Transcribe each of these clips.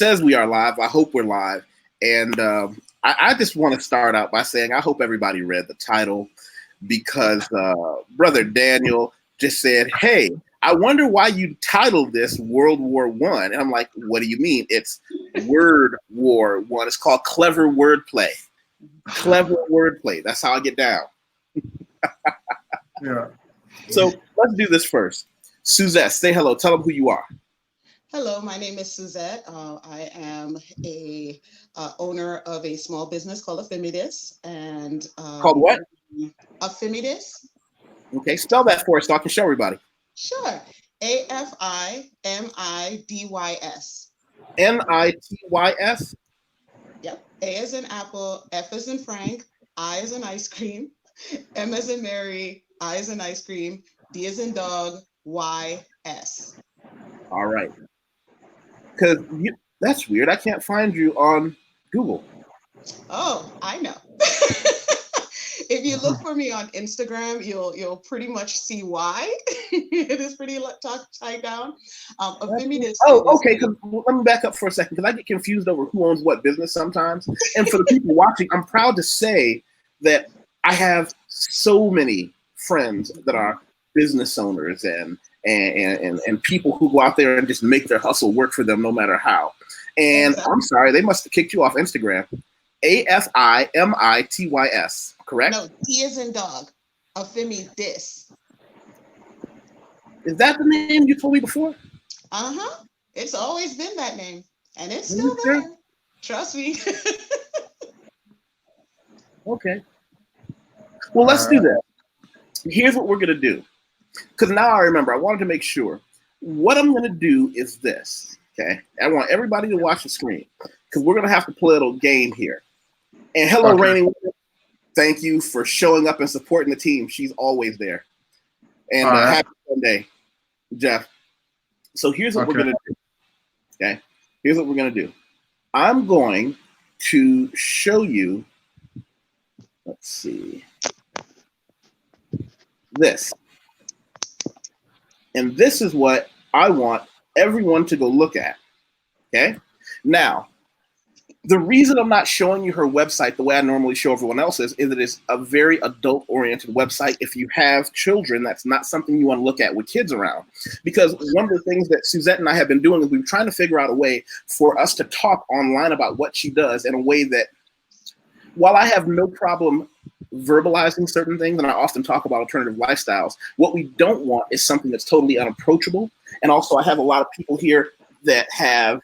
says we are live. I hope we're live. And I just want to start out by saying I hope everybody read the title because Brother Daniel just said, hey, I wonder why you titled this World War One. And I'm like, what do you mean? It's Word War One. It's called clever wordplay. Clever wordplay. That's how I get down. Yeah. So let's do this first. Suzette, say hello. Tell them who you are. Hello, my name is Suzette. I am a owner of a small business called Ethereum, and Called what? Ethereum. Okay, spell that for us so I can show everybody. Sure. AFIMIDYS. NITYS? Yep. A as in apple, F as in Frank, I as in ice cream, M as in Mary, I as in ice cream, D as in dog, YS. All right. Because that's weird. I can't find you on Google. Oh, I know. If you look for me on Instagram, you'll pretty much see why. It is pretty tied down. Okay. Let me back up for a second because I get confused over who owns what business sometimes. And for the people watching, I'm proud to say that I have so many friends that are business owners and people who go out there and just make their hustle work for them no matter how. And exactly. I'm sorry, they must have kicked you off Instagram. AFIMITYS, correct? No, D as in dog. Ethereum. Is that the name you told me before? Uh-huh. It's always been that name. And it's still there. Trust me. Okay. Well, let's do that. Here's what we're going to do. Because now I remember, I wanted to make sure. What I'm going to do is this, okay? I want everybody to watch the screen because we're going to have to play a little game here. And hello, Rainy. Thank you for showing up and supporting the team. She's always there. And happy Sunday, Jeff. So here's what we're going to do, okay? Here's what we're going to do. I'm going to show you, let's see, this. And this is what I want everyone to go look at, okay? Now, the reason I'm not showing you her website the way I normally show everyone else's is that it's a very adult-oriented website. If you have children, that's not something you want to look at with kids around. Because one of the things that Suzette and I have been doing is we've been trying to figure out a way for us to talk online about what she does in a way that, while I have no problem verbalizing certain things, and I often talk about alternative lifestyles, what we don't want is something that's totally unapproachable. And also I have a lot of people here that have,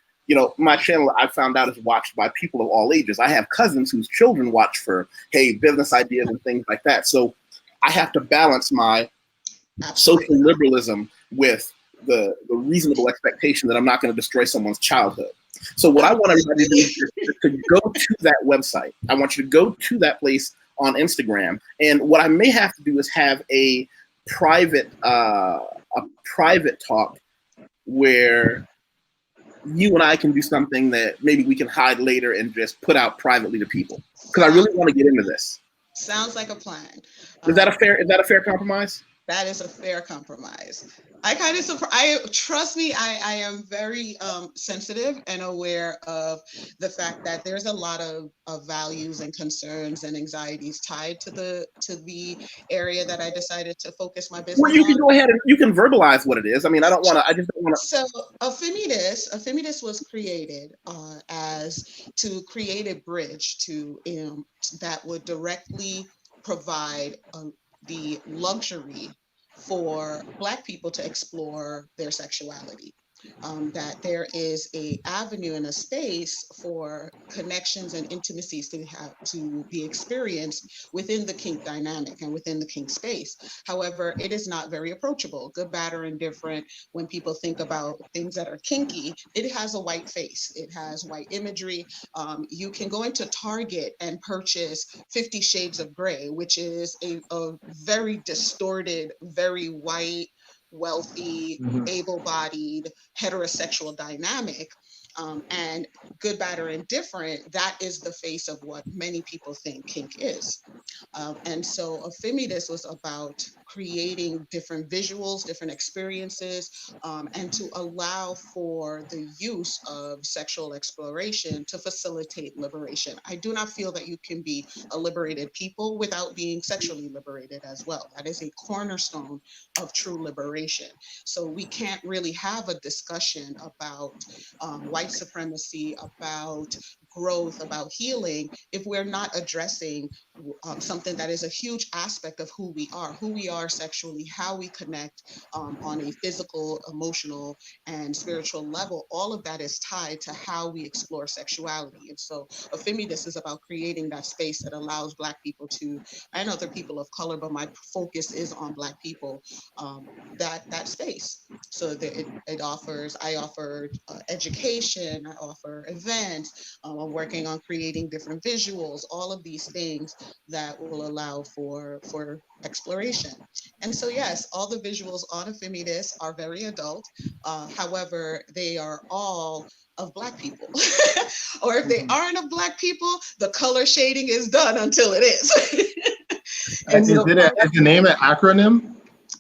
my channel I found out is watched by people of all ages. I have cousins whose children watch for, hey, business ideas and things like that. So I have to balance my social liberalism with the reasonable expectation that I'm not going to destroy someone's childhood. So what I want everybody to do is to go to that website. I want you to go to that place on Instagram. And what I may have to do is have a private talk where you and I can do something that maybe we can hide later and just put out privately to people. Because I really want to get into this. Sounds like a plan. Is that a fair compromise? That is a fair compromise. I trust me, I am very sensitive and aware of the fact that there's a lot of values and concerns and anxieties tied to the area that I decided to focus my business on. Well, you can go ahead and you can verbalize what it is. I mean, I just don't want to. So Ethereum was created to create a bridge to that would directly provide the luxury for Black people to explore their sexuality. That there is a avenue and a space for connections and intimacies to be experienced within the kink dynamic and within the kink space. However, it is not very approachable, good, bad, or indifferent. When people think about things that are kinky, it has a white face. It has white imagery. You can go into Target and purchase 50 Shades of Grey, which is a very distorted, very white, wealthy, able-bodied, heterosexual dynamic. And good, bad, or indifferent, that is the face of what many people think kink is. And so Ephemidus was about creating different visuals, different experiences, and to allow for the use of sexual exploration to facilitate liberation. I do not feel that you can be a liberated people without being sexually liberated as well. That is a cornerstone of true liberation. So we can't really have a discussion about white supremacy, about growth, about healing, if we're not addressing something that is a huge aspect of who we are sexually, how we connect on a physical, emotional, and spiritual level. All of that is tied to how we explore sexuality. And so Ephemidus is about creating that space that allows Black people to, and other people of color, but my focus is on Black people, that space. So that I offer education, I offer events, I'm working on creating different visuals, all of these things that will allow for exploration. And so yes, all the visuals on Ephemidus are very adult. However, they are all of Black people. Or if they aren't of Black people, the color shading is done until it is. And Is so is the name an acronym?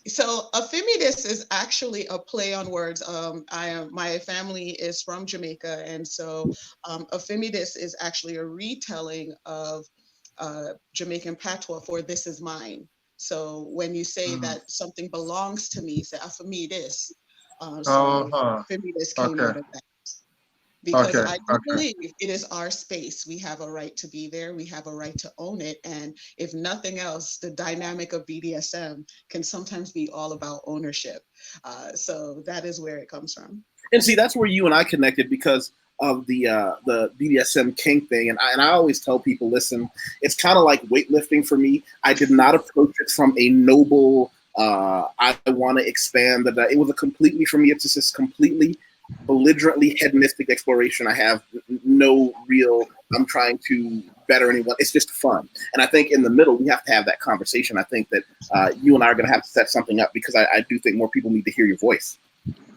so Ephemidus is actually a play on words. My family is from Jamaica, and so Ephemidus is actually a retelling of Jamaican patois for "This is mine." So when you say Mm. that something belongs to me, say Ephemidus. So Uh-huh. Ephemidus came Okay. out of that. Because Okay. I do Okay. believe it is our space. We have a right to be there. We have a right to own it. And if nothing else, the dynamic of BDSM can sometimes be all about ownership. So that is where it comes from. And see, that's where you and I connected because of the BDSM kink thing. And I always tell people, listen, it's kind of like weightlifting for me. I did not approach it from a noble, I want to expand. It was a completely, for me, it's just this completely belligerently hedonistic exploration. I have no real, I'm trying to better anyone. It's just fun. And I think in the middle, we have to have that conversation. I think that you and I are going to have to set something up because I do think more people need to hear your voice.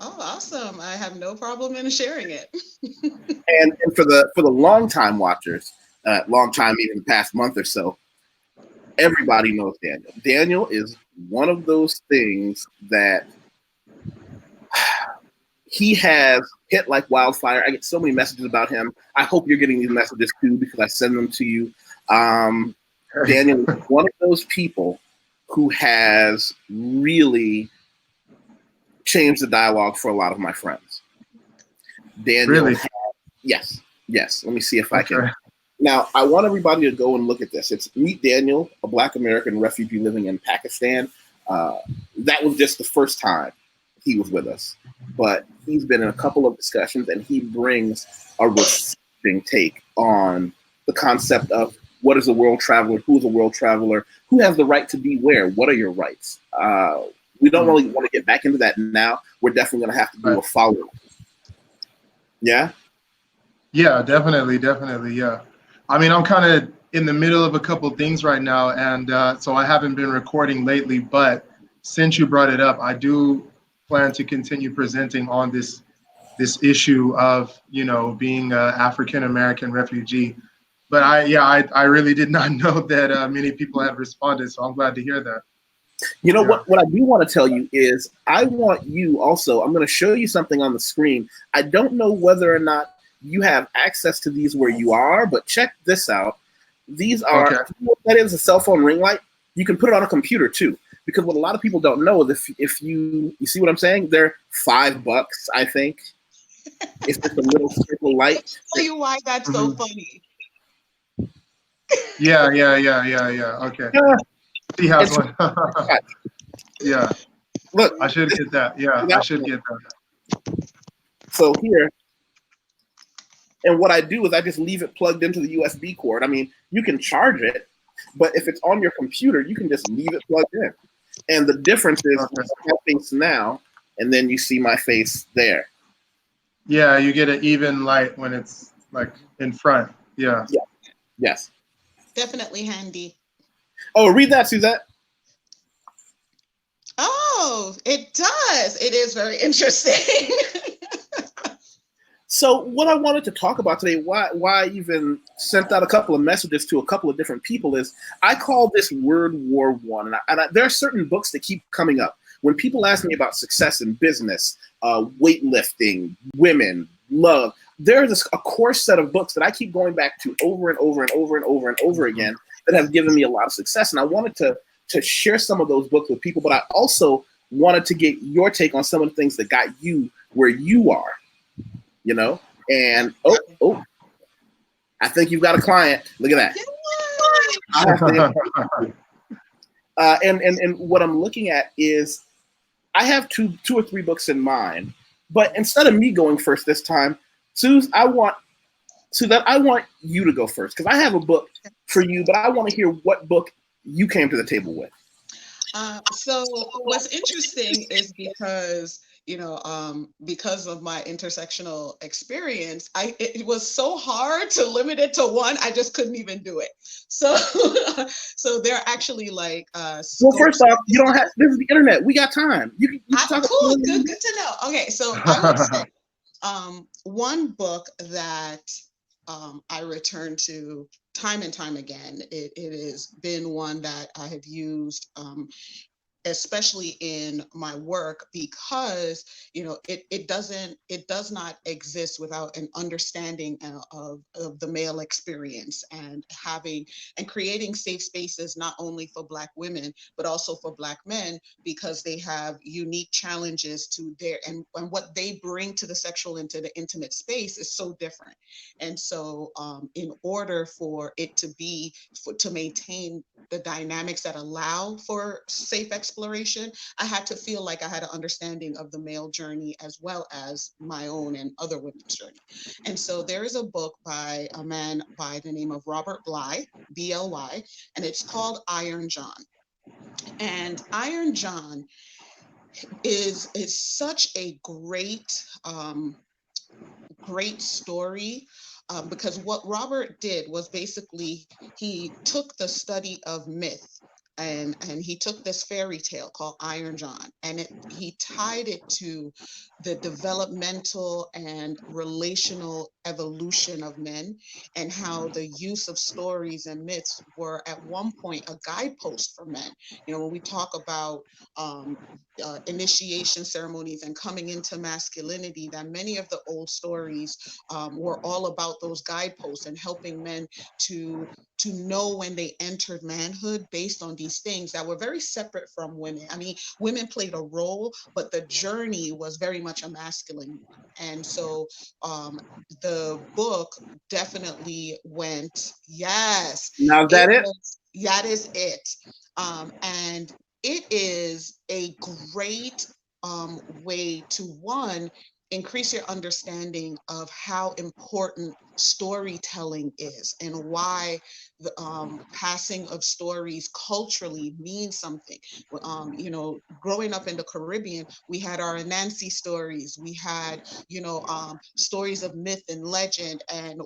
Oh, awesome. I have no problem in sharing it. And for the long time watchers, long time, even the past month or so, everybody knows Daniel. Daniel is one of those things that he has hit like wildfire. I get so many messages about him. I hope you're getting these messages too because I send them to you. Daniel is one of those people who has really changed the dialogue for a lot of my friends. Daniel, Really? yes. Let me see if I can. Now, I want everybody to go and look at this. It's Meet Daniel, a Black American refugee living in Pakistan. That was just the first time he was with us. But he's been in a couple of discussions, and he brings a refreshing take on the concept of what is a world traveler, who is a world traveler, who has the right to be where, what are your rights. We don't really want to get back into that now. We're definitely going to have to do a follow-up. Yeah? Yeah, definitely. Yeah. I mean, I'm kind of in the middle of a couple things right now, and so I haven't been recording lately. But since you brought it up, I do plan to continue presenting on this issue of being an African American refugee. But I really did not know that many people had responded, so I'm glad to hear that. You know what I do want to tell you is I want you also, I'm going to show you something on the screen. I don't know whether or not you have access to these where you are, but check this out. These are, that is a cell phone ring light. You can put it on a computer too, because what a lot of people don't know is if you see what I'm saying, they're $5, I think. It's just a little circle light. I'll tell you why that's so funny. Yeah. Okay. He has one. Yeah. Look, I should get that. Yeah, I should get that. So here, and what I do is I just leave it plugged into the USB cord. I mean, you can charge it, but if it's on your computer, you can just leave it plugged in. And the difference is my face now, and then you see my face there. Yeah, you get an even light when it's like in front. Yeah. Yes. Definitely handy. Oh, read that, Suzette. Oh, it does. It is very interesting. So what I wanted to talk about today, why I even sent out a couple of messages to a couple of different people, is I call this Word War One, there are certain books that keep coming up when people ask me about success in business, weightlifting, women, love. There's a core set of books that I keep going back to over and over and over and over and over again that have given me a lot of success, and I wanted to share some of those books with people, but I also wanted to get your take on some of the things that got you where you are. You know, and I think you've got a client. Look at that. And what I'm looking at is I have two or three books in mind, but instead of me going first this time, Suze, I want you to go first because I have a book for you, but I want to hear what book you came to the table with. So what's interesting is because because of my intersectional experience, it was so hard to limit it to one. I just couldn't even do it. So, so they're actually like. Well, first off, you don't have. This is the internet. We got time. You can talk. Cool. Good to know. Okay, so I would say one book that I return to time and time again. It has been one that I have used. Especially in my work, because it does not exist without an understanding of the male experience, and creating safe spaces not only for Black women but also for Black men, because they have unique challenges to and what they bring to the sexual and to the intimate space is so different. And so in order for it to maintain the dynamics that allow for safe exploration, I had to feel like I had an understanding of the male journey as well as my own and other women's journey. And so there is a book by a man by the name of Robert Bly, B-L-Y, and it's called Iron John. And Iron John is such a great story. Because what Robert did was basically he took the study of myth and he took this fairy tale called Iron John, and he tied it to the developmental and relational evolution of men, and how the use of stories and myths were at one point a guidepost for men. When we talk about initiation ceremonies and coming into masculinity, that many of the old stories were all about those guideposts and helping men to know when they entered manhood based on these things that were very separate from women. I mean, women played a role, but the journey was very much a masculine one. And so the book definitely went, yes. Now is that it? That is it. And it is a great way to, one, increase your understanding of how important storytelling is and why the passing of stories culturally means something. Growing up in the Caribbean, we had our Anansi stories, we had stories of myth and legend, and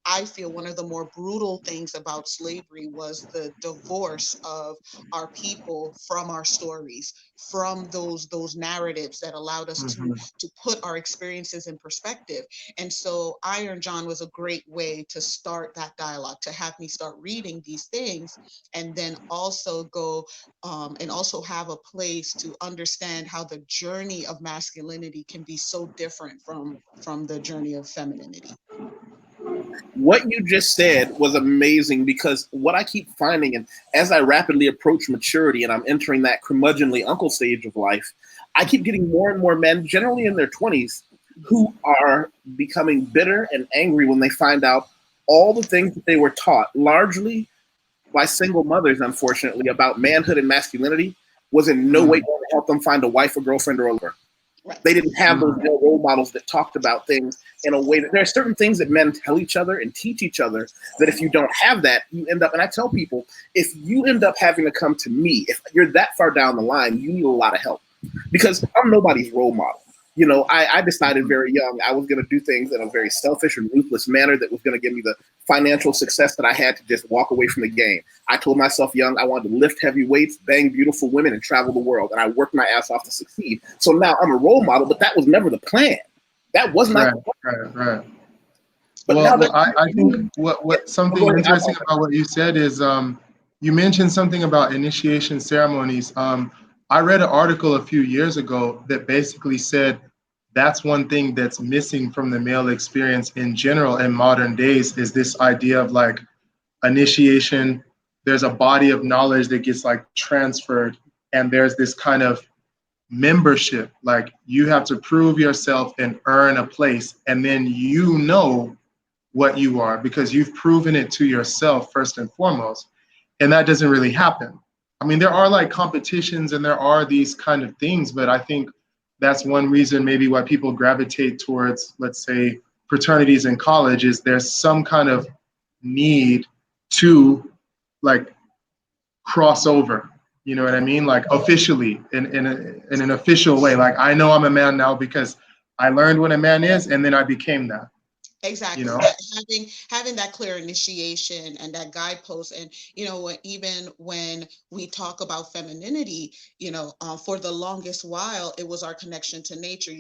I feel one of the more brutal things about slavery was the divorce of our people from our stories, from those narratives that allowed us to put our experiences in perspective. And so Iron John was a great way to start that dialogue, to have me start reading these things, and then also go and also have a place to understand how the journey of masculinity can be so different from the journey of femininity. What you just said was amazing, because what I keep finding, and as I rapidly approach maturity and I'm entering that curmudgeonly uncle stage of life, I keep getting more and more men, generally in their 20s, who are becoming bitter and angry when they find out all the things that they were taught, largely by single mothers, unfortunately, about manhood and masculinity, was in no way going to help them find a wife or girlfriend or a lover. Right. They didn't have those role models that talked about things in a way that there are certain things that men tell each other and teach each other that if you don't have that, you end up, and I tell people, if you end up having to come to me, if you're that far down the line, you need a lot of help, because I'm nobody's role model. I decided very young I was going to do things in a very selfish and ruthless manner that was going to give me the financial success that I had to just walk away from the game. I told myself young I wanted to lift heavy weights, bang beautiful women, and travel the world. And I worked my ass off to succeed. So now I'm a role model, but that was never the plan. That was not. Right. But Well, now I think what something interesting about what you said is you mentioned something about initiation ceremonies. I read an article a few years ago that basically said that's one thing that's missing from the male experience in general in modern days is this idea of like initiation. There's a body of knowledge that gets like transferred, and there's this kind of membership. Like you have to prove yourself and earn a place, and then you know what you are because you've proven it to yourself first and foremost. And that doesn't really happen. I mean, there are like competitions and there are these kind of things, but I think that's one reason maybe why people gravitate towards, let's say, fraternities in college is there's some kind of need to like cross over. You know what I mean? Like officially in an official way. Like I know I'm a man now because I learned what a man is and then I became that. Exactly. You know? That having that clear initiation and that guidepost, and even when we talk about femininity, for the longest while it was our connection to nature.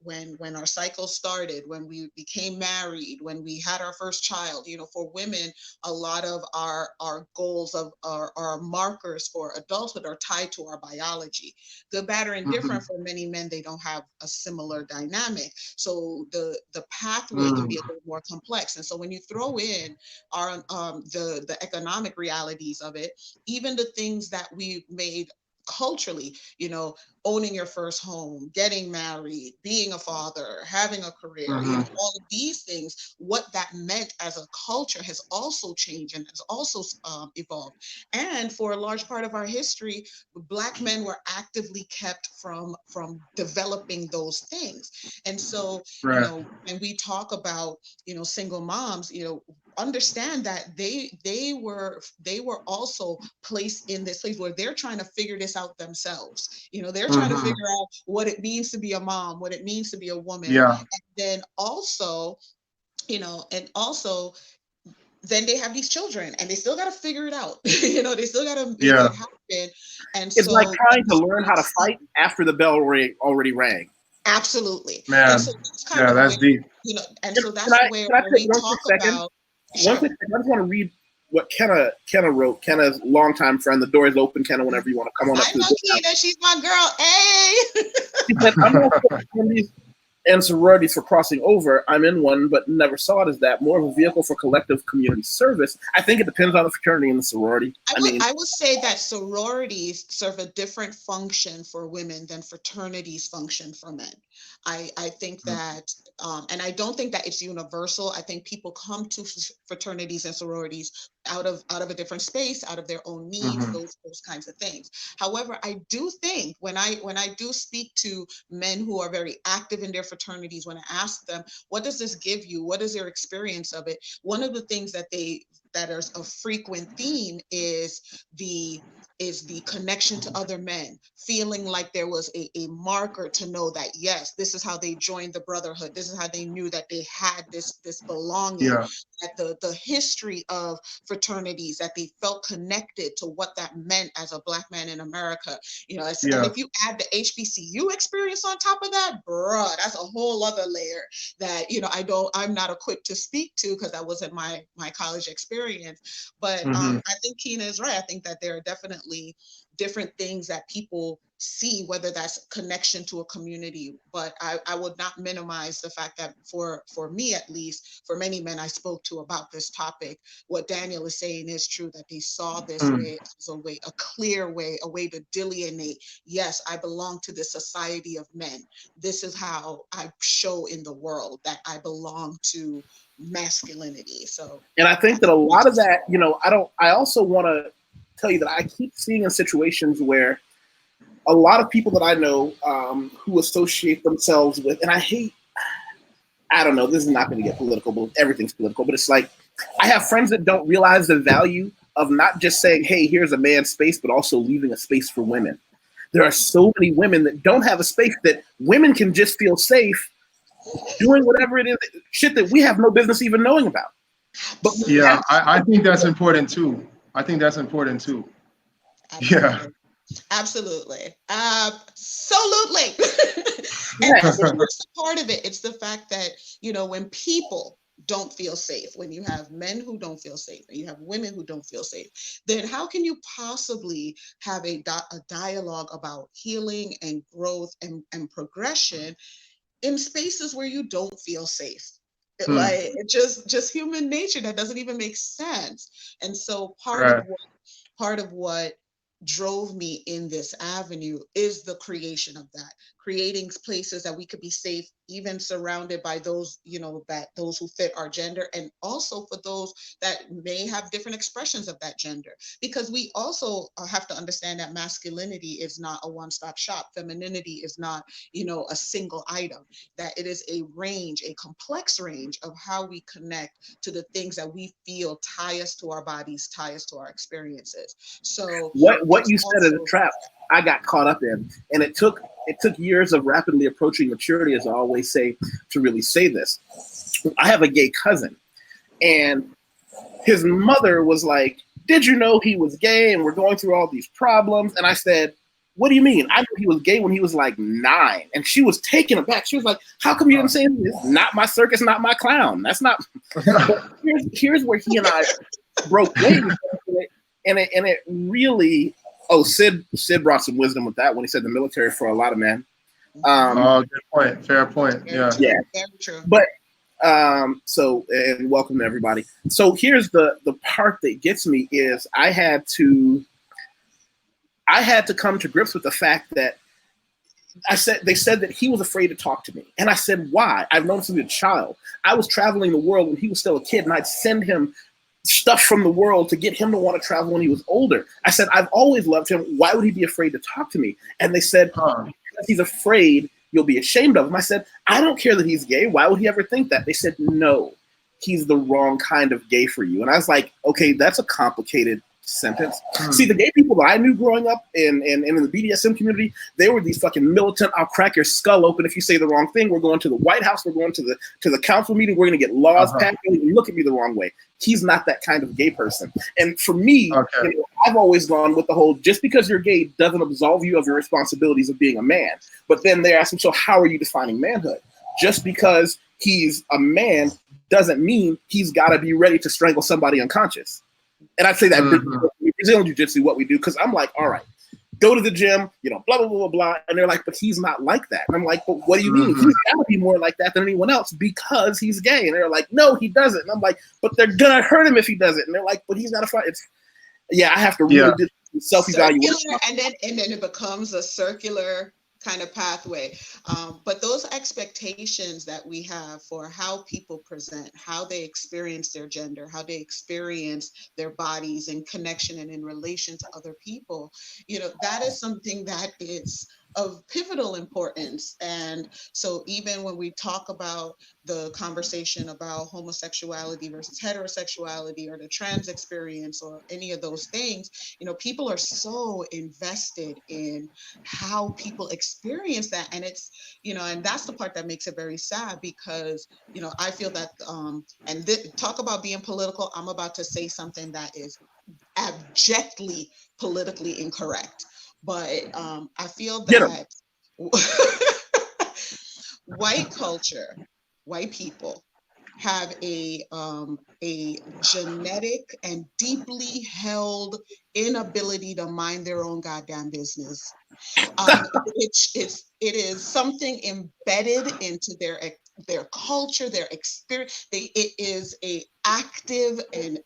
When our cycle started, when we became married, when we had our first child. For women, a lot of our goals of our markers for adulthood are tied to our biology. Good, bad, or indifferent. For many men, they don't have a similar dynamic, so the pathway can be a little more complex. And so when you throw in our the economic realities of it, even the things that we made culturally, owning your first home, getting married, being a father, having a career, all of these things, what that meant as a culture has also changed and has also evolved. And for a large part of our history, Black men were actively kept from developing those things. And so, when we talk about, single moms, understand that they were also placed in this place where they're trying to figure this out themselves. They're trying to figure out what it means to be a mom, what it means to be a woman. Yeah. And then also, then they have these children and they still got to figure it out. They still got to make it happen. And it's so like trying to learn how to fight after the bell already rang. Absolutely. Man. And so that's kind of that's where, deep. And so that's where can I we take one talk quick second? about. One quick second. I just want to read what Kenna wrote. Kenna's longtime friend. The door is open, Kenna, whenever you want to come on up I to know the Keena, she's my girl. Hey. She said, I'm not fraternities and sororities for crossing over. I'm in one, but never saw it as that. More of a vehicle for collective community service. I think it depends on the fraternity and the sorority. I would say that sororities serve a different function for women than fraternities function for men. I think that, and I don't think that it's universal. I think people come to fraternities and sororities out of a different space, out of their own needs, those kinds of things. However, I do think when I do speak to men who are very active in their fraternities, when I ask them, what does this give you? What is your experience of it? One of the things that is a frequent theme is the connection to other men, feeling like there was a marker to know that, yes, this is how they joined the brotherhood. This is how they knew that they had this belonging, that the history of fraternities, that they felt connected to what that meant as a Black man in America. And if you add the HBCU experience on top of that, bruh, that's a whole other layer that, I'm not equipped to speak to because that wasn't my college experience. But I think Keena is right. I think that there are definitely different things that people see, whether that's connection to a community. But I would not minimize the fact that for me, at least, for many men I spoke to about this topic, what Daniel is saying is true, that they saw this way as a clear way, a way to delineate, yes, I belong to this society of men. This is how I show in the world that I belong to masculinity. So, and I think that a lot of that, I also want to tell you that I keep seeing in situations where a lot of people that I know who associate themselves with, and I don't know, this is not going to get political, but everything's political, but it's like, I have friends that don't realize the value of not just saying, hey, here's a man's space, but also leaving a space for women. There are so many women that don't have a space that women can just feel safe doing whatever it is, shit that we have no business even knowing about. But I think that's important too. Absolutely. Absolutely. Absolutely. And that's the part of it. It's the fact that, when people don't feel safe, when you have men who don't feel safe, and you have women who don't feel safe, then how can you possibly have a dialogue about healing and growth and progression in spaces where you don't feel safe? Like, it's just human nature. That doesn't even make sense. And so part of what drove me in this avenue is the creation of that, creating places that we could be safe, even surrounded by those, those who fit our gender, and also for those that may have different expressions of that gender. Because we also have to understand that masculinity is not a one-stop shop. Femininity is not, a single item, that it is a range, a complex range of how we connect to the things that we feel tie us to our bodies, tie us to our experiences. So what you said is a trap I got caught up in, and it took years of rapidly approaching maturity, as I always say, to really say this. I have a gay cousin, and his mother was like, "Did you know he was gay? And we're going through all these problems." And I said, "What do you mean? I knew he was gay when he was like 9." And she was taken aback. She was like, "How come you didn't say anything? It's not my circus, not my clown. That's not." But here's where he and I broke ways, and it really. Oh, Sid brought some wisdom with that when he said the military for a lot of men. Good point. Fair point. Yeah. Very true. But so, and welcome to everybody. So here's the part that gets me is I had to come to grips with the fact that they said that he was afraid to talk to me. And I said, why? I've known since he was a child. I was traveling the world when he was still a kid, and I'd send him stuff from the world to get him to want to travel when he was older. I said, I've always loved him. Why would he be afraid to talk to me? And they said, because he's afraid you'll be ashamed of him. I said, I don't care that he's gay. Why would he ever think that? They said, no, he's the wrong kind of gay for you. And I was like, okay, that's a complicated sentence. See, the gay people that I knew growing up in the BDSM community, they were these fucking militant, I'll crack your skull open if you say the wrong thing. We're going to the White House. We're going to the council meeting. We're going to get laws passed. You look at me the wrong way. He's not that kind of gay person. And for me, I've always gone with the whole, just because you're gay doesn't absolve you of your responsibilities of being a man. But then they ask him, so how are you defining manhood? Just because he's a man doesn't mean he's got to be ready to strangle somebody unconscious. And I'd say that Brazilian Jiu-Jitsu, what we do, because I'm like, all right, go to the gym, blah, blah, blah, blah, blah. And they're like, but he's not like that. And I'm like, but what do you mean? He's got to be more like that than anyone else because he's gay. And they're like, no, he doesn't. And I'm like, but they're going to hurt him if he doesn't. And they're like, but he's got to fight. I have to really do self-evaluation. And then it becomes a circular kind of pathway. But those expectations that we have for how people present, how they experience their gender, how they experience their bodies in connection and in relation to other people, that is something that is of pivotal importance. And so even when we talk about the conversation about homosexuality versus heterosexuality or the trans experience or any of those things, people are so invested in how people experience that. And it's, and that's the part that makes it very sad because, I feel that, talk about being political, I'm about to say something that is abjectly politically incorrect. But I feel that white culture, white people have a genetic and deeply held inability to mind their own goddamn business. It is something embedded into their culture, their experience. It is a active and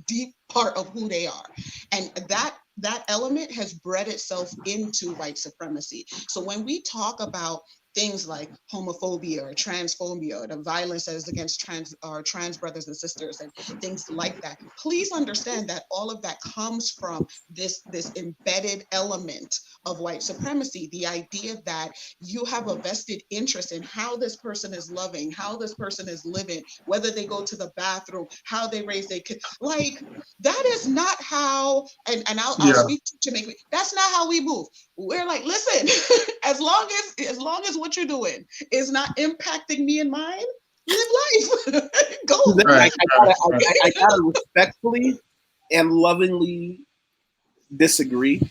deep part of who they are, and that element has bred itself into white supremacy. So when we talk about things like homophobia or transphobia or the violence that is against trans brothers and sisters and things like that, please understand that all of that comes from this embedded element of white supremacy. The idea that you have a vested interest in how this person is loving, how this person is living, whether they go to the bathroom, how they raise their kids. Like, that is not how, and I'll speak to Jamaica, that's not how we move. We're like, listen, as long as what you're doing is not impacting me and mine, live life. Go. Right. I gotta respectfully and lovingly disagree.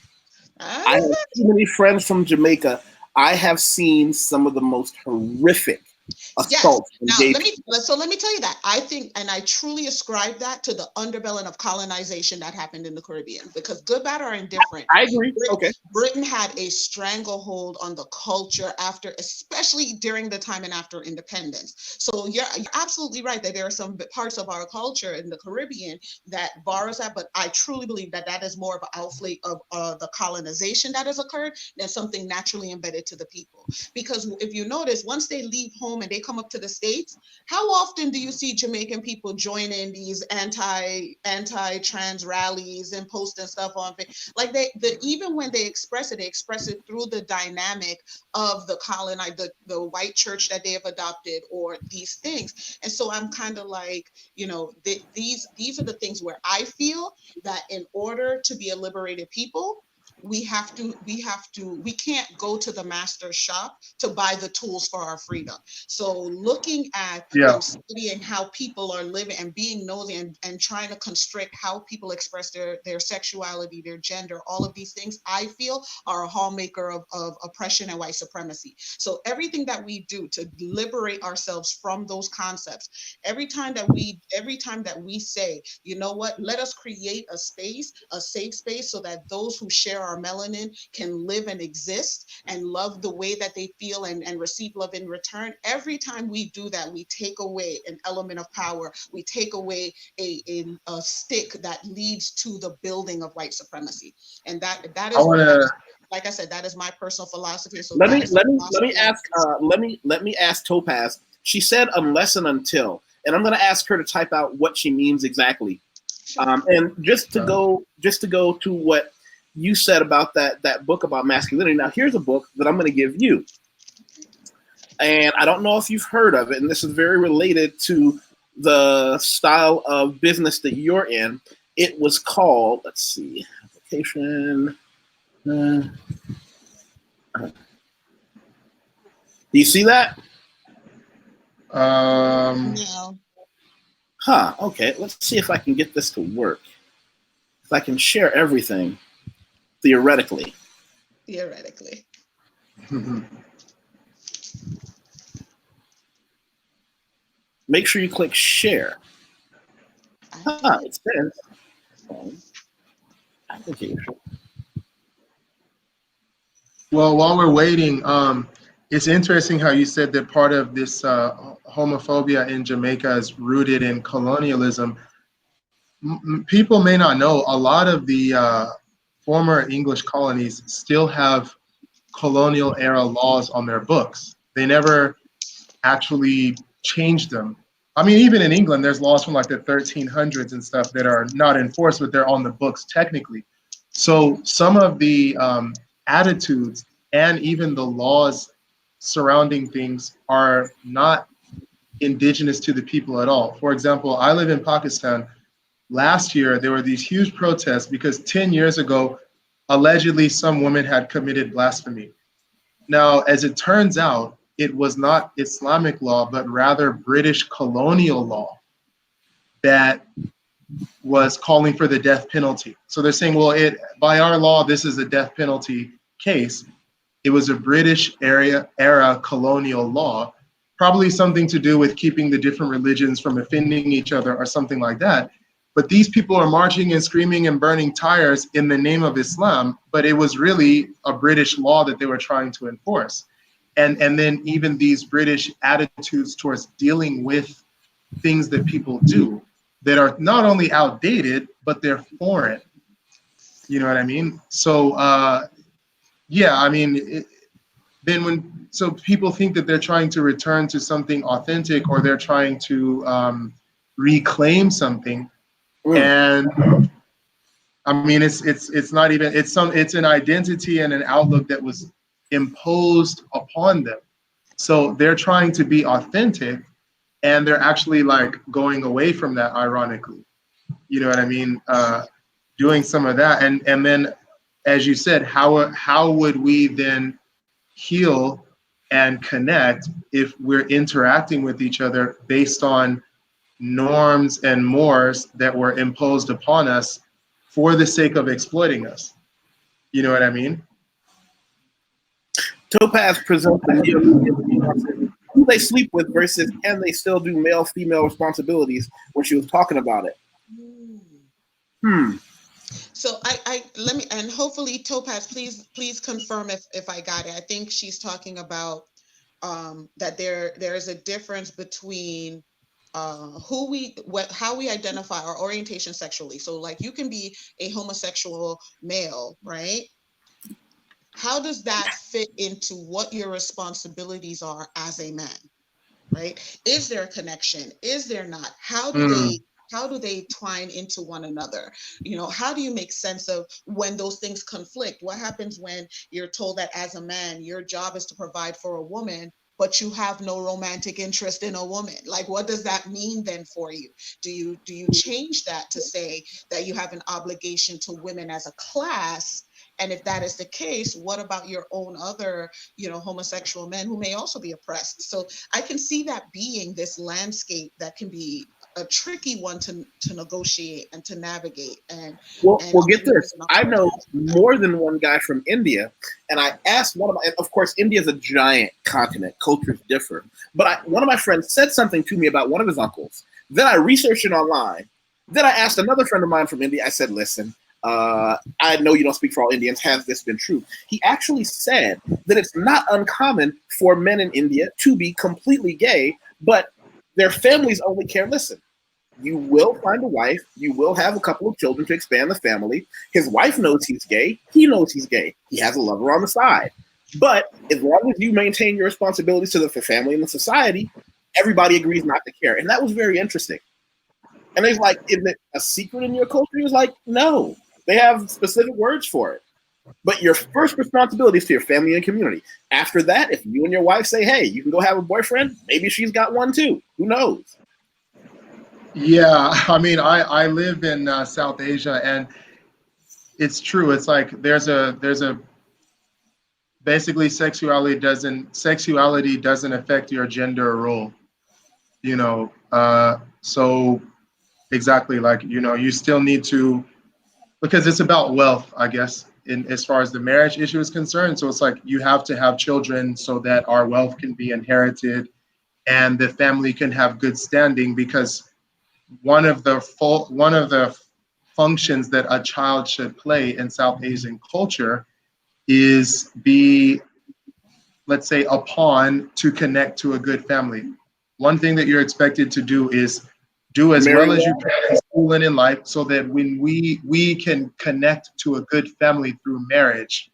I have too many friends from Jamaica. I have seen some of the most horrific Yes. assaults from Now gay let me people. let me tell you that I think, and I truly ascribe that to the underbelly of colonization that happened in the Caribbean. Because good, bad, or indifferent, I agree. Okay. Britain had a stranglehold on the culture after, especially during the time and after independence. So you're absolutely right that there are some parts of our culture in the Caribbean that borrows that, but I truly believe that that is more of an outflow of the colonization that has occurred than something naturally embedded to the people. Because if you notice, once they leave home and they come up to the States, how often do you see Jamaican people join in these anti-trans rallies and posting stuff on like even when they express it through the dynamic of the white church that they have adopted or these things. And so I'm kind of like, these are the things where I feel that in order to be a liberated people, we can't go to the master's shop to buy the tools for our freedom. So looking at Yeah. and studying how people are living and being nosy and trying to constrict how people express their sexuality, their gender, all of these things, I feel are a hallmaker of oppression and white supremacy. So everything that we do to liberate ourselves from those concepts, every time that we say, you know what, let us create a safe space, so that those who share our melanin can live and exist and love the way that they feel and receive love in return. Every time we do that, we take away an element of power. We take away a stick that leads to the building of white supremacy. And that I is want what, to. like I said, that is my personal philosophy. So Let that me is the let me let me philosophy I ask let me ask Topaz. She said unless and until, and I'm going to ask her to type out what she means exactly. sure. And just to go to what you said about that book about masculinity. Now here's a book that I'm going to give you, and I don't know if you've heard of it, and this is very related to the style of business that you're in. It was called, let's see, application. Do you see that? No, Huh. Okay. Let's see if I can get this to work. If I can share everything theoretically. theoretically. Make sure you click share. I Huh. did. It says application. Well, while we're waiting, it's interesting how you said that part of this homophobia in Jamaica is rooted in colonialism. People may not know a lot of the former English colonies still have colonial era laws on their books. They never actually changed them. I mean, even in England, there's laws from like the 1300s and stuff that are not enforced, but they're on the books technically. So some of the attitudes and even the laws surrounding things are not indigenous to the people at all. For example, I live in Pakistan. Last year, there were these huge protests because 10 years ago, allegedly some woman had committed blasphemy. Now, as it turns out, it was not Islamic law, but rather British colonial law that was calling for the death penalty. So they're saying, well, by our law, this is a death penalty case. It was a British era colonial law, probably something to do with keeping the different religions from offending each other or something like that. But these people are marching and screaming and burning tires in the name of Islam, but it was really a British law that they were trying to enforce. And then even these British attitudes towards dealing with things that people do that are not only outdated, but they're foreign. You know what I mean? So, yeah, I mean, so people think that they're trying to return to something authentic or they're trying to reclaim something. And I mean, it's not even, it's an identity and an outlook that was imposed upon them. So they're trying to be authentic and they're actually like going away from that, ironically. You know what I mean? Doing some of that. And then, as you said, how would we then heal and connect if we're interacting with each other based on norms and mores that were imposed upon us for the sake of exploiting us? You know what I mean? Topaz presents the who they sleep with versus can they still do male-female responsibilities when she was talking about it. So I let me, and hopefully Topaz, please confirm if I got it. I think she's talking about that there is a difference between how we identify our orientation sexually. So like you can be a homosexual male, right? How does that fit into what your responsibilities are as a man, right? Is there a connection? Is there not? How do they twine into one another? You know, how do you make sense of when those things conflict? What happens when you're told that as a man, your job is to provide for a woman, but you have no romantic interest in a woman? Like, what does that mean then for you? Do you change that to say that you have an obligation to women as a class? And if that is the case, what about your own other, homosexual men who may also be oppressed? So I can see that being this landscape that can be a tricky one to negotiate and to navigate. And Get this. I know more than one guy from India, and I asked one of my. And of course, India is a giant continent. Cultures differ, but one of my friends said something to me about one of his uncles. Then I researched it online. Then I asked another friend of mine from India. I said, "Listen, I know you don't speak for all Indians. Has this been true?" He actually said that it's not uncommon for men in India to be completely gay, but their families only care. Listen, you will find a wife. You will have a couple of children to expand the family. His wife knows he's gay. He knows he's gay. He has a lover on the side. But as long as you maintain your responsibilities to the family and the society, everybody agrees not to care. And that was very interesting. And they're like, is it a secret in your culture? He was like, no. They have specific words for it. But your first responsibility is to your family and community. After that, if you and your wife say, hey, you can go have a boyfriend, maybe she's got one too. Who knows? Yeah, I mean, I live in South Asia, and it's true. It's like there's a basically sexuality doesn't affect your gender role. So exactly, like, you still need to, because it's about wealth, I guess, in as far as the marriage issue is concerned. So it's like you have to have children so that our wealth can be inherited and the family can have good standing, because one of the functions that a child should play in South Asian culture is be, let's say, a pawn to connect to a good family. One thing that you're expected to do is do as well as you can in school and in life, so that when we can connect to a good family through marriage.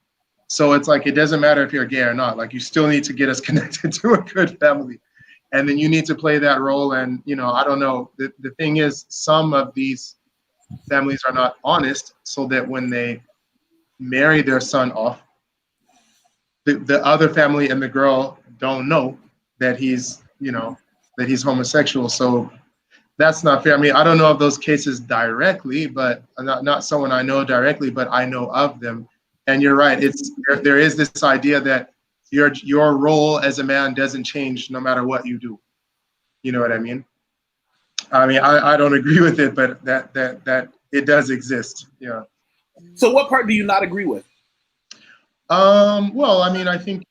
So it's like, it doesn't matter if you're gay or not, like you still need to get us connected to a good family. And then you need to play that role. And, I don't know, the thing is, some of these families are not honest, so that when they marry their son off, the other family and the girl don't know that he's homosexual. So that's not fair. I mean, I don't know of those cases directly, but not someone I know directly, but I know of them. And you're right. There is this idea that your role as a man doesn't change no matter what you do. You know what I mean? I mean, I don't agree with it, but that it does exist. Yeah. So what part do you not agree with? Well, I mean, I think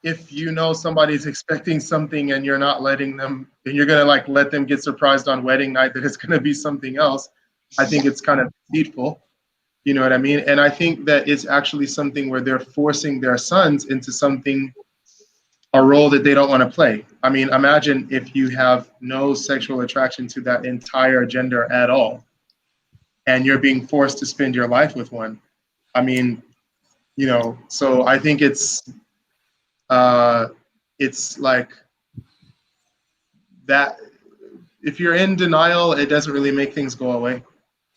if somebody's expecting something and you're not letting them, and you're gonna like let them get surprised on wedding night that it's gonna be something else, I think it's kind of deceitful. You know what I mean? And I think that it's actually something where they're forcing their sons into a role that they don't want to play. I mean, imagine if you have no sexual attraction to that entire gender at all, and you're being forced to spend your life with one. I mean, so I think it's like that. If you're in denial, it doesn't really make things go away.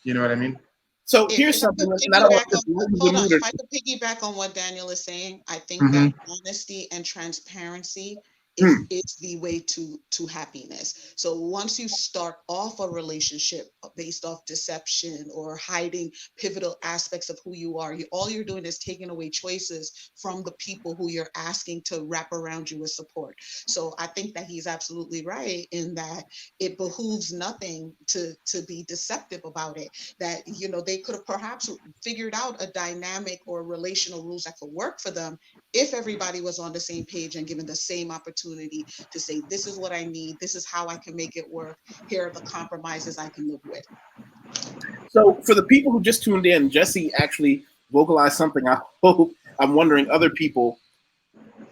You know what I mean? So here's something. If I could piggyback on what Daniel is saying, I think that honesty and transparency is the way to happiness. So once you start off a relationship based off deception or hiding pivotal aspects of who you are, all you're doing is taking away choices from the people who you're asking to wrap around you with support. So I think that he's absolutely right in that it behooves nothing to be deceptive about it. That, you know, they could have perhaps figured out a dynamic or relational rules that could work for them if everybody was on the same page and given the same opportunity to say, this is what I need, this is how I can make it work, here are the compromises I can live with. So for the people who just tuned in, Jesse actually vocalized something. I'm wondering, other people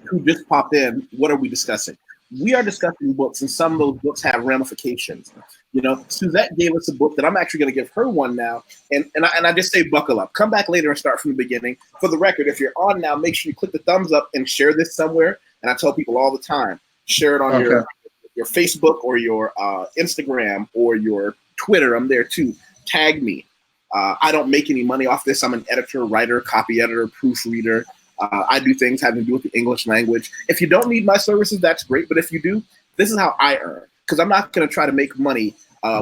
who just popped in, what are we discussing? We are discussing books, and some of those books have ramifications. You know, Suzette gave us a book that I'm actually going to give her one now, and I just say buckle up. Come back later and start from the beginning. For the record, if you're on now, make sure you click the thumbs up and share this somewhere. And I tell people all the time, share it on your Facebook or your Instagram or your Twitter. I'm there too. Tag me. I don't make any money off this. I'm an editor, writer, copy editor, proofreader. I do things having to do with the English language. If you don't need my services, that's great. But if you do, this is how I earn. Because I'm not going to try to make money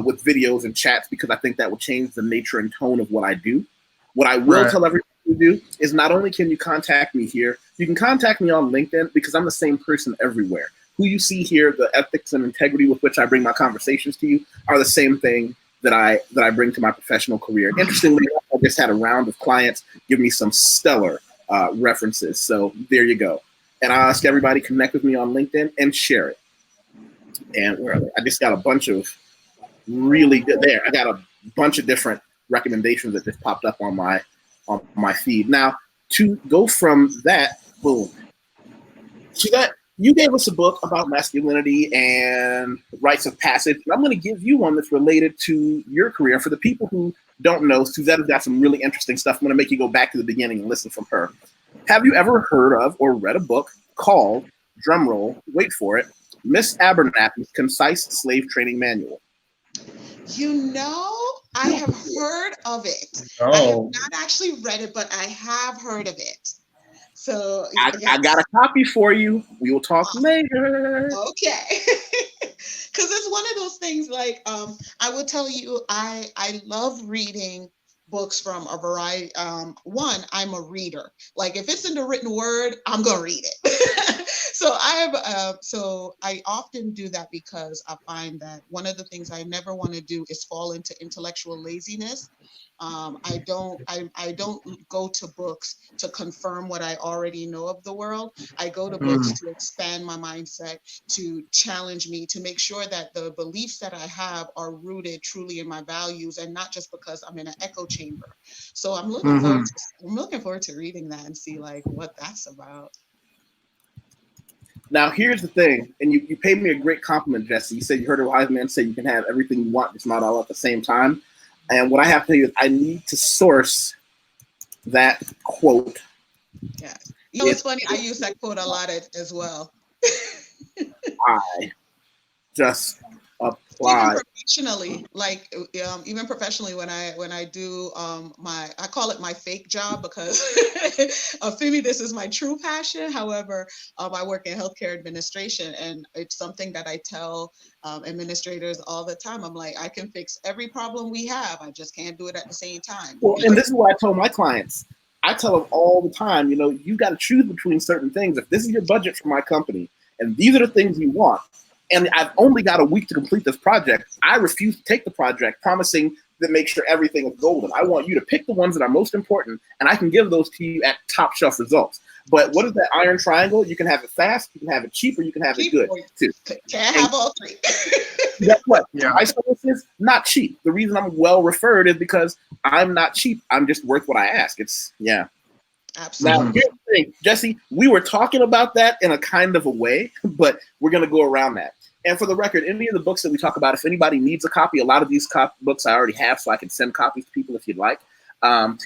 with videos and chats, because I think that will change the nature and tone of what I do. What I will tell everybody to do is, not only can you contact me here, you can contact me on LinkedIn, because I'm the same person everywhere. Who you see here, the ethics and integrity with which I bring my conversations to you, are the same thing that I bring to my professional career. Interestingly, I just had a round of clients give me some stellar references. So there you go. And I ask everybody, connect with me on LinkedIn and share it. And I just got a bunch of really good there. I got a bunch of different recommendations that just popped up on my feed. Now, to go from that, boom. So that you gave us a book about masculinity and rites of passage, and I'm going to give you one that's related to your career. For the people who don't know, Suzette has got some really interesting stuff. I'm going to make you go back to the beginning and listen from her. Have you ever heard of or read a book called, drumroll, wait for it, Miss Abernathy's Concise Slave Training Manual? You know, I have heard of it. Oh. I have not actually read it, but I have heard of it. So I got a copy for you. We will talk later. Okay. Because it's one of those things, like, I would tell you, I love reading books from a variety. One, I'm a reader. Like, if it's in the written word, I'm gonna read it. So I often do that, because I find that one of the things I never want to do is fall into intellectual laziness. I don't go to books to confirm what I already know of the world. I go to books to expand my mindset, to challenge me, to make sure that the beliefs that I have are rooted truly in my values, and not just because I'm in an echo chamber. So I'm looking forward to reading that and see, like, what that's about. Now, here's the thing, and you paid me a great compliment, Jesse. You said you heard a wise man say you can have everything you want, it's not all at the same time. And what I have to tell you is, I need to source that quote. Yeah. You know, it's funny, I use that quote a lot as well. I just apply. Even professionally, like, even professionally, when I do I call it my fake job, because for me, this is my true passion. However, I work in healthcare administration, and it's something that I tell administrators all the time. I'm like, I can fix every problem we have, I just can't do it at the same time. Well, and this is what I tell my clients. I tell them all the time, you know, you got to choose between certain things. If this is your budget for my company, and these are the things you want, and I've only got a week to complete this project, I refuse to take the project, promising to make sure everything is golden. I want you to pick the ones that are most important, and I can give those to you at top shelf results. But what is that iron triangle? You can have it fast, you can have it cheap, or you can have it good too. Can't have all three. Guess what? Yeah. My service is not cheap. The reason I'm well referred is because I'm not cheap. I'm just worth what I ask. Absolutely. Now, here's the thing, Jesse, we were talking about that in a kind of a way, but we're going to go around that. And for the record, any of the books that we talk about, if anybody needs a copy, a lot of these books I already have, so I can send copies to people if you'd like.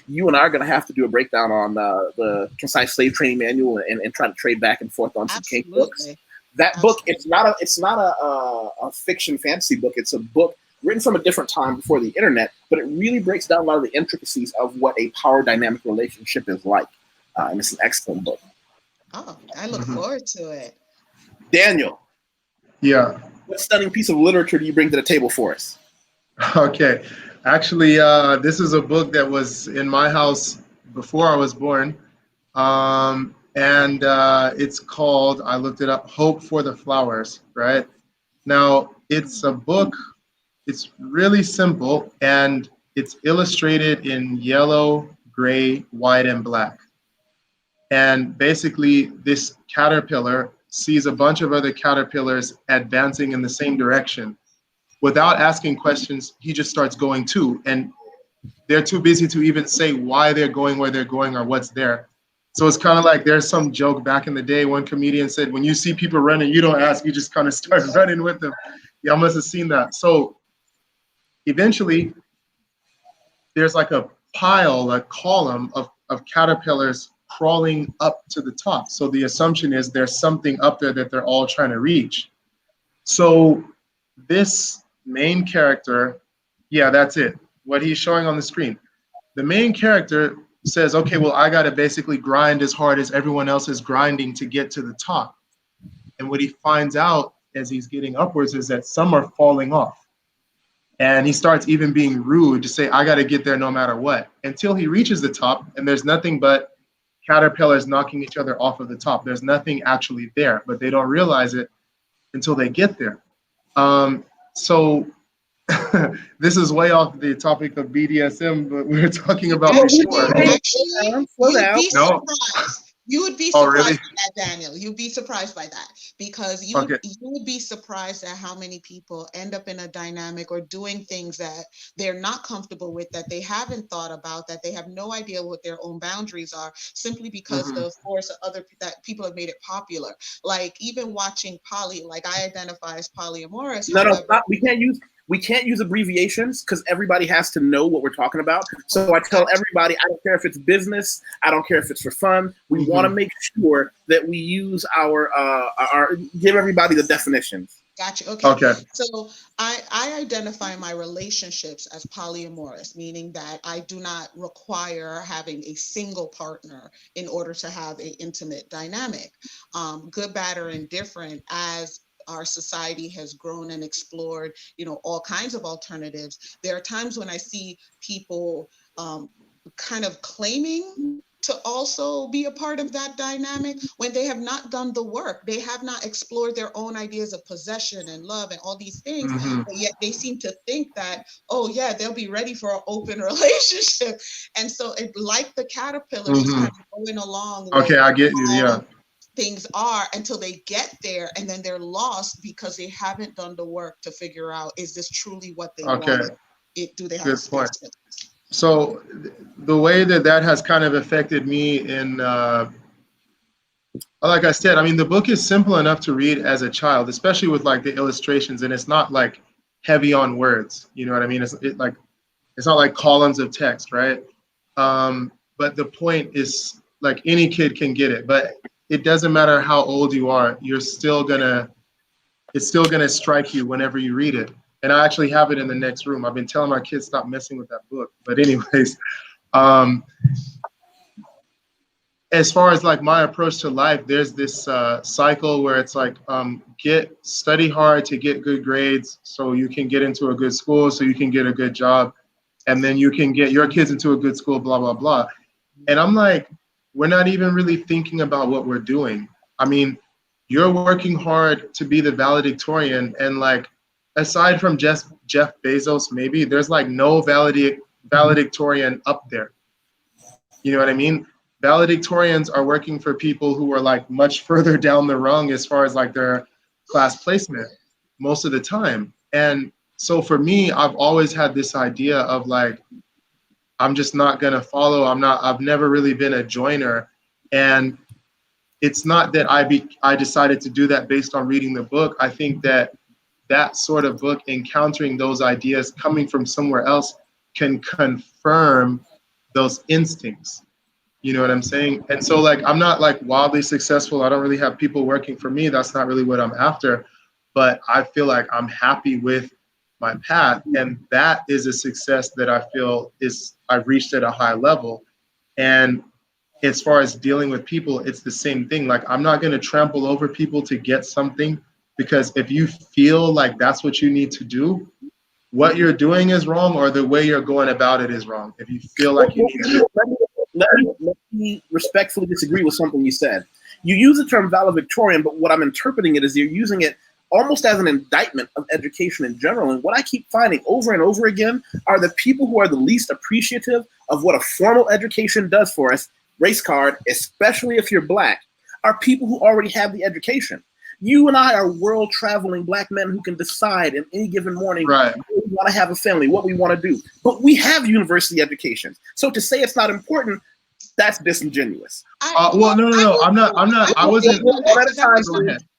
You and I are going to have to do a breakdown on the Concise Slave Training Manual, and try to trade back and forth on some cake books. That book, it's not a fiction fantasy book. It's a book written from a different time before the internet, but it really breaks down a lot of the intricacies of what a power dynamic relationship is like. And it's an excellent book. Oh, I look forward to it. Daniel, Yeah. what stunning piece of literature do you bring to the table for us? Okay. Actually, this is a book that was in my house before I was born. And it's called, I looked it up, Hope for the Flowers, right? Now, it's a book, it's really simple, and it's illustrated in yellow, gray, white, and black. And basically, this caterpillar sees a bunch of other caterpillars advancing in the same direction. Without asking questions, he just starts going too. And they're too busy to even say why they're going where they're going or what's there. So it's kind of like there's some joke back in the day. One comedian said, when you see people running, you don't ask, you just kind of start running with them. Y'all must have seen that. So eventually, there's like a pile, a column of caterpillars crawling up to the top. So the assumption is there's something up there that they're all trying to reach. So this main character, yeah, that's it. What he's showing on the screen. The main character says, okay, well, I got to basically grind as hard as everyone else is grinding to get to the top. And what he finds out as he's getting upwards is that some are falling off. And he starts even being rude to say, I got to get there no matter what, until he reaches the top and there's nothing but caterpillars knocking each other off of the top. There's nothing actually there, but they don't realize it until they get there. So this is way off the topic of BDSM, but we were talking about before. Actually, you'd be surprised. You would be Oh, surprised really? by that, Daniel. You'd be surprised by that because you would be surprised at how many people end up in a dynamic or doing things that they're not comfortable with, that they haven't thought about, that they have no idea what their own boundaries are, simply because the force of other that people have made it popular. Like even watching poly, like I identify as polyamorous. No, we can't use abbreviations because everybody has to know what we're talking about. So I tell everybody, I don't care if it's business, I don't care if it's for fun. We want to make sure that we use our give everybody the definitions. Gotcha. Okay. So I identify my relationships as polyamorous, meaning that I do not require having a single partner in order to have an intimate dynamic. Good, bad, or indifferent, as our society has grown and explored, all kinds of alternatives. There are times when I see people kind of claiming to also be a part of that dynamic when they have not done the work. They have not explored their own ideas of possession and love and all these things, but yet they seem to think that, oh yeah, they'll be ready for an open relationship. And so it, like the caterpillar, just kind of going along. Okay, I get you, yeah. Things are until they get there, and then they're lost because they haven't done the work to figure out, is this truly what they want? Do they have a space? So the way that has kind of affected me in, like I said, I mean, the book is simple enough to read as a child, especially with like the illustrations, and it's not like heavy on words. You know what I mean? It's not like columns of text, right? But the point is, like, any kid can get it, but it doesn't matter how old you are, it's still gonna strike you whenever you read it. And I actually have it in the next room. I've been telling my kids stop messing with that book. But anyways, as far as like my approach to life, there's this cycle where it's like study hard to get good grades so you can get into a good school, so you can get a good job, and then you can get your kids into a good school, blah, blah, blah. And I'm like, we're not even really thinking about what we're doing. I mean, you're working hard to be the valedictorian, and like, aside from just Jeff Bezos, maybe there's like no valedictorian up there. You know what I mean? Valedictorians are working for people who are like much further down the rung as far as like their class placement most of the time. And so for me, I've always had this idea of like, I'm just not gonna follow. I've never really been a joiner. And it's not that I decided to do that based on reading the book. I think that sort of book, encountering those ideas coming from somewhere else, can confirm those instincts. You know what I'm saying? And so like, I'm not like wildly successful. I don't really have people working for me. That's not really what I'm after. But I feel like I'm happy with my path. And that is a success that I feel I've reached at a high level. And as far as dealing with people, it's the same thing. Like, I'm not going to trample over people to get something, because if you feel like that's what you need to do, what you're doing is wrong, or the way you're going about it is wrong. If you feel like you need to. Let me respectfully disagree with something you said. You use the term valedictorian, but what I'm interpreting it is you're using it almost as an indictment of education in general. And what I keep finding over and over again are the people who are the least appreciative of what a formal education does for us, race card, especially if you're black, are people who already have the education. You and I are world-traveling black men who can decide in any given morning Right. what we want to have a family, what we want to do. But we have university education. So to say it's not important, that's disingenuous. Well, no. I'm not. I wasn't. That was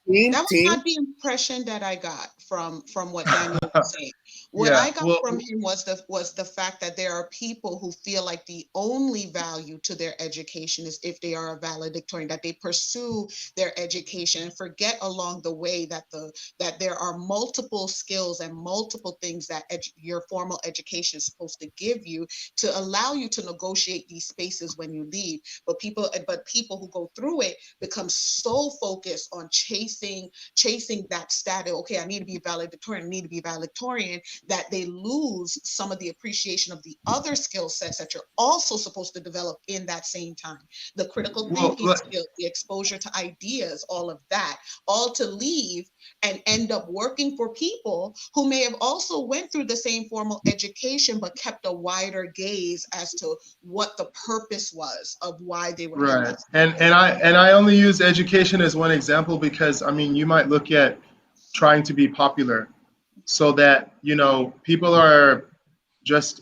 not the impression that I got from what Daniel was saying. What I got from him was the fact that there are people who feel like the only value to their education is if they are a valedictorian, that they pursue their education and forget along the way that there are multiple skills and multiple things that your formal education is supposed to give you to allow you to negotiate these spaces when you leave. But people who go through it become so focused on chasing that status. Okay, I need to be a valedictorian, that they lose some of the appreciation of the other skill sets that you're also supposed to develop in that same time. The critical thinking skill, the exposure to ideas, all of that, all to leave and end up working for people who may have also went through the same formal education but kept a wider gaze as to what the purpose was of why they were right. And I only use education as one example because, I mean, you might look at trying to be popular so that, you know, people are just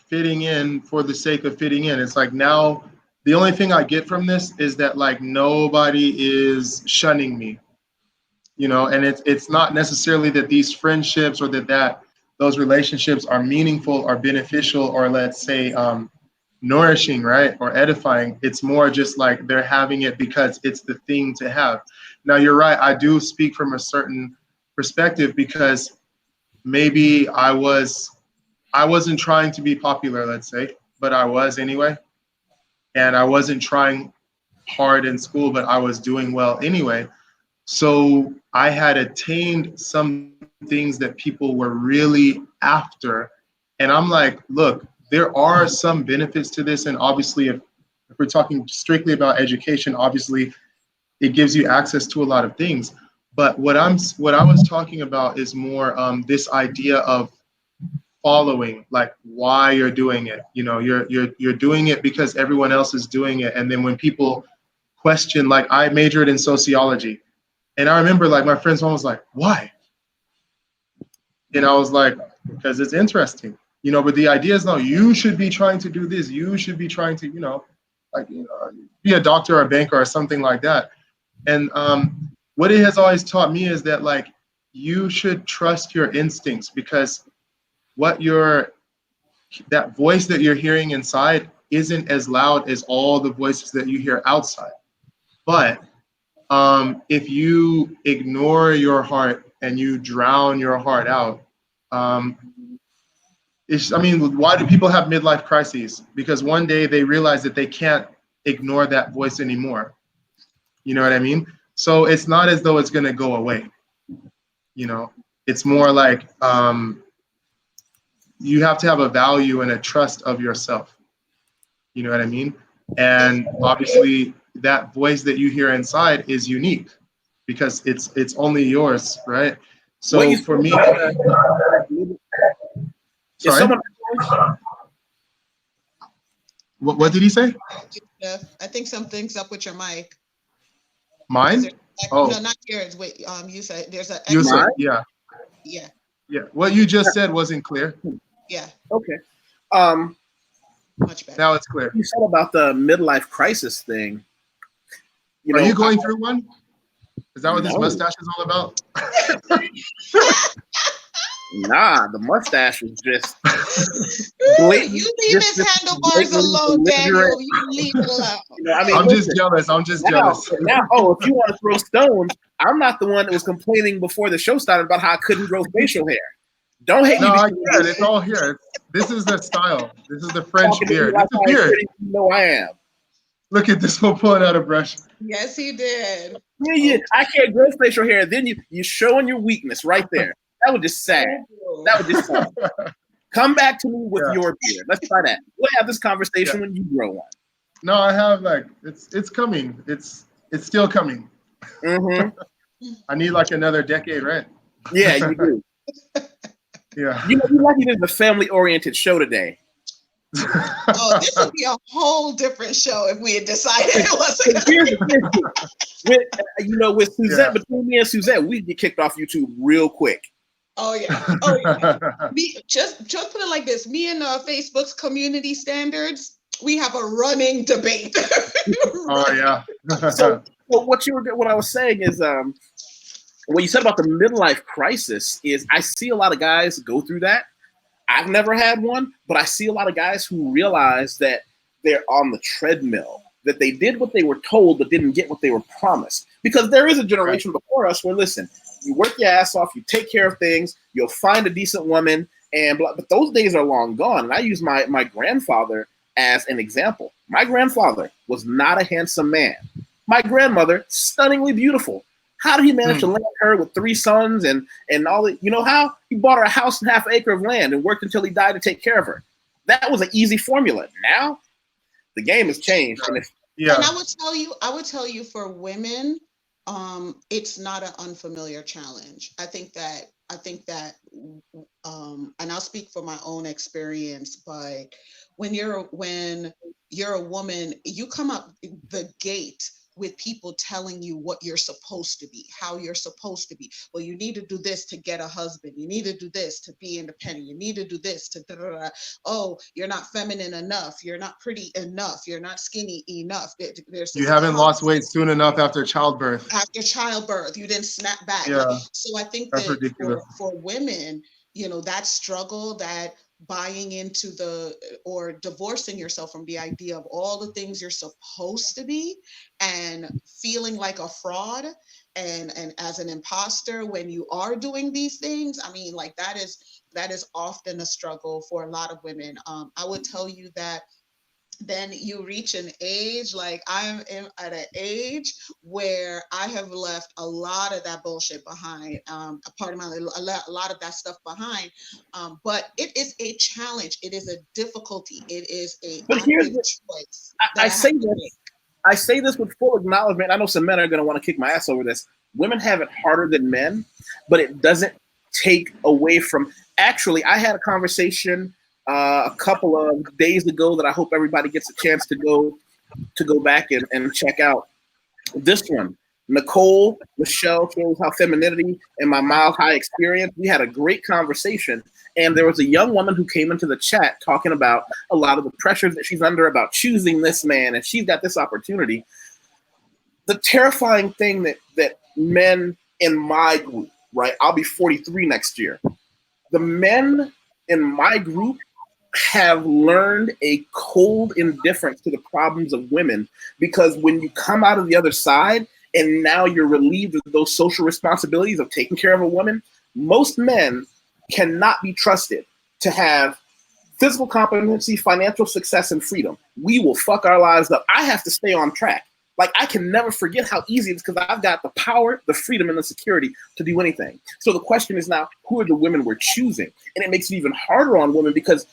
fitting in for the sake of fitting in. It's like, now the only thing I get from this is that, like, nobody is shunning me, you know, and it's not necessarily that these friendships or that those relationships are meaningful or beneficial or, let's say, nourishing, right, or edifying. It's more just like they're having it because it's the thing to have. Now, you're right. I do speak from a certain perspective because maybe I wasn't trying to be popular, let's say, but I was anyway. And I wasn't trying hard in school, but I was doing well anyway. So I had attained some things that people were really after. And I'm like, look, there are some benefits to this. And obviously, if we're talking strictly about education, obviously it gives you access to a lot of things. But what I was talking about is more this idea of following, like, why you're doing it. You know, you're doing it because everyone else is doing it. And then when people question, like, I majored in sociology, and I remember, like, my friend's mom was like, why? And I was like, because it's interesting, you know. But the idea is, no, you should be trying to do this. You should be trying to, you know, like, you know, be a doctor or a banker or something like that. And what it has always taught me is that, like, you should trust your instincts, because that voice that you're hearing inside isn't as loud as all the voices that you hear outside. But if you ignore your heart and you drown your heart out, I mean, why do people have midlife crises? Because one day they realize that they can't ignore that voice anymore. You know what I mean? So it's not as though it's going to go away. You know, it's more like you have to have a value and a trust of yourself. You know what I mean? And obviously, that voice that you hear inside is unique because it's only yours, right? So for me, sorry. What did he say? I think something's up with your mic. Mine? Oh, no, not yours. Wait, you said there's a. You said, yeah. Yeah. Yeah. What you just said wasn't clear. Yeah. Okay. Much better. Now it's clear. You said about the midlife crisis thing. Are you going through one? Is that what this mustache is all about? Nah, the mustache is just. You leave his handlebars alone, Daniel. You leave it alone. You know, I mean, I'm just jealous. Now, if you want to throw stones, I'm not the one that was complaining before the show started about how I couldn't grow facial hair. Don't hate me. No, I get it. It's all here. This is the style. This is the French beard. It's a beard. You know I am. Look at this one pulling out a brush. Yes, he did. Yeah. I can't grow facial hair. Then you showing your weakness right there. That was just sad. That was just sad. Come back to me with your beard. Let's try that. We'll have this conversation when you grow one. No, I have it's coming. It's still coming. Mm-hmm. I need like another decade, right? Yeah, you do. Yeah. You're lucky this is a family-oriented show today. Oh, this would be a whole different show if we had decided it wasn't. With Suzette, between me and Suzette, we get kicked off YouTube real quick. Oh yeah. Just put it like this: me and Facebook's community standards, we have a running debate. Oh yeah. So what I was saying is, what you said about the midlife crisis is, I see a lot of guys go through that. I've never had one, but I see a lot of guys who realize that they're on the treadmill, that they did what they were told but didn't get what they were promised. Because there is a generation before us where, listen, you work your ass off, you take care of things, you'll find a decent woman, but those days are long gone. And I use my grandfather as an example. My grandfather was not a handsome man. My grandmother, stunningly beautiful. How did he manage to land her with 3 sons and all that? You know how? He bought her a house and half an acre of land and worked until he died to take care of her. That was an easy formula. Now, the game has changed. And I would tell you for women, it's not an unfamiliar challenge. I think that, and I'll speak for my own experience, but when you're a woman, you come up the gate with people telling you what you're supposed to be, how you're supposed to be. Well, you need to do this to get a husband. You need to do this to be independent. You need to do this to oh, you're not feminine enough. You're not pretty enough. You're not skinny enough. You haven't lost weight soon enough after childbirth. After childbirth, you didn't snap back. Yeah. So I think that's that ridiculous. For women, that struggle, that buying into or divorcing yourself from the idea of all the things you're supposed to be and feeling like a fraud and as an imposter when you are doing these things. I mean, like that is often a struggle for a lot of women. I would tell you that then you reach an age, like I am at an age where I have left a lot of that bullshit behind, a lot of that stuff behind. But it is a challenge. It is a difficulty. It is a choice. I say this with full acknowledgement. I know some men are going to want to kick my ass over this. Women have it harder than men, but it doesn't take away from. Actually, I had a conversation a couple of days ago that I hope everybody gets a chance to go back and check out. This one, Michelle shows how femininity and my mile high experience. We had a great conversation, and there was a young woman who came into the chat talking about a lot of the pressures that she's under about choosing this man, and she's got this opportunity. The terrifying thing that men in my group, right? I'll be 43 next year. The men in my group have learned a cold indifference to the problems of women, because when you come out of the other side and now you're relieved of those social responsibilities of taking care of a woman, most men cannot be trusted to have physical competency, financial success, and freedom. We will fuck our lives up. I have to stay on track. Like, I can never forget how easy it is because I've got the power, the freedom, and the security to do anything. So the question is now, who are the women we're choosing? And it makes it even harder on women because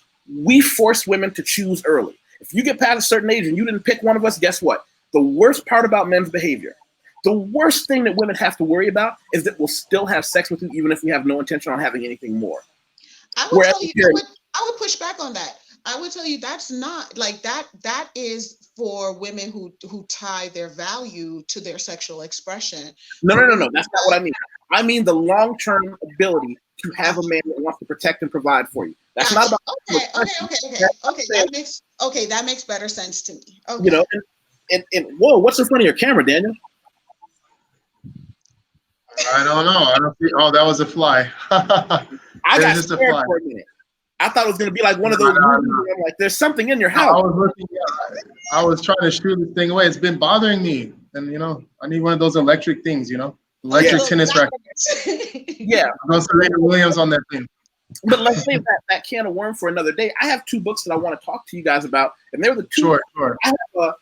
we force women to choose early. If you get past a certain age and you didn't pick one of us, guess what? The worst part about men's behavior, the worst thing that women have to worry about is that we'll still have sex with you even if we have no intention on having anything more. I would push back on that. I would tell you that's not like that. That is for women who tie their value to their sexual expression. No. That's not what I mean. I mean the long-term ability to have a man that wants to protect and provide for you. That's not about. Okay. That makes better sense to me. Okay. You know, and whoa, what's in front of your camera, Daniel? I don't know. I don't see. Oh, that was a fly. I got scared for a minute. I thought it was going to be like one of those movies where I'm like, there's something in your house. I was trying to shoot this thing away. It's been bothering me. And, I need one of those electric things, electric tennis rackets. Yeah. I'm going to Serena Williams on that thing. But let's save that can of worm for another day. I have 2 books that I want to talk to you guys about. And they're the 2. Sure. I have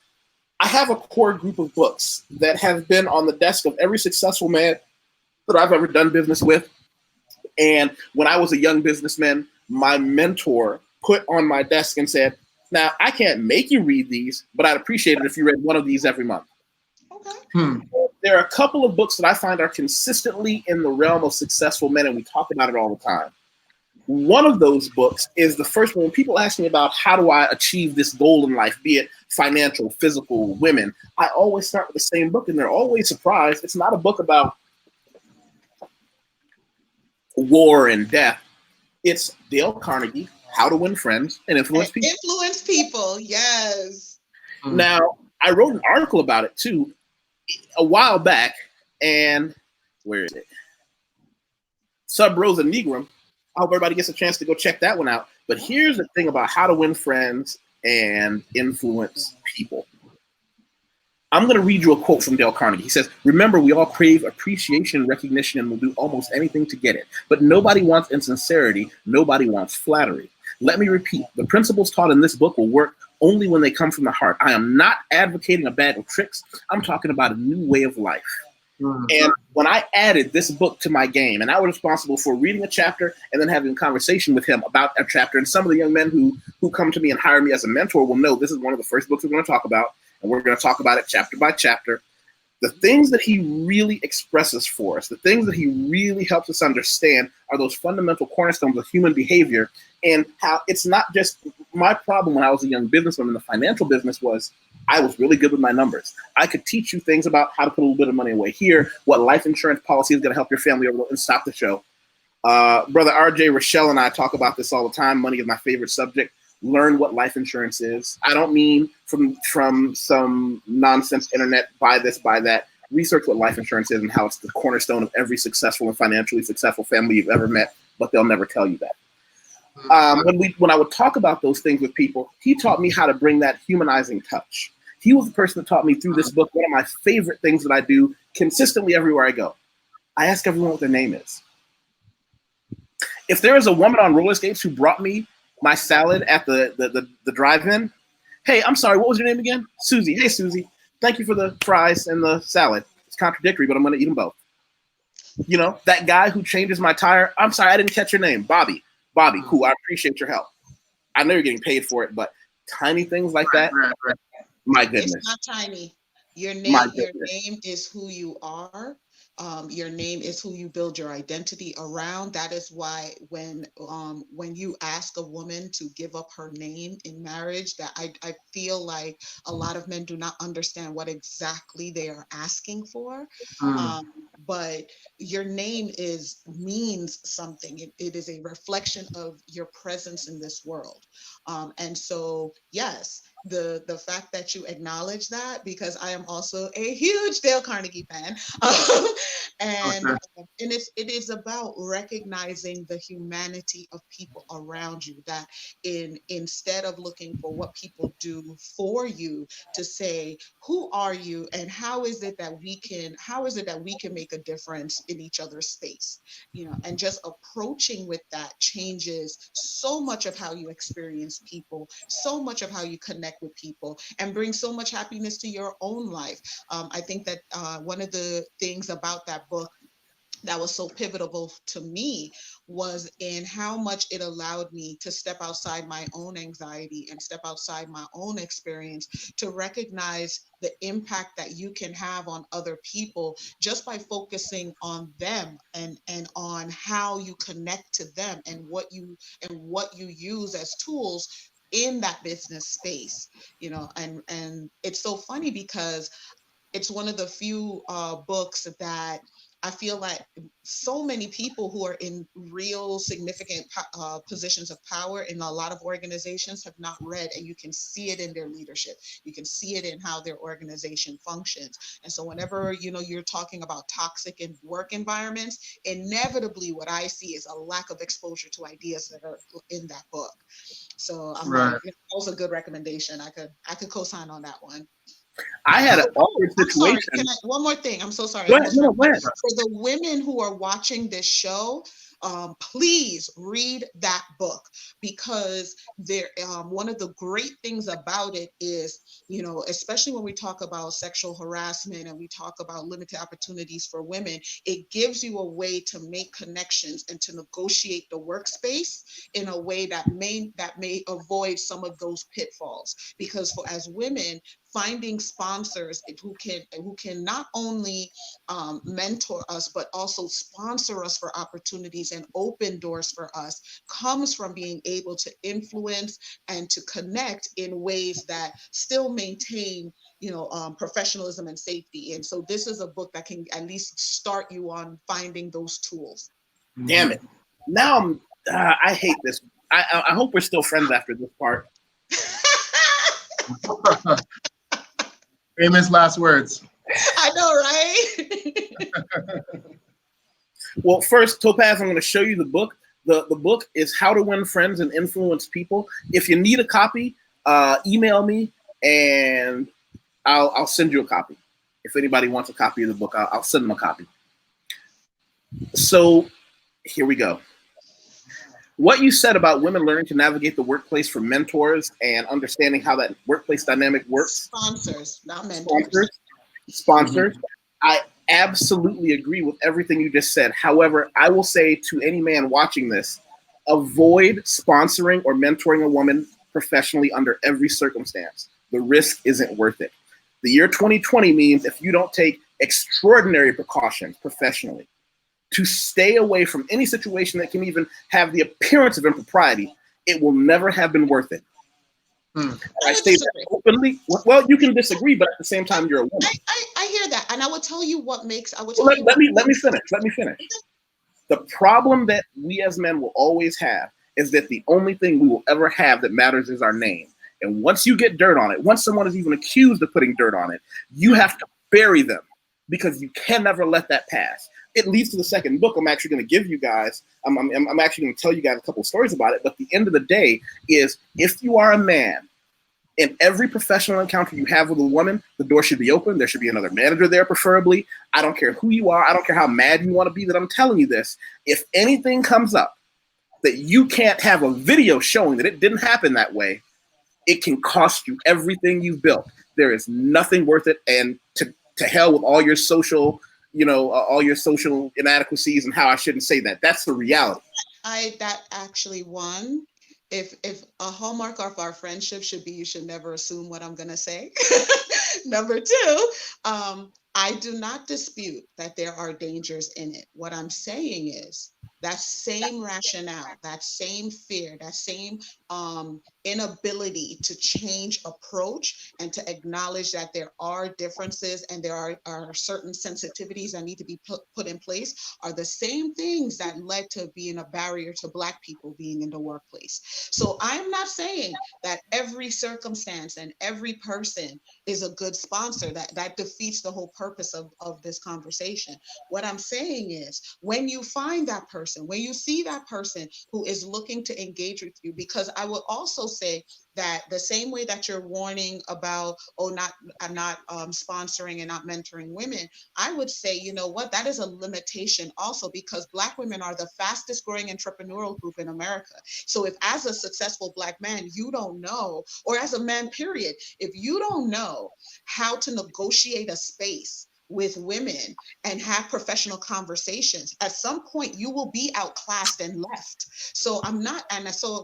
I have a core group of books that have been on the desk of every successful man that I've ever done business with. And when I was a young businessman, my mentor put on my desk and said, now, I can't make you read these, but I'd appreciate it if you read one of these every month. Okay. There are a couple of books that I find are consistently in the realm of successful men, and we talk about it all the time. One of those books is the first one. When people ask me about how do I achieve this goal in life, be it financial, physical, women, I always start with the same book, and they're always surprised. It's not a book about war and death. It's Dale Carnegie, How to Win Friends and Influence People. Influence people, yes. Now, I wrote an article about it too a while back, and where is it? Sub Rosa Negrum. I hope everybody gets a chance to go check that one out. But here's the thing about how to win friends and influence people. I'm going to read you a quote from Dale Carnegie. He says, remember, we all crave appreciation and recognition and will do almost anything to get it. But nobody wants insincerity. Nobody wants flattery. Let me repeat, the principles taught in this book will work only when they come from the heart. I am not advocating a bag of tricks. I'm talking about a new way of life. And when I added this book to my game, and I was responsible for reading a chapter and then having a conversation with him about a chapter, and some of the young men who come to me and hire me as a mentor will know this is one of the first books we're going to talk about, and we're going to talk about it chapter by chapter. The things that he really expresses for us, the things that he really helps us understand are those fundamental cornerstones of human behavior, and how it's not just my problem when I was a young businessman in the financial business was I was really good with my numbers. I could teach you things about how to put a little bit of money away here, what life insurance policy is going to help your family over, and stop the show. Brother RJ, Rochelle, and I talk about this all the time. Money is my favorite subject. Learn what life insurance is. I don't mean from some nonsense internet, buy this, buy that. Research what life insurance is and how it's the cornerstone of every successful and financially successful family you've ever met, but they'll never tell you that. When I would talk about those things with people, he taught me how to bring that humanizing touch. He was the person that taught me through this book. One of my favorite things that I do consistently everywhere I go, I ask everyone what their name is. If there is a woman on roller skates who brought me my salad at the drive-in, hey, I'm sorry, what was your name again? Susie. Hey, Susie, thank you for the fries and the salad. It's contradictory, but I'm going to eat them both. You know, that guy who changes my tire, I'm sorry, I didn't catch your name. Bobby, cool, I appreciate your help. I know you're getting paid for it, but tiny things like that, my goodness. It's not tiny. Your name is who you are. Your name is who you build your identity around. That is why when you ask a woman to give up her name in marriage, that I feel like a lot of men do not understand what exactly they are asking for. But your name means something. It is a reflection of your presence in this world. And so, yes, the fact that you acknowledge that, because I am also a huge Dale Carnegie fan. And it is about recognizing the humanity of people around you, that instead of looking for what people do for you, to say, who are you and how is it that we can make a difference in each other's space, and just approaching with that changes so much of how you experience people, so much of how you connect with people, and bring so much happiness to your own life. I think that one of the things about that book that was so pivotal to me was in how much it allowed me to step outside my own anxiety and step outside my own experience, to recognize the impact that you can have on other people just by focusing on them and on how you connect to them and what you use as tools in that business space. And it's so funny because it's one of the few books that I feel like so many people who are in real significant positions of power in a lot of organizations have not read, and you can see it in their leadership. You can see it in how their organization functions. And so whenever, you're talking about toxic and work environments, inevitably what I see is a lack of exposure to ideas that are in that book. So I'm like, that was a good recommendation. I could co-sign on that one. I had an awkward I'm sorry. situation. One more thing. I'm so sorry. Go ahead, no, go ahead. For the women who are watching this show, please read that book, because there one of the great things about it is, you know, especially when we talk about sexual harassment and we talk about limited opportunities for women, it gives you a way to make connections and to negotiate the workspace in a way that may avoid some of those pitfalls. Because as women, finding sponsors who can not only mentor us, but also sponsor us for opportunities and open doors for us, comes from being able to influence and to connect in ways that still maintain, you know, professionalism and safety. And so this is a book that can at least start you on finding those tools. Damn it. Now I hate this. I hope we're still friends after this part. Famous last words. I know, right? Well, first, Topaz, I'm going to show you the book. The book is How to Win Friends and Influence People. If you need a copy, email me and I'll send you a copy. If anybody wants a copy of the book, I'll send them a copy. So here we go. What you said about women learning to navigate the workplace for mentors and understanding how that workplace dynamic works. Sponsors, not mentors. Sponsors. I absolutely agree with everything you just said. However, I will say to any man watching this, avoid sponsoring or mentoring a woman professionally under every circumstance. The risk isn't worth it. The year 2020 means if you don't take extraordinary precautions professionally to stay away from any situation that can even have the appearance of impropriety, it will never have been worth it. I say that openly. Well, you can disagree, but at the same time, you're a woman. I hear that, and I will tell you what makes. Let me finish. Let me finish. The problem that we as men will always have is that the only thing we will ever have that matters is our name. And once you get dirt on it, once someone is even accused of putting dirt on it, you have to bury them because you can never let that pass. It leads to the second book. I'm actually going to give you guys. I'm actually going to tell you guys a couple of stories about it. But the end of the day is, if you are a man, in every professional encounter you have with a woman, the door should be open. There should be another manager there, preferably. I don't care who you are. I don't care how mad you want to be that I'm telling you this. If anything comes up that you can't have a video showing that it didn't happen that way, it can cost you everything you've built. There is nothing worth it. And to hell with all your social, all your social inadequacies and how I shouldn't say that. That's the reality. That actually won. If a hallmark of our friendship should be, you should never assume what I'm going to say. Number two, I do not dispute that there are dangers in it. What I'm saying is that same rationale, that same fear, that same inability to change approach and to acknowledge that there are differences and there are certain sensitivities that need to be put in place are the same things that led to being a barrier to Black people being in the workplace. So I'm not saying that every circumstance and every person is a good sponsor. That defeats the whole purpose of this conversation. What I'm saying is, when you find that person, when you see that person who is looking to engage with you, because I will also say that the same way that you're warning about, not sponsoring and not mentoring women, I would say, you know what, that is a limitation also, because Black women are the fastest growing entrepreneurial group in America. So if as a successful Black man, you don't know, or as a man, period, if you don't know how to negotiate a space with women and have professional conversations, at some point you will be outclassed and left. So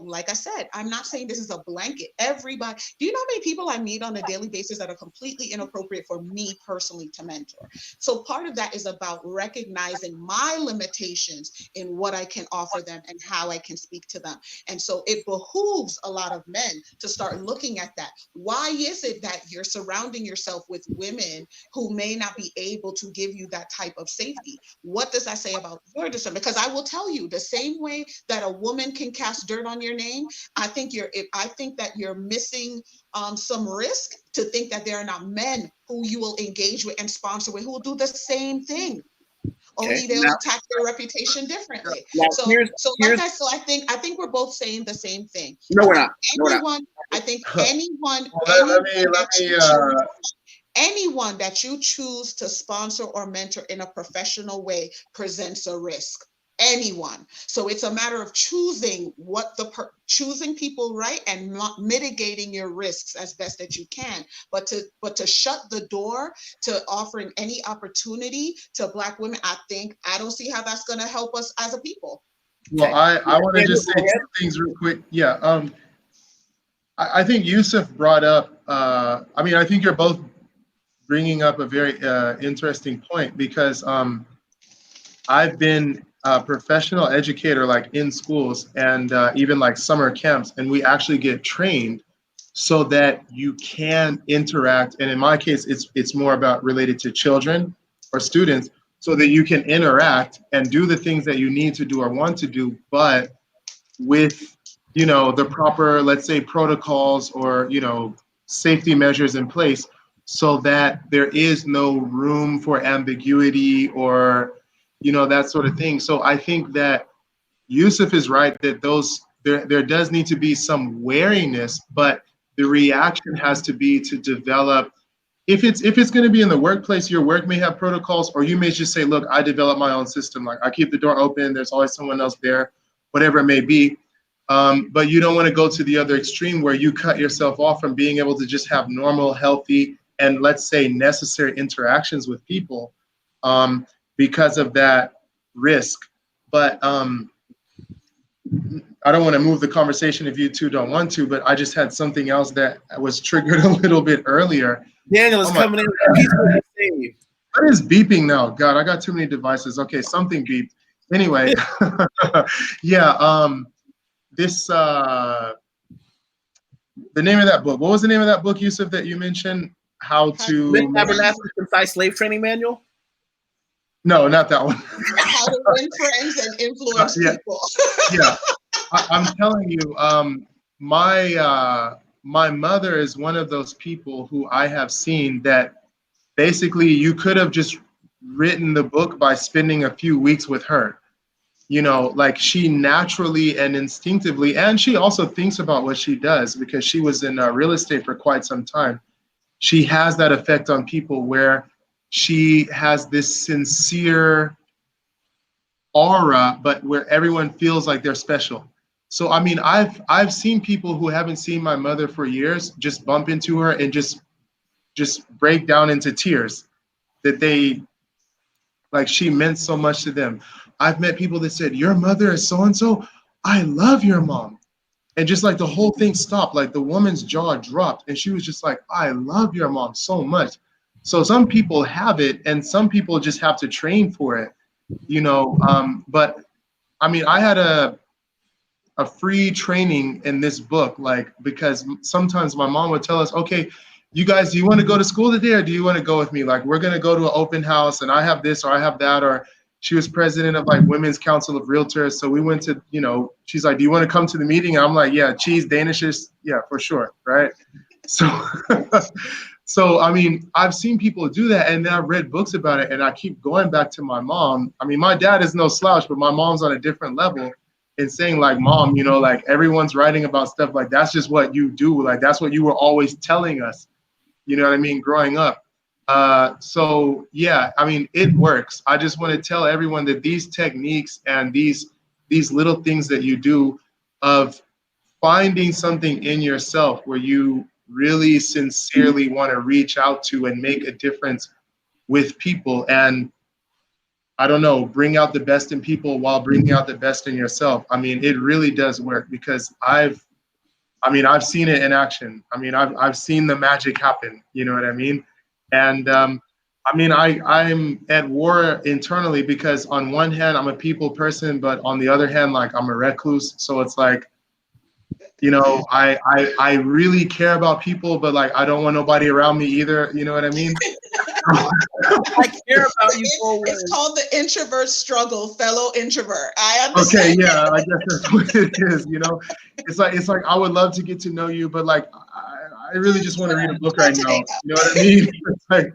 like I said, I'm not saying this is a blanket. Everybody, do you know how many people I meet on a daily basis that are completely inappropriate for me personally to mentor? So part of that is about recognizing my limitations in what I can offer them and how I can speak to them. And so it behooves a lot of men to start looking at that. Why is it that you're surrounding yourself with women who may not be able to give you that type of safety? What does that say about your discernment? Because I will tell you, the same way that a woman can cast dirt on your name, I think that you're missing some risk to think that there are not men who you will engage with and sponsor with who will do the same thing. Only they'll attack their reputation differently. I think we're both saying the same thing. No, we're not. I think anyone. Anyone that you choose to sponsor or mentor in a professional way presents a risk. Anyone. So it's a matter of choosing choosing people right and not mitigating your risks as best that you can. But to shut the door to offering any opportunity to Black women, I don't see how that's going to help us as a people. Well, I want to just say two things real quick. Yeah. I think Yusef brought up. I mean, I think you're both bringing up a very interesting point, because I've been a professional educator, like in schools and even like summer camps, and we actually get trained so that you can interact. And in my case, it's more about related to children or students, so that you can interact and do the things that you need to do or want to do, but with, you know, the proper, let's say, protocols or, you know, safety measures in place, so that there is no room for ambiguity or, you know, that sort of thing. So I think that Yusef is right that there does need to be some wariness, but the reaction has to be to develop. If it's going to be in the workplace, your work may have protocols, or you may just say, look, I develop my own system. Like, I keep the door open. There's always someone else there, whatever it may be. But you don't want to go to the other extreme where you cut yourself off from being able to just have normal, healthy, and let's say necessary interactions with people because of that risk. But I don't want to move the conversation if you two don't want to, but I just had something else that was triggered a little bit earlier. Daniel is coming in. What is beeping now? God, I got too many devices. Okay, something beeped. Anyway, yeah. This the name of that book. What was the name of that book, Yusef, that you mentioned? How to Tabernacle Concise Slave Training Manual? No, not that one. How to win friends and influence people. Yeah, I'm telling you, my mother is one of those people who I have seen that basically you could have just written the book by spending a few weeks with her. You know, like, she naturally and instinctively, and she also thinks about what she does because she was in real estate for quite some time. She has that effect on people where she has this sincere aura, but where everyone feels like they're special. So, I mean, I've seen people who haven't seen my mother for years just bump into her and just break down into tears that they, like, she meant so much to them. I've met people that said, your mother is so-and-so, I love your mom. And just like the whole thing stopped, like the woman's jaw dropped and she was just like, I love your mom so much. So some people have it and some people just have to train for it, you know. But I mean, I had a free training in this book, like, because sometimes my mom would tell us, okay, you guys, do you want to go to school today or do you want to go with me? Like, we're going to go to an open house and I have this or I have that. Or she was president of like Women's Council of Realtors. So we went to, you know, she's like, do you want to come to the meeting? And I'm like, yeah, cheese, Danishes. Yeah, for sure. Right. So, so, I mean, I've seen people do that and then I've read books about it and I keep going back to my mom. I mean, my dad is no slouch, but my mom's on a different level and saying like, mom, you know, like everyone's writing about stuff like that's just what you do. Like, that's what you were always telling us, you know what I mean, growing up. So yeah, I mean, it works. I just want to tell everyone that these techniques and these little things that you do of finding something in yourself where you really sincerely want to reach out to and make a difference with people and, I don't know, bring out the best in people while bringing out the best in yourself. I mean, it really does work because I've seen it in action. I mean, I've seen the magic happen, you know what I mean? And I mean, I'm at war internally because on one hand, I'm a people person, but on the other hand, like, I'm a recluse. So it's like, you know, I really care about people, but like, I don't want nobody around me either. You know what I mean? I care about you. It's called the introvert struggle, fellow introvert. I understand. Okay, yeah, I guess that's what it is. You know, it's like I would love to get to know you, but like I really just want to read a book right now. You know what I mean? It's like,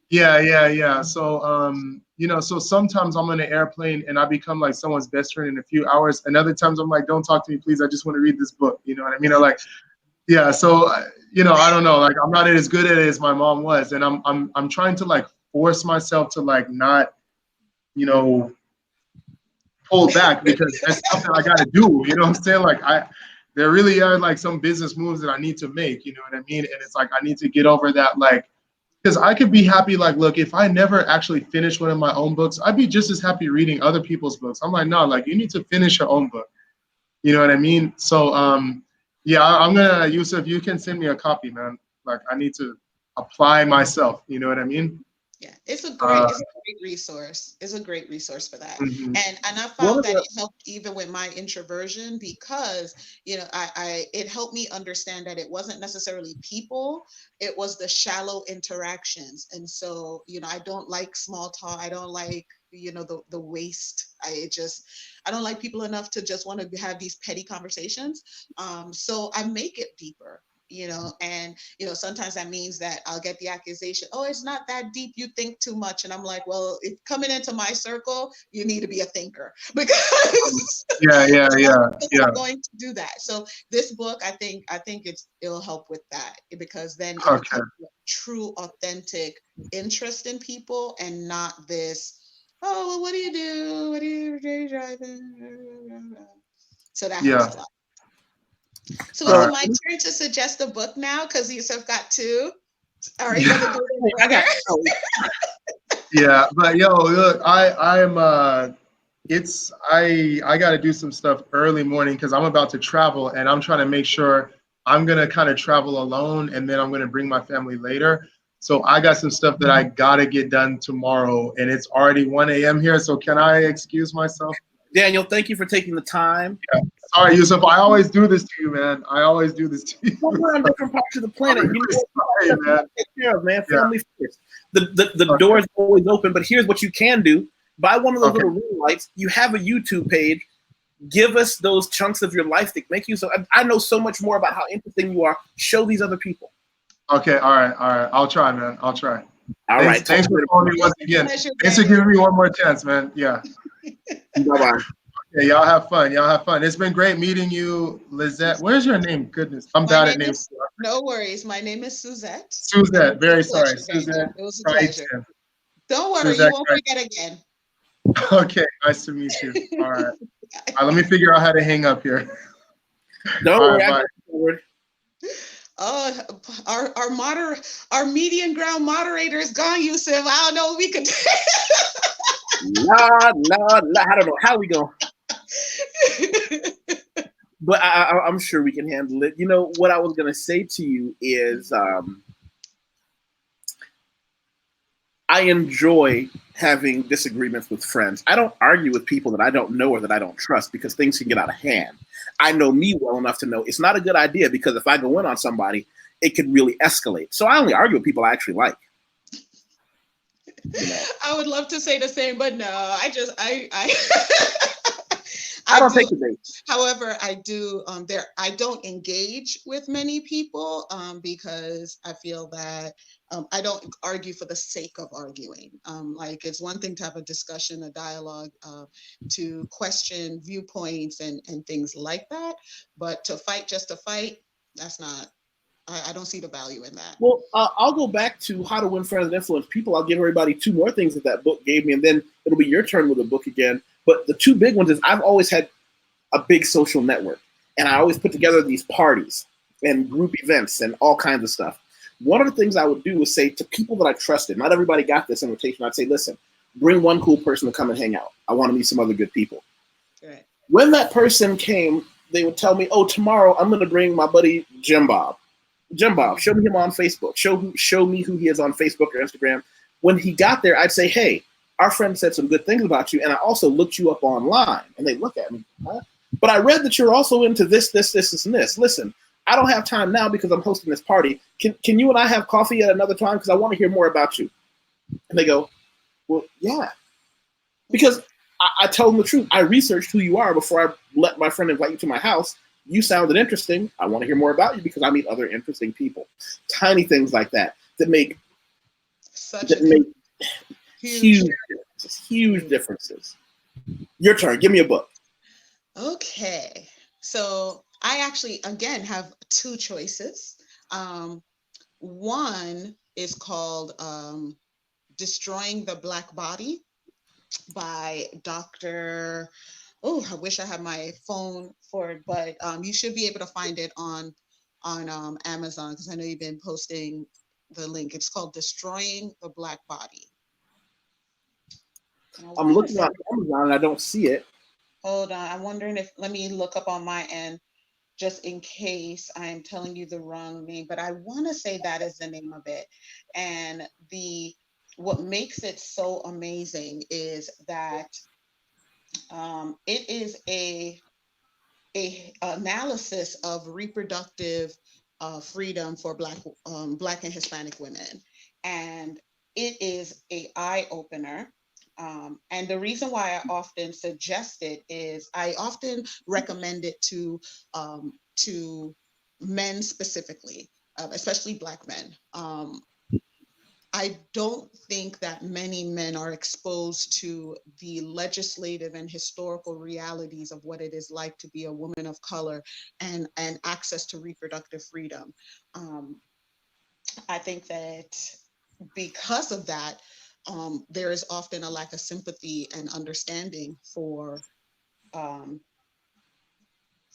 yeah. So you know, so sometimes I'm on an airplane and I become like someone's best friend in a few hours, and other times I'm like, don't talk to me, please. I just want to read this book. You know what I mean? Or like, yeah. So you know, I don't know, like I'm not as good at it as my mom was, and I'm trying to like force myself to like not, you know, pull back because that's something I got to do. You know what I'm saying? Like there really are like some business moves that I need to make. You know what I mean? And it's like I need to get over that, like, because I could be happy. Like, look, if I never actually finish one of my own books, I'd be just as happy reading other people's books. I'm like, no, like you need to finish your own book. You know what I mean? So, yeah, I'm gonna, Yusef, you can send me a copy, man. Like, I need to apply myself. You know what I mean? Yeah, it's a great resource. It's a great resource for that. Mm-hmm. And I One found of that the it helped even with my introversion because, you know, it helped me understand that it wasn't necessarily people, it was the shallow interactions. And so, you know, I don't like small talk. I don't like, you know, the waste. I don't like people enough to just want to have these petty conversations. So I make it deeper. You know, and you know, sometimes that means that I'll get the accusation, oh, it's not that deep, you think too much. And I'm like, well, if coming into my circle, you need to be a thinker because Yeah. I'm going to do that. So this book, I think it'll help with that because then it Okay. becomes a true, authentic interest in people and not this, oh, well, what do you do? What do you driving? So that helps a lot. So is it my turn to suggest a book now? Because Yusef got two. Are you gonna do it in order? Yeah, but yo, look, I got to do some stuff early morning because I'm about to travel and I'm trying to make sure I'm gonna kind of travel alone and then I'm gonna bring my family later. So I got some stuff that I gotta get done tomorrow, and it's already 1 a.m. here. So can I excuse myself? Daniel, thank you for taking the time. Yeah. Sorry, Yusef. I always do this to you, man. I always do this to you. We're on different parts of the planet. I'm really sorry, man. Take care of, man. Yeah. Family first. The door is always open, but here's what you can do. Buy one of those little ring lights. You have a YouTube page. Give us those chunks of your life that make you so. I know so much more about how interesting you are. Show these other people. Okay, all right. I'll try, man. I'll try. All right. Thanks for calling me once again. Thanks for giving me one more chance, man. Yeah. Bye-bye. Yeah, y'all have fun. Y'all have fun. It's been great meeting you, Lizette. Where's your name? Goodness, I'm bad at names. No worries. My name is Suzette. Suzette. Very sorry. Suzette. It was a pleasure. Don't worry. Suzette, you won't forget again. Okay. Nice to meet you. All right. All right. Let me figure out how to hang up here. Don't worry. Oh, our median ground moderator is gone, Yusef. I don't know what we could do. Nah. I don't know how we going. But I'm sure we can handle it. You know, what I was going to say to you is I enjoy having disagreements with friends. I don't argue with people that I don't know or that I don't trust because things can get out of hand. I know me well enough to know it's not a good idea because if I go in on somebody, it could really escalate. So I only argue with people I actually like. You know? I would love to say the same, but no, I don't take the bait. However, I do I don't engage with many people because I feel that I don't argue for the sake of arguing. Like it's one thing to have a discussion, a dialogue, to question viewpoints and things like that, but to fight just to fight, that's not. I don't see the value in that. Well, I'll go back to How to Win Friends and Influence People. I'll give everybody two more things that book gave me, and then it'll be your turn with the book again. But the two big ones is I've always had a big social network, and I always put together these parties and group events and all kinds of stuff. One of the things I would do was say to people that I trusted, not everybody got this invitation, I'd say, listen, bring one cool person to come and hang out. I want to meet some other good people. Right. When that person came, they would tell me, oh, tomorrow I'm going to bring my buddy Jim Bob. Jim Bob, show me him on Facebook. Show me who he is on Facebook or Instagram. When he got there, I'd say, hey, our friend said some good things about you, and I also looked you up online. And they look at me, huh? But I read that you're also into this, and this. Listen, I don't have time now because I'm hosting this party. Can you and I have coffee at another time? Because I want to hear more about you. And they go, well, yeah. Because I tell them the truth. I researched who you are before I let my friend invite you to my house. You sounded interesting. I want to hear more about you because I meet other interesting people. Tiny things like that make huge differences. Your turn. Give me a book. Okay. So I actually, again, have two choices. One is called Destroying the Black Body by Dr. Oh, I wish I had my phone for it, but you should be able to find it on Amazon, because I know you've been posting the link. It's called Destroying the Black Body. And I I'm want to looking say, on Amazon and I don't see it. hold on, I'm wondering if, let me look up on my end just in case I am telling you the wrong name, but I want to say that is the name of it. And what makes it so amazing is that it is a analysis of reproductive freedom for Black and Hispanic women, and it is a eye opener. And the reason why I often suggest it is I often recommend it to men specifically, especially Black men. I don't think that many men are exposed to the legislative and historical realities of what it is like to be a woman of color and access to reproductive freedom. Um, I think that because of that, there is often a lack of sympathy and understanding um,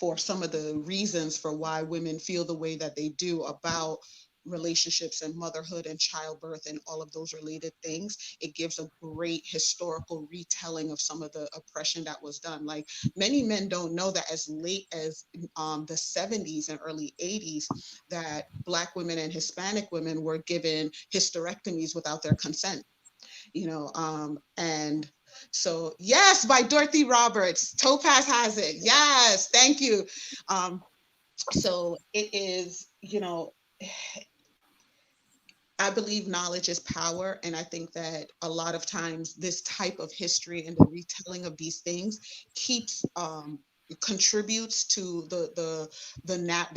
for some of the reasons for why women feel the way that they do about relationships and motherhood and childbirth and all of those related things. It gives a great historical retelling of some of the oppression that was done. Like, many men don't know that as late as the 70s and early 80s, that Black women and Hispanic women were given hysterectomies without their consent, and so, yes, by Dorothy Roberts. Topaz has it. Yes, thank you. So it is, I believe knowledge is power. And I think that a lot of times this type of history and the retelling of these things keeps contributes to the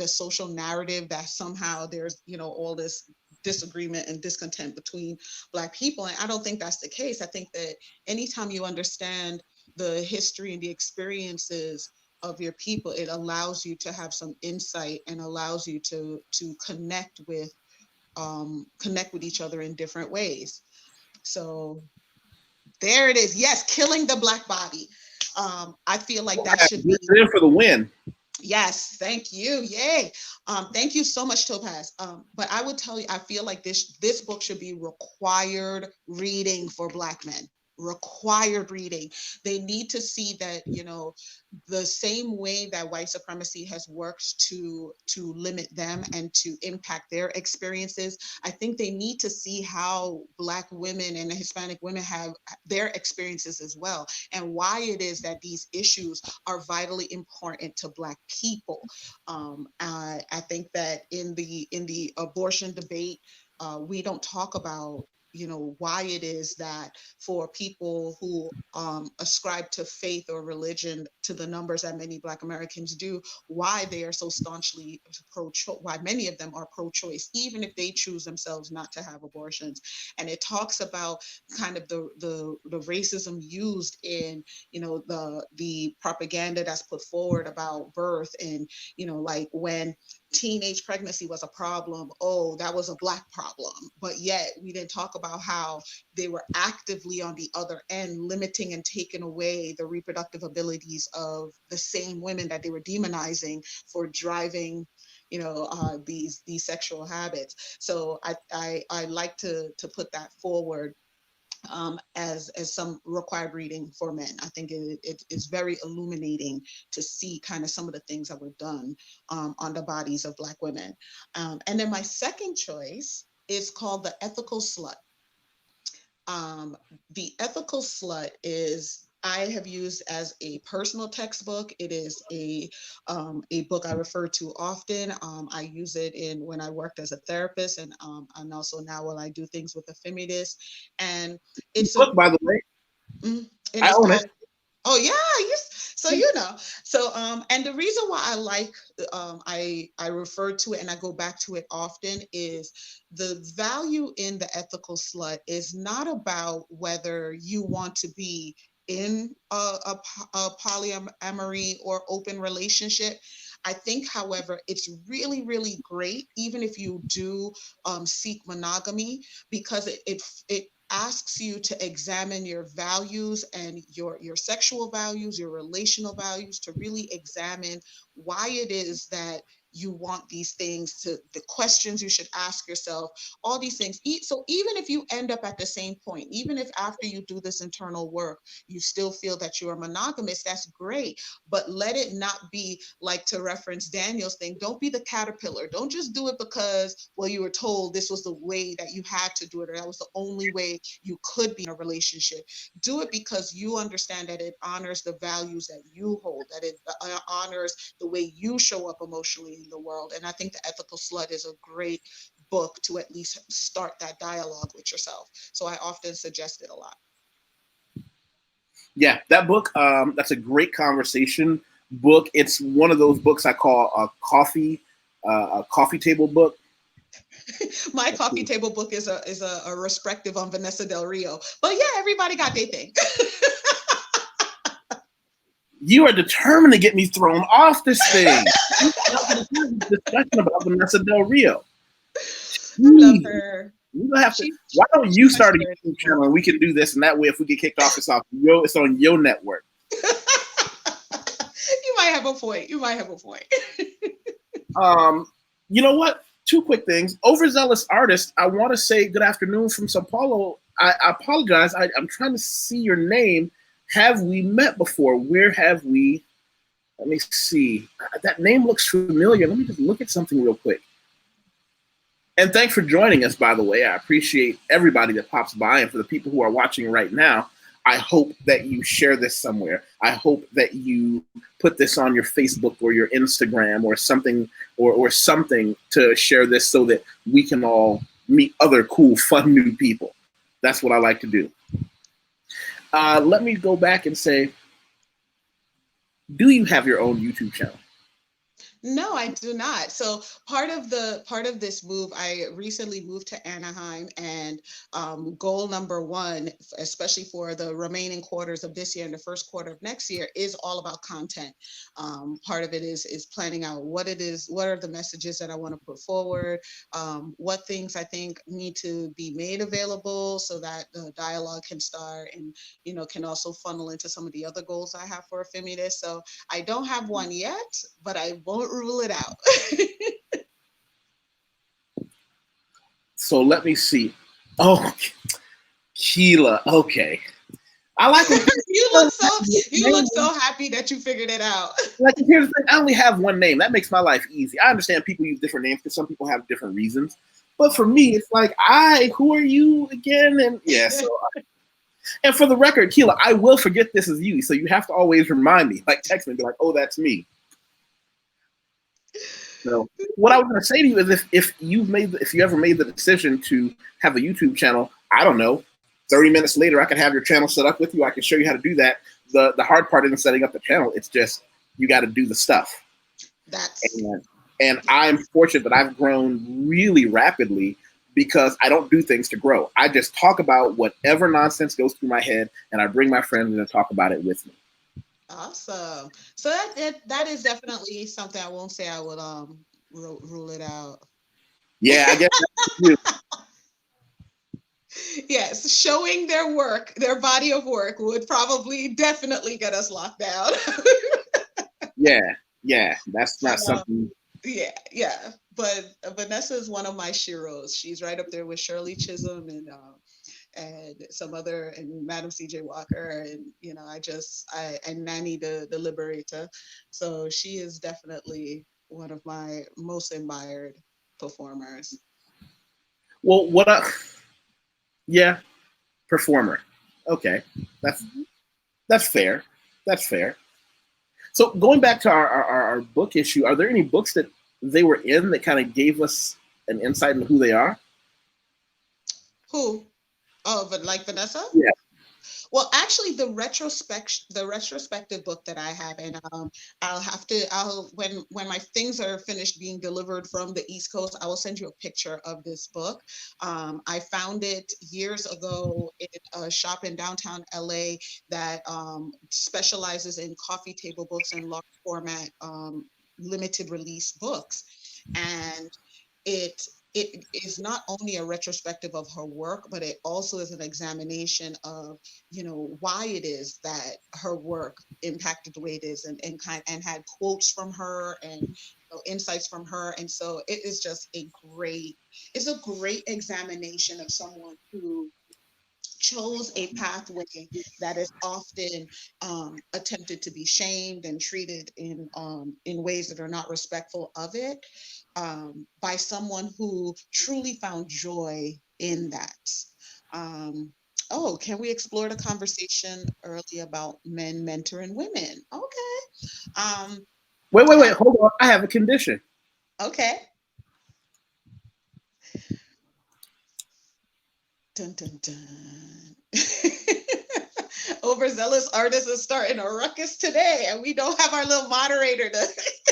social narrative that somehow there's, all this disagreement and discontent between Black people. And I don't think that's the case. I think that anytime you understand the history and the experiences of your people, it allows you to have some insight and allows you to connect with each other in different ways. So there it is. Yes, killing the Black body. I feel like that should be. In for the win. Yes, thank you. Yay. Thank you so much, Topaz. But I would tell you, I feel like this book should be required reading for Black men. Required reading. They need to see that, the same way that white supremacy has worked to limit them and to impact their experiences. I think they need to see how Black women and Hispanic women have their experiences as well, and why it is that these issues are vitally important to Black people. I think that in the abortion debate, we don't talk about, why it is that for people who ascribe to faith or religion to the numbers that many Black Americans do, why they are so staunchly pro-choice, why many of them are pro-choice, even if they choose themselves not to have abortions. And it talks about kind of the racism used in, the propaganda that's put forward about birth, and, like when teenage pregnancy was a problem, oh, that was a Black problem. But yet we didn't talk about how they were actively on the other end limiting and taking away the reproductive abilities of the same women that they were demonizing for driving, these sexual habits. So I like to put that forward as some required reading for men. I think it is very illuminating to see kind of some of the things that were done on the bodies of Black women. And then my second choice is called The Ethical Slut. The Ethical Slut is, I have used as a personal textbook. It is a book I refer to often. I use it in when I worked as a therapist, and also now when I do things with the feminist. And it's a Book, by the way, and I it's own called. it. Oh yeah, so and the reason why I like I refer to it and I go back to it often is the value in The Ethical Slut is not about whether you want to be in a polyamory or open relationship. I think, however, it's really, really great, even if you do seek monogamy, because it asks you to examine your values and your sexual values, your relational values, to really examine why it is that you want these things, to the questions you should ask yourself, all these things. So even if you end up at the same point, even if after you do this internal work, you still feel that you are monogamous, that's great. But let it not be like, to reference Daniel's thing, don't be the caterpillar. Don't just do it because, well, you were told this was the way that you had to do it, or that was the only way you could be in a relationship. Do it because you understand that it honors the values that you hold, that it honors the way you show up emotionally in the world. And I think The Ethical Slut is a great book to at least start that dialogue with yourself. So I often suggest it a lot. Yeah, that book, that's a great conversation book. It's one of those books I call a coffee table book. My coffee table book is a respective on Vanessa Del Rio. But yeah, everybody got their thing. You are determined to get me thrown off this thing. Discussion about Vanessa Del Rio. I love her. You have to. Why don't you start a YouTube channel and we can do this, and that way, if we get kicked off, it's on your network. You might have a point. You might have a point. You know what? Two quick things. Overzealous artist, I want to say good afternoon from Sao Paulo. I apologize. I'm trying to see your name. Have we met before? Where have we? Let me see. That name looks familiar. Let me just look at something real quick. And thanks for joining us, by the way. I appreciate everybody that pops by. And for the people who are watching right now, I hope that you share this somewhere. I hope that you put this on your Facebook or your Instagram or something, or something to share this so that we can all meet other cool, fun new people. That's what I like to do. Let me go back and say, do you have your own YouTube channel? No, I do not. So part of this move, I recently moved to Anaheim, and goal number one, especially for the remaining quarters of this year and the first quarter of next year, is all about content. Part of it is planning out what it is, what are the messages that I want to put forward, what things I think need to be made available so that the dialogue can start, and can also funnel into some of the other goals I have for Feminist. So I don't have one yet, but I won't rule it out. So let me see. Oh, Keela. Okay. I like when you look so happy that you figured it out. Like, here's the thing. I only have one name. That makes my life easy. I understand people use different names because some people have different reasons. But for me, it's like, who are you again? And yeah, so and for the record, Keela, I will forget this is you. So you have to always remind me, like text me and be like, oh, that's me. So what I was going to say to you is, if you ever made the decision to have a YouTube channel, I don't know, 30 minutes later, I can have your channel set up with you. I can show you how to do that. The hard part isn't setting up the channel. It's just, you got to do the stuff. And I'm fortunate that I've grown really rapidly because I don't do things to grow. I just talk about whatever nonsense goes through my head, and I bring my friends in and talk about it with me. Awesome. So that is definitely something. I won't say I would rule it out. Yeah, I guess that's you. Yes, showing their work, their body of work, would probably definitely get us locked down. Yeah, that's not something. Yeah. But Vanessa is one of my sheroes. She's right up there with Shirley Chisholm and some other, and Madam C.J. Walker, and and Nanny the Liberator. So she is definitely one of my most admired performers. Well, performer. Okay, that's fair. That's fair. So going back to our book issue, are there any books that they were in that kind of gave us an insight into who they are? Who? Oh, but like Vanessa? Yeah. Well, actually, the retrospective book that I have, and when my things are finished being delivered from the East Coast, I will send you a picture of this book. I found it years ago in a shop in downtown LA that specializes in coffee table books and large format limited release books. And it is not only a retrospective of her work, but it also is an examination of, why it is that her work impacted the way it is, and had quotes from her and insights from her. And so it is just it's a great examination of someone who chose a pathway that is often attempted to be shamed and treated in ways that are not respectful of it, by someone who truly found joy in that. Can we explore the conversation early about men mentoring women? Okay. Wait, hold on. I have a condition. Okay. Dun, dun, dun. Overzealous artist is starting a ruckus today, and we don't have our little moderator to.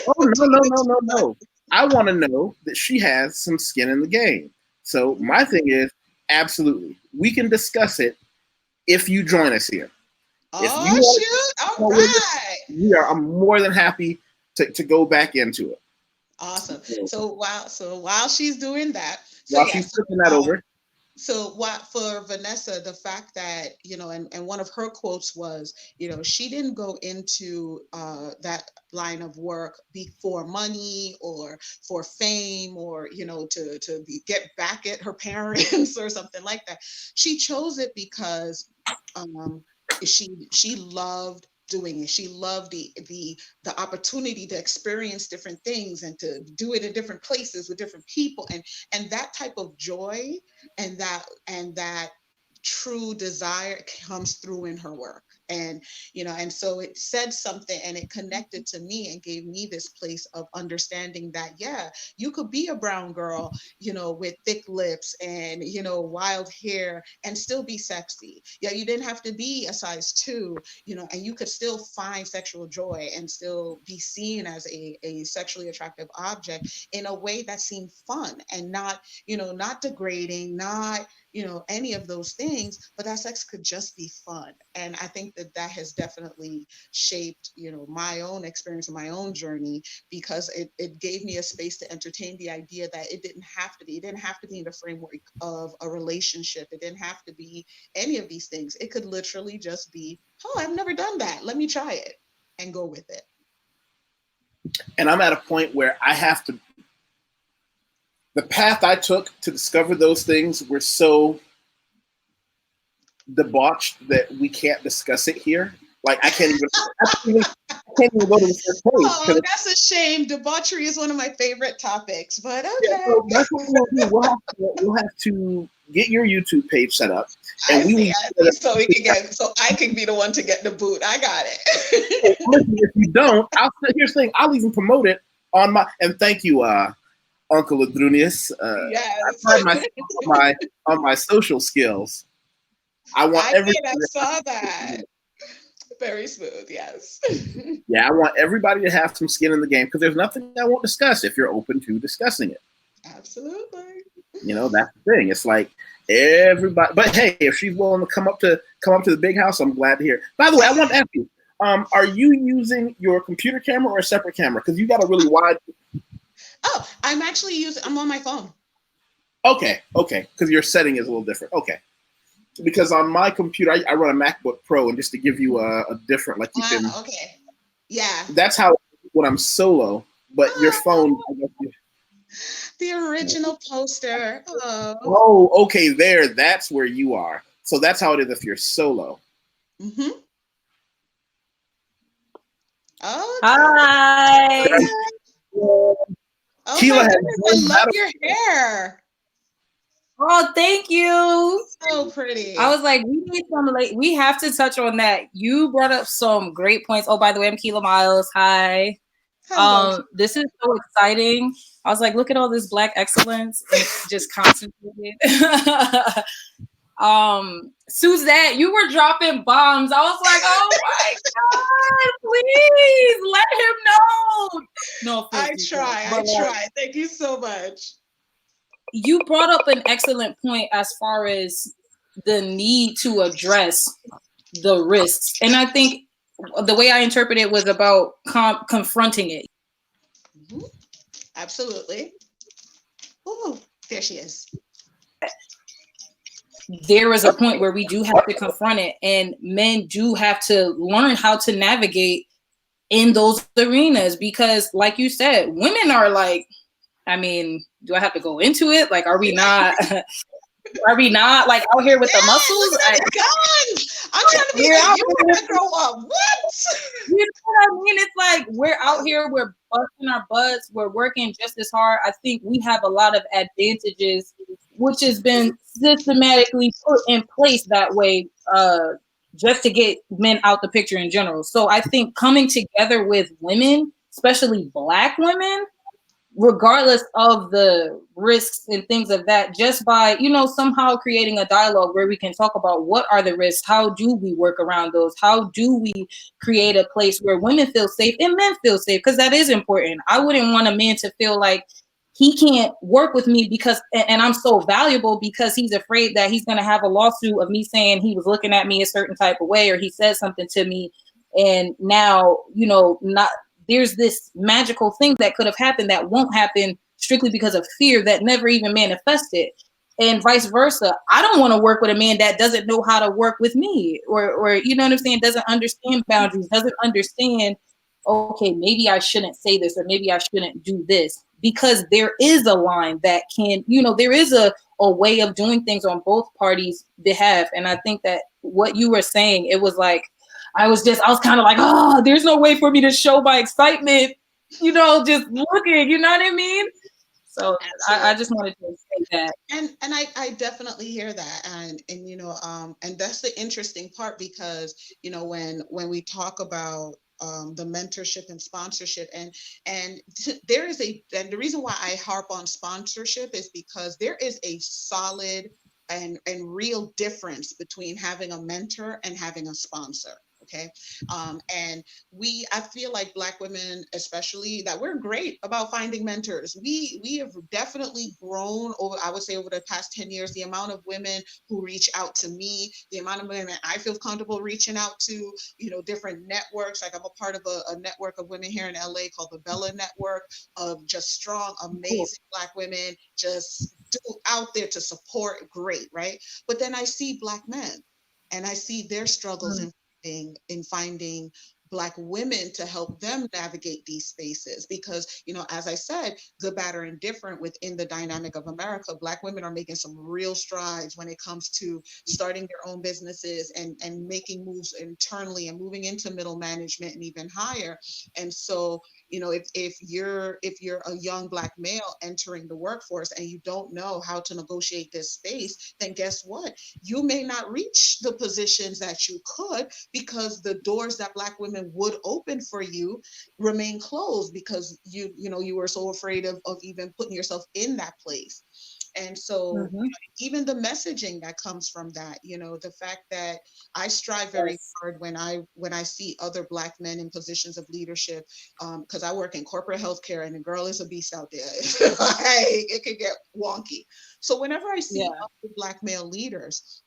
Oh, no. I want to know that she has some skin in the game. So my thing is, absolutely, we can discuss it if you join us here. Oh, shoot. All right. I'm more than happy to go back into it. Awesome. So while she's doing that, she's flipping that over. So for Vanessa, the fact that, and one of her quotes was, she didn't go into that line of work for money or for fame or, to get back at her parents or something like that. She chose it because she loved doing it. She loved the opportunity to experience different things and to do it in different places with different people, and that type of joy and that true desire comes through in her work. And and so it said something, and it connected to me and gave me this place of understanding that you could be a brown girl with thick lips and wild hair and still be sexy. You didn't have to be a size 2, and you could still find sexual joy and still be seen as a sexually attractive object in a way that seemed fun and not degrading, not any of those things, but that sex could just be fun. And I think that has definitely shaped, my own experience and my own journey, because it gave me a space to entertain the idea that it didn't have to be in the framework of a relationship. It didn't have to be any of these things. It could literally just be, I've never done that. Let me try it and go with it. And I'm at a point where the path I took to discover those things were so debauched that we can't discuss it here. Like I can't even go to the first page. Oh, that's a shame. Debauchery is one of my favorite topics, but okay. Yeah, so that's what we'll do. We'll have to get your YouTube page set up, and so I can be the one to get the boot. I got it. Listen, if you don't, here's the thing. I'll even promote it on my. And thank you, Uncle Adrunius. Yes. I pride myself on my social skills. I saw that. Very smooth, yes. Yeah, I want everybody to have some skin in the game, because there's nothing I won't discuss if you're open to discussing it. Absolutely. That's the thing. It's like everybody. But hey, if she's willing to come up to the big house, I'm glad to hear. By the way, I want to ask you: are you using your computer camera or a separate camera? Because you got a really wide. Oh, I'm on my phone. Okay, because your setting is a little different. Okay. Because on my computer, I run a MacBook Pro, and just to give you a different, like you can. Okay. Yeah. That's how when I'm solo, but your phone. I guess the original poster. Oh, okay. That's where you are. So that's how it is if you're solo. Mm-hmm. Oh. Hi. Oh Keila, my goodness, I love your hair. Oh, thank you. So pretty. I was like, we have to touch on that. You brought up some great points. Oh, by the way, I'm Keila Miles. Hi. Hello. This is so exciting. I was like, look at all this Black excellence and just concentrated. Suzette, you were dropping bombs. I was like, oh my God, please let him know. No, I try. Thank you so much. You brought up an excellent point as far as the need to address the risks. And I think the way I interpret it was about confronting it. Absolutely. Oh, there she is. There is a point where we do have to confront it, and men do have to learn how to navigate in those arenas, because like you said, women are like, I mean, do I have to go into it? Like, are we not are we not like out here with the muscles? Look at that guns. I'm trying to be like, you want to grow up. What? You know what I mean? It's like we're out here, we're busting our butts, we're working just as hard. I think we have a lot of advantages, which has been systematically put in place that way, just to get men out the picture in general. So I think coming together with women, especially Black women, regardless of the risks and things of that, just by, you know, somehow creating a dialogue where we can talk about what are the risks, how do we work around those, how do we create a place where women feel safe and men feel safe, because that is important. I wouldn't want a man to feel like he can't work with me because, and I'm so valuable, because he's afraid that he's going to have a lawsuit of me saying he was looking at me a certain type of way, or he said something to me, and now, you know, not, there's this magical thing that could have happened that won't happen strictly because of fear that never even manifested, and vice versa. I don't want to work with a man that doesn't know how to work with me, or you know what I'm saying, doesn't understand boundaries, doesn't understand, okay, maybe I shouldn't say this, or maybe I shouldn't do this, because there is a line that can, you know, there is a way of doing things on both parties' behalf. And I think that what you were saying, it was like, I was kind of like, oh, there's no way for me to show my excitement, you know, just looking, you know what I mean? So I just wanted to say that. And I definitely hear that. And you know, and that's the interesting part, because, you know, when we talk about the mentorship and sponsorship, and there is and the reason why I harp on sponsorship is because there is a solid and real difference between having a mentor and having a sponsor. Okay. And I feel like Black women, especially, that we're great about finding mentors. We have definitely grown over, I would say, over the past 10 years, the amount of women who reach out to me, the amount of women I feel comfortable reaching out to, you know, different networks. Like, I'm a part of a network of women here in LA called the Bella Network, of just strong, amazing Black women just out there to support. Great. Right. But then I see Black men, and I see their struggles in finding Black women to help them navigate these spaces. Because, you know, as I said, good, bad, or indifferent, within the dynamic of America, Black women are making some real strides when it comes to starting their own businesses and making moves internally and moving into middle management and even higher. And so, you know, if you're a young Black male entering the workforce and you don't know how to negotiate this space, then guess what? You may not reach the positions that you could, because the doors that Black women would open for you remain closed, because you were so afraid of even putting yourself in that place. And so, you know, even the messaging that comes from that, you know, the fact that I strive very hard when I see other Black men in positions of leadership, because I work in corporate healthcare, and the girl is a beast out there. It can get wonky. So whenever I see other Black male leaders,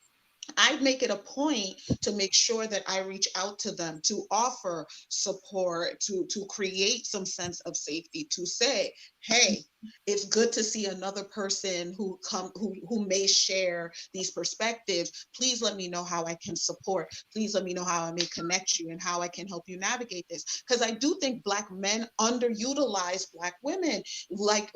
I make it a point to make sure that I reach out to them, to offer support, to create some sense of safety, to say, hey, it's good to see another person who may share these perspectives. Please let me know how I can support. Please let me know how I may connect you and how I can help you navigate this. Because I do think Black men underutilize Black women. Like,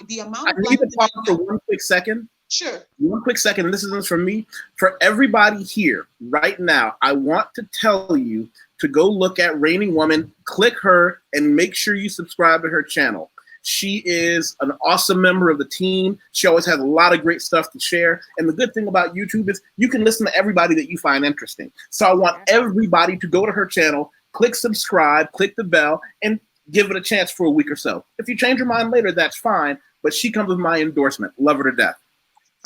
the amount of I need to pause for one quick second. Sure. One quick second, and this is from me. For everybody here right now, I want to tell you to go look at Reigning Woman, click her, and make sure you subscribe to her channel. She is an awesome member of the team. She always has a lot of great stuff to share. And the good thing about YouTube is you can listen to everybody that you find interesting. So I want everybody to go to her channel, click subscribe, click the bell, and give it a chance for a week or so. If you change your mind later, that's fine. But she comes with my endorsement. Love her to death.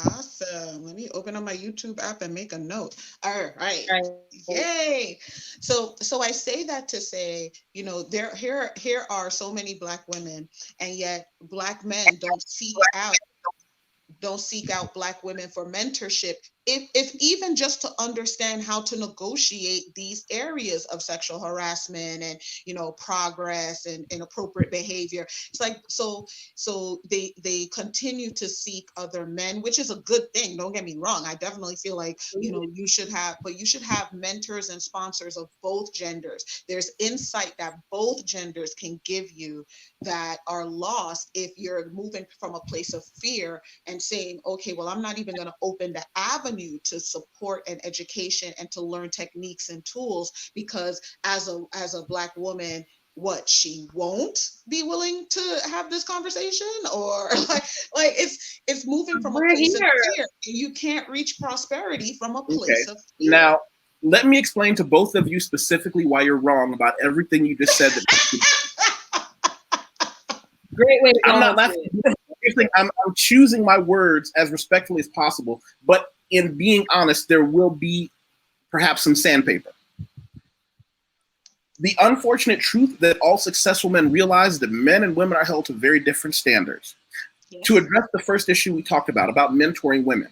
Awesome. Let me open up my YouTube app and make a note. All right. Yay. So I say that to say, you know, here are so many Black women, and yet Black men don't seek out Black women for mentorship, if even just to understand how to negotiate these areas of sexual harassment and, you know, progress and inappropriate behavior. It's like, so they continue to seek other men, which is a good thing. Don't get me wrong. I definitely feel like, you know, you should have mentors and sponsors of both genders. There's insight that both genders can give you that are lost if you're moving from a place of fear and saying, okay, well, I'm not even going to open the avenue to support and education and to learn techniques and tools, because as a Black woman, what, she won't be willing to have this conversation, or like it's moving from a place of fear, and you can't reach prosperity from a place of fear. Now, let me explain to both of you specifically why you're wrong about everything you just said. Great way to go. I'm not laughing. I'm choosing my words as respectfully as possible, but in being honest, there will be perhaps some sandpaper. The unfortunate truth that all successful men realize that men and women are held to very different standards. Yes. To address the first issue we talked about mentoring women,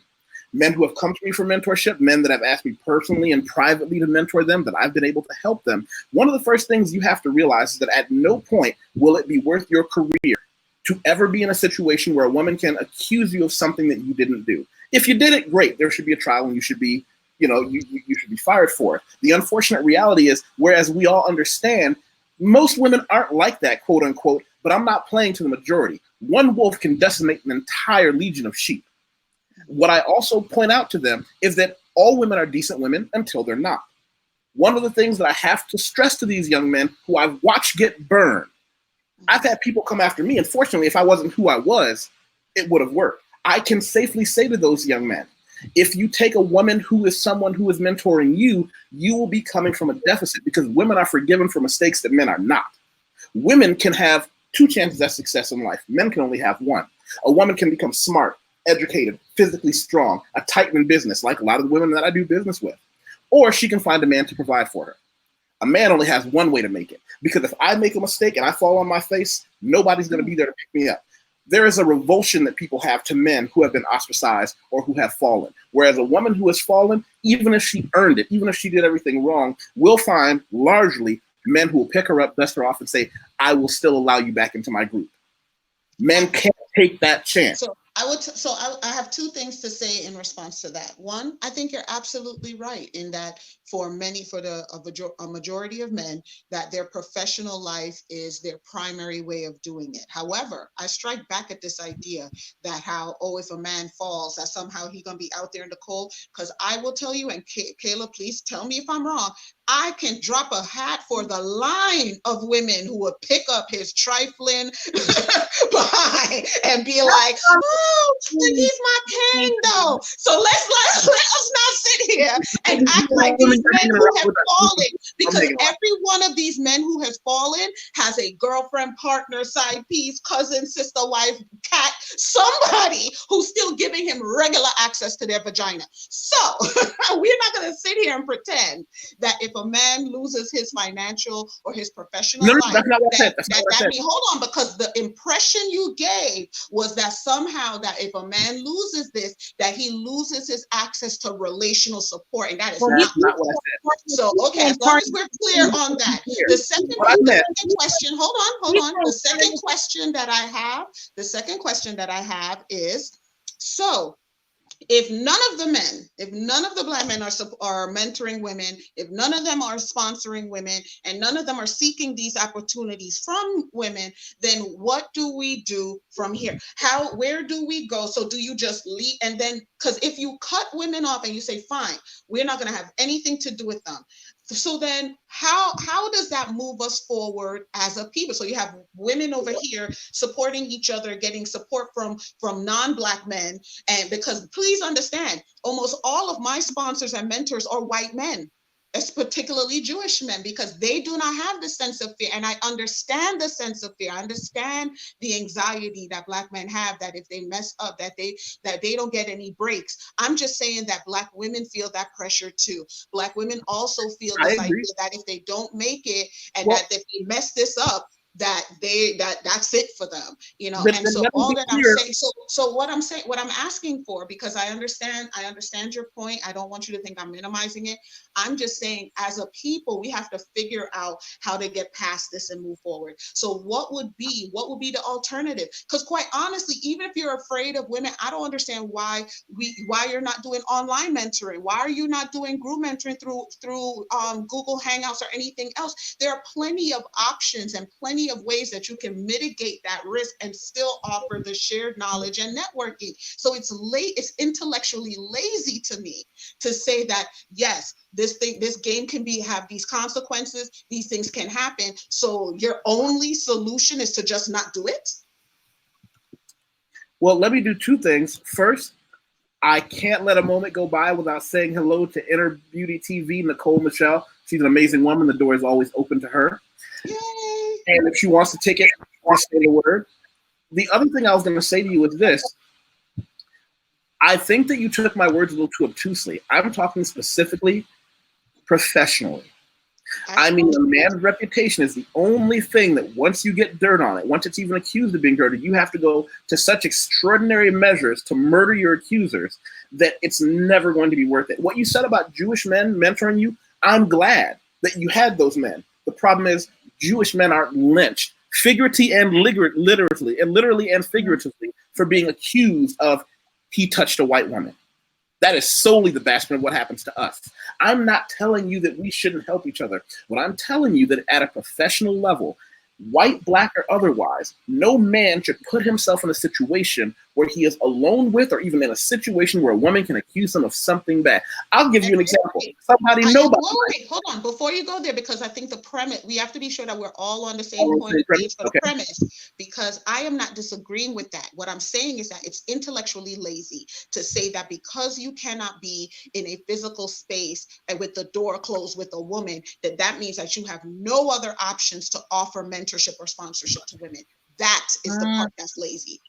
men who have come to me for mentorship, men that have asked me personally and privately to mentor them, that I've been able to help them. One of the first things you have to realize is that at no point will it be worth your career to ever be in a situation where a woman can accuse you of something that you didn't do. If you did it, great. There should be a trial and you should be, you know, you should be fired for it. The unfortunate reality is, whereas we all understand, most women aren't like that, quote unquote, but I'm not playing to the majority. One wolf can decimate an entire legion of sheep. What I also point out to them is that all women are decent women until they're not. One of the things that I have to stress to these young men who I've watched get burned, I've had people come after me, and fortunately, if I wasn't who I was, it would have worked. I can safely say to those young men, if you take a woman who is someone who is mentoring you, you will be coming from a deficit, because women are forgiven for mistakes that men are not. Women can have 2 chances at success in life. Men can only have 1. A woman can become smart, educated, physically strong, a titan in business, like a lot of the women that I do business with. Or she can find a man to provide for her. A man only has one way to make it, because if I make a mistake and I fall on my face, nobody's going to be there to pick me up. There is a revulsion that people have to men who have been ostracized or who have fallen. Whereas a woman who has fallen, even if she earned it, even if she did everything wrong, will find largely men who will pick her up, dust her off, and say, I will still allow you back into my group. Men can't take that chance. So I have 2 things to say in response to that. One, I think you're absolutely right in that for a majority of men, that their professional life is their primary way of doing it. However, I strike back at this idea that how, if a man falls, that somehow he's gonna be out there in the cold. Because I will tell you, and Kayla, please tell me if I'm wrong, I can drop a hat for the line of women who would pick up his trifling behind and be like, oh, he's my king though. So let's not sit here and act like these men who have fallen, because every one of these men who has fallen has a girlfriend, partner, side piece, cousin, sister, wife, cat, somebody who's still giving him regular access to their vagina. So we're not going to sit here and pretend that if a man loses his financial or his professional life, hold on, because the impression you gave was that somehow that if a man loses this, that he loses his access to relational support, and that is not what I said. So okay, as long as we're clear on that. The second question, hold on. The second question that I have is, so if none of the Black men are mentoring women, if none of them are sponsoring women, and none of them are seeking these opportunities from women, then what do we do from here? Where do we go? So do you just leave? And then, because if you cut women off and you say, fine, we're not going to have anything to do with them, so then how does that move us forward as a people? So you have women over here supporting each other, getting support from non-Black men. And because please understand, almost all of my sponsors and mentors are white men. It's particularly Jewish men, because they do not have the sense of fear. And I understand the sense of fear. I understand the anxiety that Black men have, that if they mess up, that they don't get any breaks. I'm just saying that Black women feel that pressure too. Black women also feel this idea that if they don't make it, and that if they mess this up, that's it for them, you know. Then And so let me all be that clear. I'm saying, so what I'm asking for, because I understand your point. I don't want you to think I'm minimizing it. I'm just saying, as a people, we have to figure out how to get past this and move forward. So what would be the alternative? Because quite honestly, even if you're afraid of women, I don't understand why you're not doing online mentoring. Why are you not doing group mentoring through Google Hangouts or anything else? There are plenty of options and plenty of ways that you can mitigate that risk and still offer the shared knowledge and networking. So it's intellectually lazy to me to say that, yes, this game can have these consequences, these things can happen, so your only solution is to just not do it. Well, let me do two things. First, I can't let a moment go by without saying hello to Inner Beauty TV, Nicole Michelle. She's an amazing woman. The door is always open to her. Yay! And if she wants to take it, I'll say the word. The other thing I was going to say to you is this. I think that you took my words a little too obtusely. I'm talking specifically professionally. I mean, a man's reputation is the only thing that once you get dirt on it, once it's even accused of being dirty, you have to go to such extraordinary measures to murder your accusers that it's never going to be worth it. What you said about Jewish men mentoring you, I'm glad that you had those men. The problem is Jewish men aren't lynched, figuratively and literally and figuratively, for being accused of he touched a white woman. That is solely the bastion of what happens to us. I'm not telling you that we shouldn't help each other. What I'm telling you that at a professional level, white, black, or otherwise, no man should put himself in a situation where he is alone with, or even in a situation where a woman can accuse him of something bad. I'll give you an example. Somebody nobody. Hold on, before you go there, because I think the premise, we have to be sure that we're all on the same point page for the premise, because I am not disagreeing with that. What I'm saying is that it's intellectually lazy to say that because you cannot be in a physical space and with the door closed with a woman, that means that you have no other options to offer mentorship or sponsorship to women. That is the part that's lazy.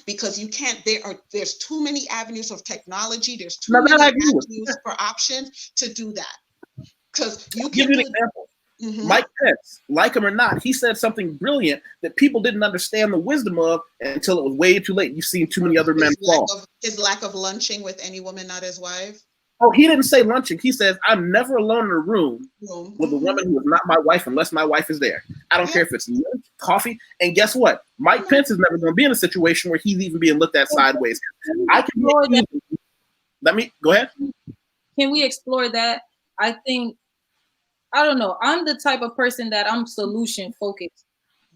Because you can't, there's too many avenues of technology, there's too many avenues for options to do that. Because you can give you an example. Mm-hmm. Mike Pence, like him or not, he said something brilliant that people didn't understand the wisdom of until it was way too late. You've seen too many other men fall. His lack of lunching with any woman, not his wife. Oh, he didn't say lunching. He says, I'm never alone in a room with a woman who is not my wife unless my wife is there. I don't care if it's lunch, coffee. And guess what? Mike Pence is never going to be in a situation where he's even being looked at sideways. I can let me go ahead. Can we explore that? I think, I don't know. I'm the type of person that I'm solution focused.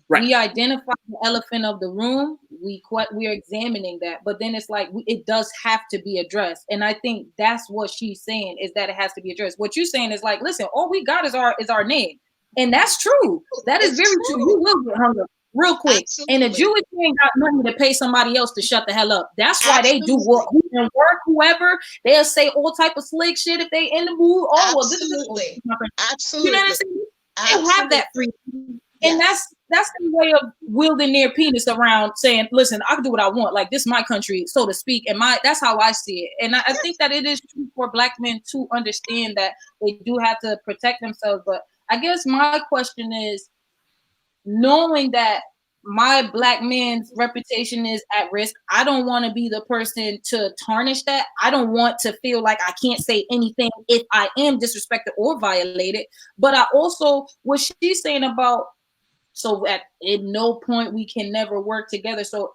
Right. We identify the elephant of the room. We're examining that, but then it's like it does have to be addressed. And I think that's what she's saying, is that it has to be addressed. What you're saying is like, listen, all we got is our name, and that's true. That is very true. You will get hung up real quick. Absolutely. And a Jewish man got money to pay somebody else to shut the hell up. That's why they do work, whoever. They'll say all type of slick shit if they in the mood. Oh, well, this is absolutely. You know what I'm saying? They have that freedom. And that's the way of wielding their penis around, saying, listen, I can do what I want. Like, this is my country, so to speak. And that's how I see it. And I think that it is true for Black men to understand that they do have to protect themselves. But I guess my question is, knowing that my Black man's reputation is at risk, I don't want to be the person to tarnish that. I don't want to feel like I can't say anything if I am disrespected or violated. But I also, what she's saying about, so at no point we can never work together. So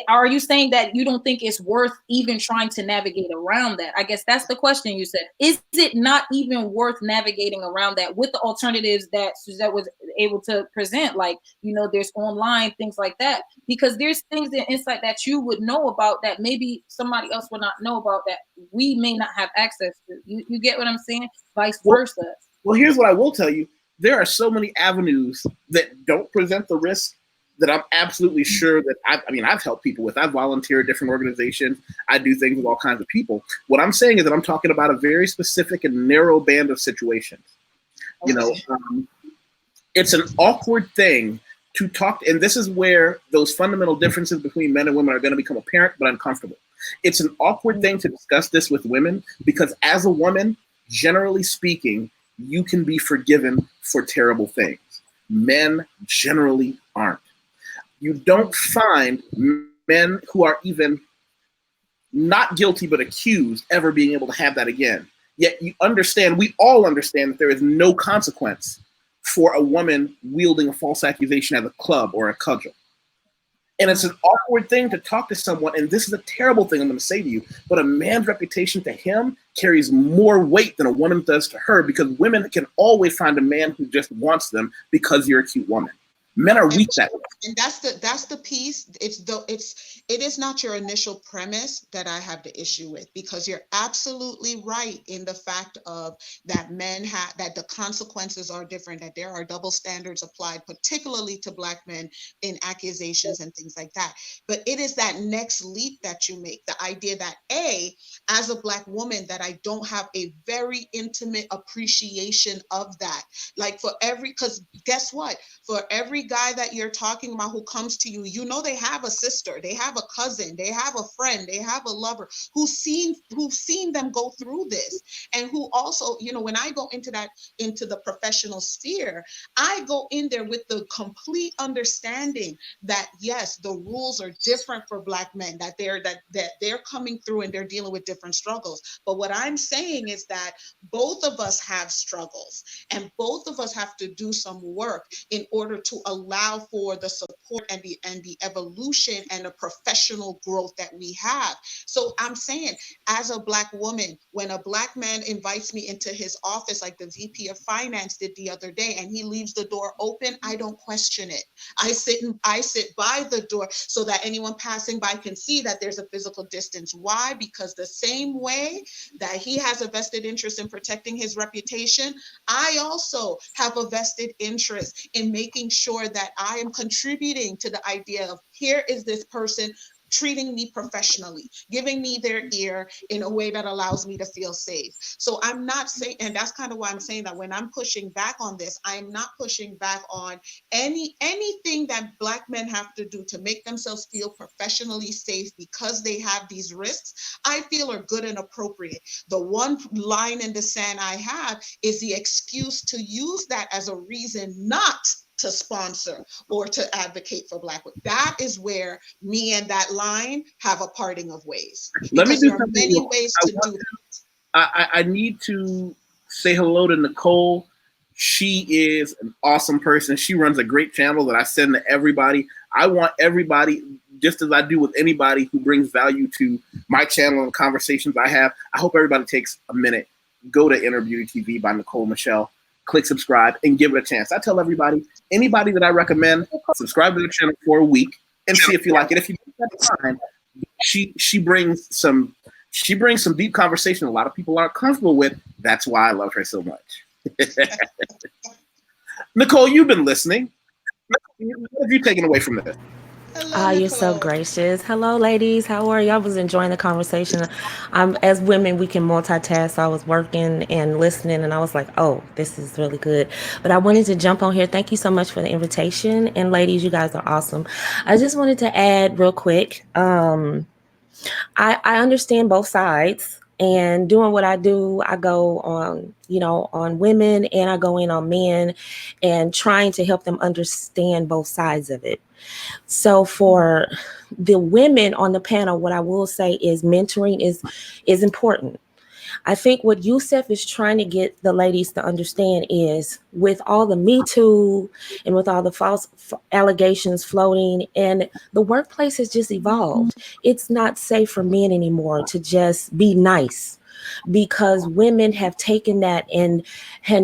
are you saying that you don't think it's worth even trying to navigate around that? I guess that's the question you said. Is it not even worth navigating around that with the alternatives that Suzette was able to present? Like, there's online things like that, because there's things and insight that you would know about that maybe somebody else would not know about, that we may not have access to. You get what I'm saying? Vice versa. Well, here's what I will tell you. There are so many avenues that don't present the risk that I'm absolutely sure that I've helped people with. I've volunteered at different organizations. I do things with all kinds of people. What I'm saying is that I'm talking about a very specific and narrow band of situations. It's an awkward thing to talk, and this is where those fundamental differences between men and women are going to become apparent, but uncomfortable. It's an awkward thing to discuss this with women, because as a woman, generally speaking, you can be forgiven for terrible things. Men generally aren't. You don't find men who are even not guilty but accused ever being able to have that again. Yet you understand, we all understand that there is no consequence for a woman wielding a false accusation at a club or a cudgel. And it's an awkward thing to talk to someone, and this is a terrible thing I'm going to say to you, but a man's reputation to him carries more weight than a woman does to her, because women can always find a man who just wants them because you're a cute woman. Men are weak that way. And that's the piece. It is not your initial premise that I have the issue with, because you're absolutely right in the fact of that that the consequences are different, that there are double standards applied, particularly to Black men in accusations and things like that. But it is that next leap that you make, the idea that as a Black woman, that I don't have a very intimate appreciation of that. Like because guess what? For every guy that you're talking about who comes to you, you know, they have a sister, they have a cousin, they have a friend, they have a lover who's seen them go through this, and who also, you know, when I go into the professional sphere, I go in there with the complete understanding that yes, the rules are different for Black men, that they're coming through and they're dealing with different struggles. But what I'm saying is that both of us have struggles, and both of us have to do some work in order to allow for the support and the evolution and the professional growth that we have. So I'm saying, as a Black woman, when a Black man invites me into his office, like the VP of Finance did the other day, and he leaves the door open, I don't question it. I sit by the door so that anyone passing by can see that there's a physical distance. Why? Because the same way that he has a vested interest in protecting his reputation, I also have a vested interest in making sure that I am contributing to the idea of, here is this person treating me professionally, giving me their ear in a way that allows me to feel safe. So I'm not saying, and that's kind of why I'm saying that when I'm pushing back on this, I'm not pushing back on anything that Black men have to do to make themselves feel professionally safe because they have these risks, I feel are good and appropriate. The one line in the sand I have is the excuse to use that as a reason not to sponsor or to advocate for Black women. That is where me and that line have a parting of ways. Let me do there are many ways to do that. I need to say hello to Nicole. She is an awesome person. She runs a great channel that I send to everybody. I want everybody, just as I do with anybody who brings value to my channel and conversations I have, I hope everybody takes a minute, go to Inner Beauty TV by Nicole Michelle, click subscribe, and give it a chance. I tell everybody, anybody that I recommend, subscribe to the channel for a week and see if you like it. If you don't have time, she brings some deep conversation a lot of people aren't comfortable with. That's why I love her so much. Nicole, you've been listening. What have you taken away from this? Hello, You're so Nicole. gracious. Hello, ladies. How are you? I was enjoying the conversation. As women, we can multitask. So I was working and listening, and I was like, oh, this is really good. But I wanted to jump on here. Thank you so much for the invitation. And ladies, you guys are awesome. I just wanted to add real quick. I understand both sides. And doing what I do, I go on, on women, and I go in on men, and trying to help them understand both sides of it. So for the women on the panel, what I will say is mentoring is important. I think what Yusef is trying to get the ladies to understand is, with all the Me Too and with all the false allegations floating, and the workplace has just evolved. It's not safe for men anymore to just be nice, because women have taken that and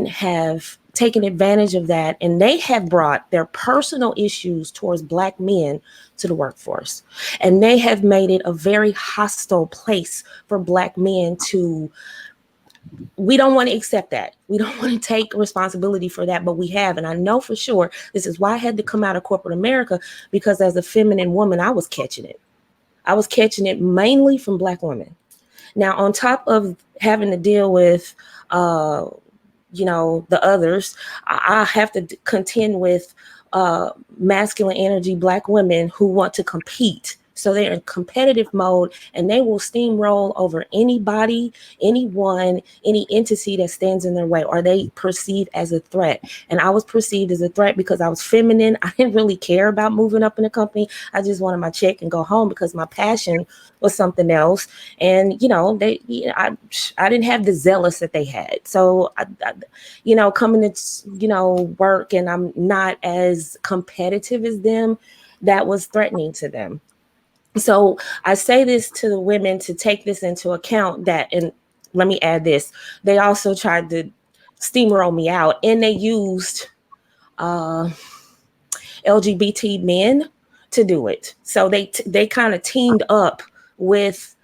have taken advantage of that, and they have brought their personal issues towards Black men to the workforce, and they have made it a very hostile place for Black men to. We don't want to accept that. We don't want to take responsibility for that, but we have. And I know for sure this is why I had to come out of corporate America, because as a feminine woman, I was catching it. I was catching it mainly from Black women. Now, on top of having to deal with the others, I have to contend with masculine energy Black women who want to compete So they're in competitive mode, and they will steamroll over anybody, anyone, any entity that stands in their way, or they perceive as a threat. And I was perceived as a threat because I was feminine. I didn't really care about moving up in the company. I just wanted my check and go home because my passion was something else. And I didn't have the zealous that they had. So I coming to work, and I'm not as competitive as them. That was threatening to them. So I say this to the women to take this into account, that, and let me add this, they also tried to steamroll me out, and they used LGBT men to do it. So they kind of teamed up with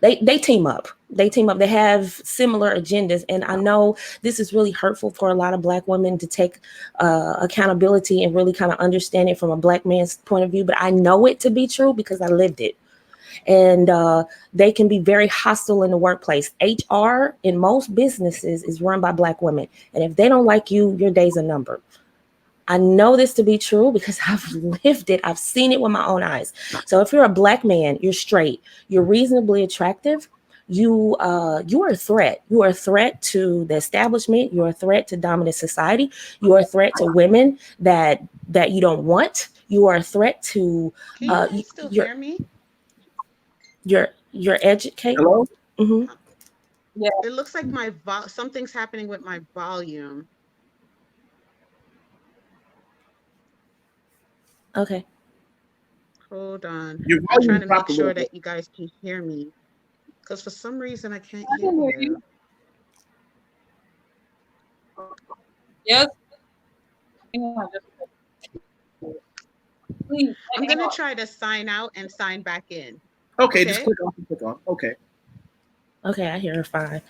they team up. They team up. They have similar agendas. And I know this is really hurtful for a lot of Black women to take accountability and really kind of understand it from a Black man's point of view. But I know it to be true because I lived it. And they can be very hostile in the workplace. HR in most businesses is run by Black women. And if they don't like you, your days are numbered. I know this to be true because I've lived it. I've seen it with my own eyes. So if you're a Black man, you're straight, you're reasonably attractive, you are a threat. You are a threat to the establishment. You're a threat to dominant society. You are a threat to women that you don't want. You are a threat to. Can you still hear me? You're educated. Hello? Mm-hmm. Yeah. It looks like something's happening with my volume. Okay. Hold on. Your I'm volume trying to make dropped a sure little bit. that you guys can hear me, because for some reason I can't I hear can hear you. Yes. Please. I'm gonna try to sign out and sign back in. Okay, just click on. Okay. Okay, I hear her fine.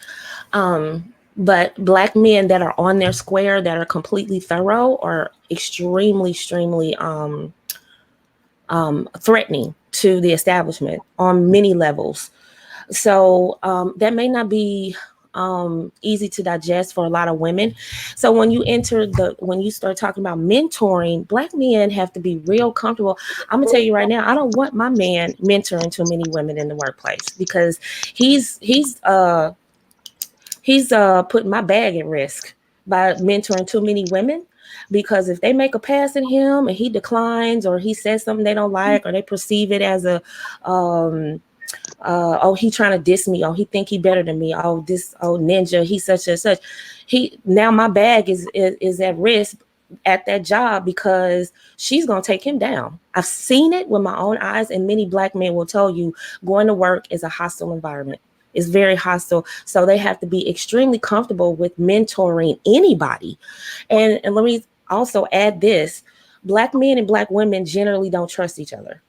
But Black men that are on their square, that are completely thorough, are extremely threatening to the establishment on many levels. So that may not be easy to digest for a lot of women. So when you start talking about mentoring, Black men have to be real comfortable. I'm gonna tell you right now, I don't want my man mentoring too many women in the workplace, because he's putting my bag at risk by mentoring too many women. Because if they make a pass at him and he declines, or he says something they don't like, or they perceive it as a oh, he trying to diss me, oh, he think he better than me, oh, this ninja, he such and such, now my bag is at risk at that job, because she's gonna take him down. I've seen it with my own eyes, and many Black men will tell you going to work is a hostile environment. It's very hostile. So they have to be extremely comfortable with mentoring anybody. And let me also add this: Black men and Black women generally don't trust each other.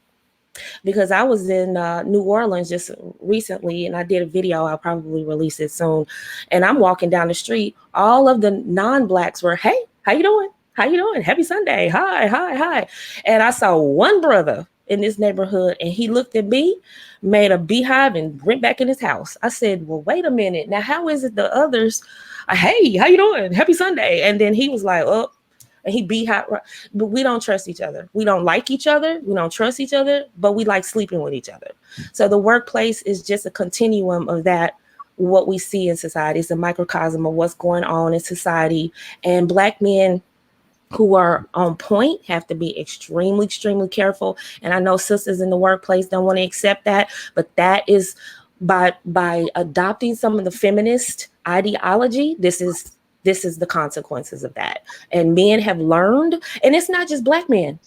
Because I was in New Orleans just recently, and I did a video. I'll probably release it soon. And I'm walking down the street. All of the non-Blacks were, "Hey, how you doing? How you doing? Happy Sunday. Hi, hi, hi." And I saw one brother in this neighborhood, and he looked at me, made a beehive, and went back in his house. I said, "Well, wait a minute. Now, how is it the others, hey, how you doing? Happy Sunday." And then he was like, "Oh," and he beehive. But we don't trust each other. We don't like each other. We don't trust each other, but we like sleeping with each other. So the workplace is just a continuum of that. What we see in society is a microcosm of what's going on in society. And Black men who are on point have to be extremely careful. And I know sisters in the workplace don't want to accept that, but that is by adopting some of the feminist ideology, this is the consequences of that. And men have learned, and it's not just Black men,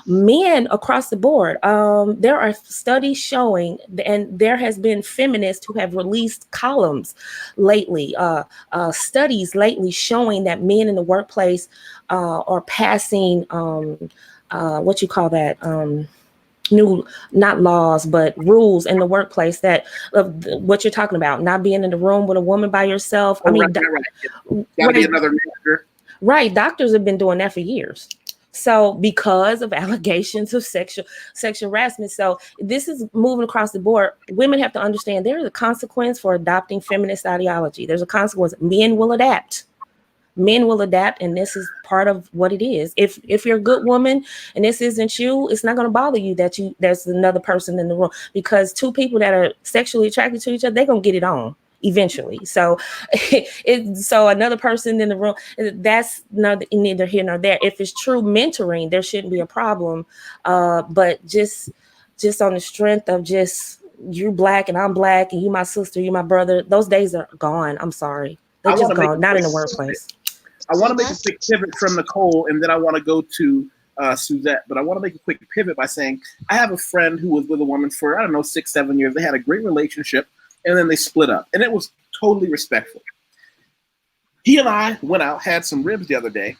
men across the board. There are studies showing, and there has been feminists who have released columns lately, studies lately showing that men in the workplace are passing what you call that, new, not laws, but rules in the workplace, that of what you're talking about, not being in the room with a woman by yourself. I mean, Gotta be another manager. Right. Doctors have been doing that for years. So because of allegations of sexual harassment. So this is moving across the board. Women have to understand there is a consequence for adopting feminist ideology. There's a consequence. Men will adapt. Men will adapt, and this is part of what it is. If you're a good woman and this isn't you, it's not going to bother you that there's another person in the room, because two people that are sexually attracted to each other, they're going to get it on eventually. So so another person in the room, that's neither here nor there. If it's true mentoring, there shouldn't be a problem. But just on the strength of just you black and I'm black and you my sister, you my brother, those days are gone. I'm sorry. They're just gone. Not in the workplace. I want to make a quick pivot from Nicole, and then I want to go to Suzette. But I want to make a quick pivot by saying I have a friend who was with a woman for, I don't know, 6-7 years. They had a great relationship, and then they split up, and it was totally respectful. He and I went out, had some ribs the other day.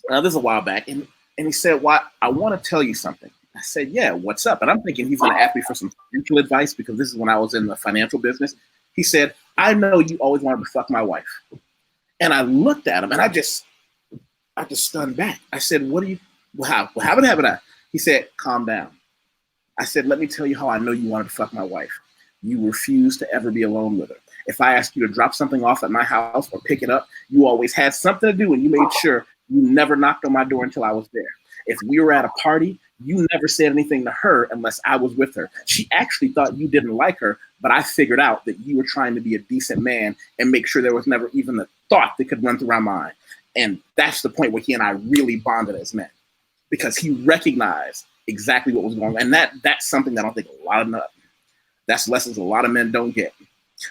This is a while back, and he said, "Why? I want to tell you something." I said, "Yeah, what's up?" And I'm thinking he's going to ask me for some financial advice, because this is when I was in the financial business. He said, "I know you always wanted to fuck my wife." And I looked at him, and I just stunned back. I said, "What do you? How? What happened?" He said, "Calm down." I said, "Let me tell you how I know you wanted to fuck my wife. You refused to ever be alone with her. If I asked you to drop something off at my house or pick it up, you always had something to do, and you made sure you never knocked on my door until I was there. If we were at a party, you never said anything to her unless I was with her. She actually thought you didn't like her, but I figured out that you were trying to be a decent man and make sure there was never even a thought that could run through my mind." And that's the point where he and I really bonded as men, because he recognized exactly what was going on. And that's something that I don't think that's lessons a lot of men don't get.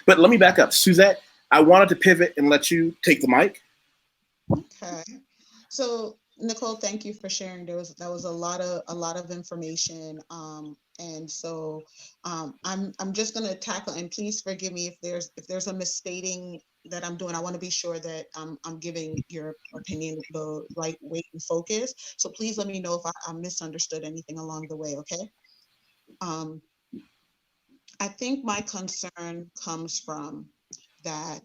But let me back up. Suzette, I wanted to pivot and let you take the mic. Okay. So Nicole, thank you for sharing. That was a lot of information. And so I'm just gonna tackle, and please forgive me if there's a misstating that I'm doing. I want to be sure that I'm giving your opinion the right weight and focus. So please let me know if I misunderstood anything along the way, okay? I think my concern comes from that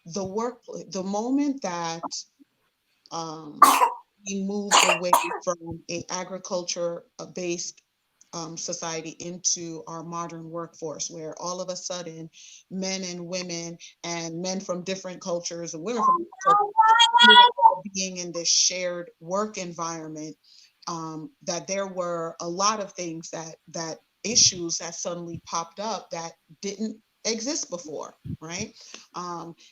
the moment that we moved away from a agriculture-based society into our modern workforce, where all of a sudden men and women and men from different cultures and women from different cultures being in this shared work environment, that there were a lot of things that issues that suddenly popped up that didn't exist before, right?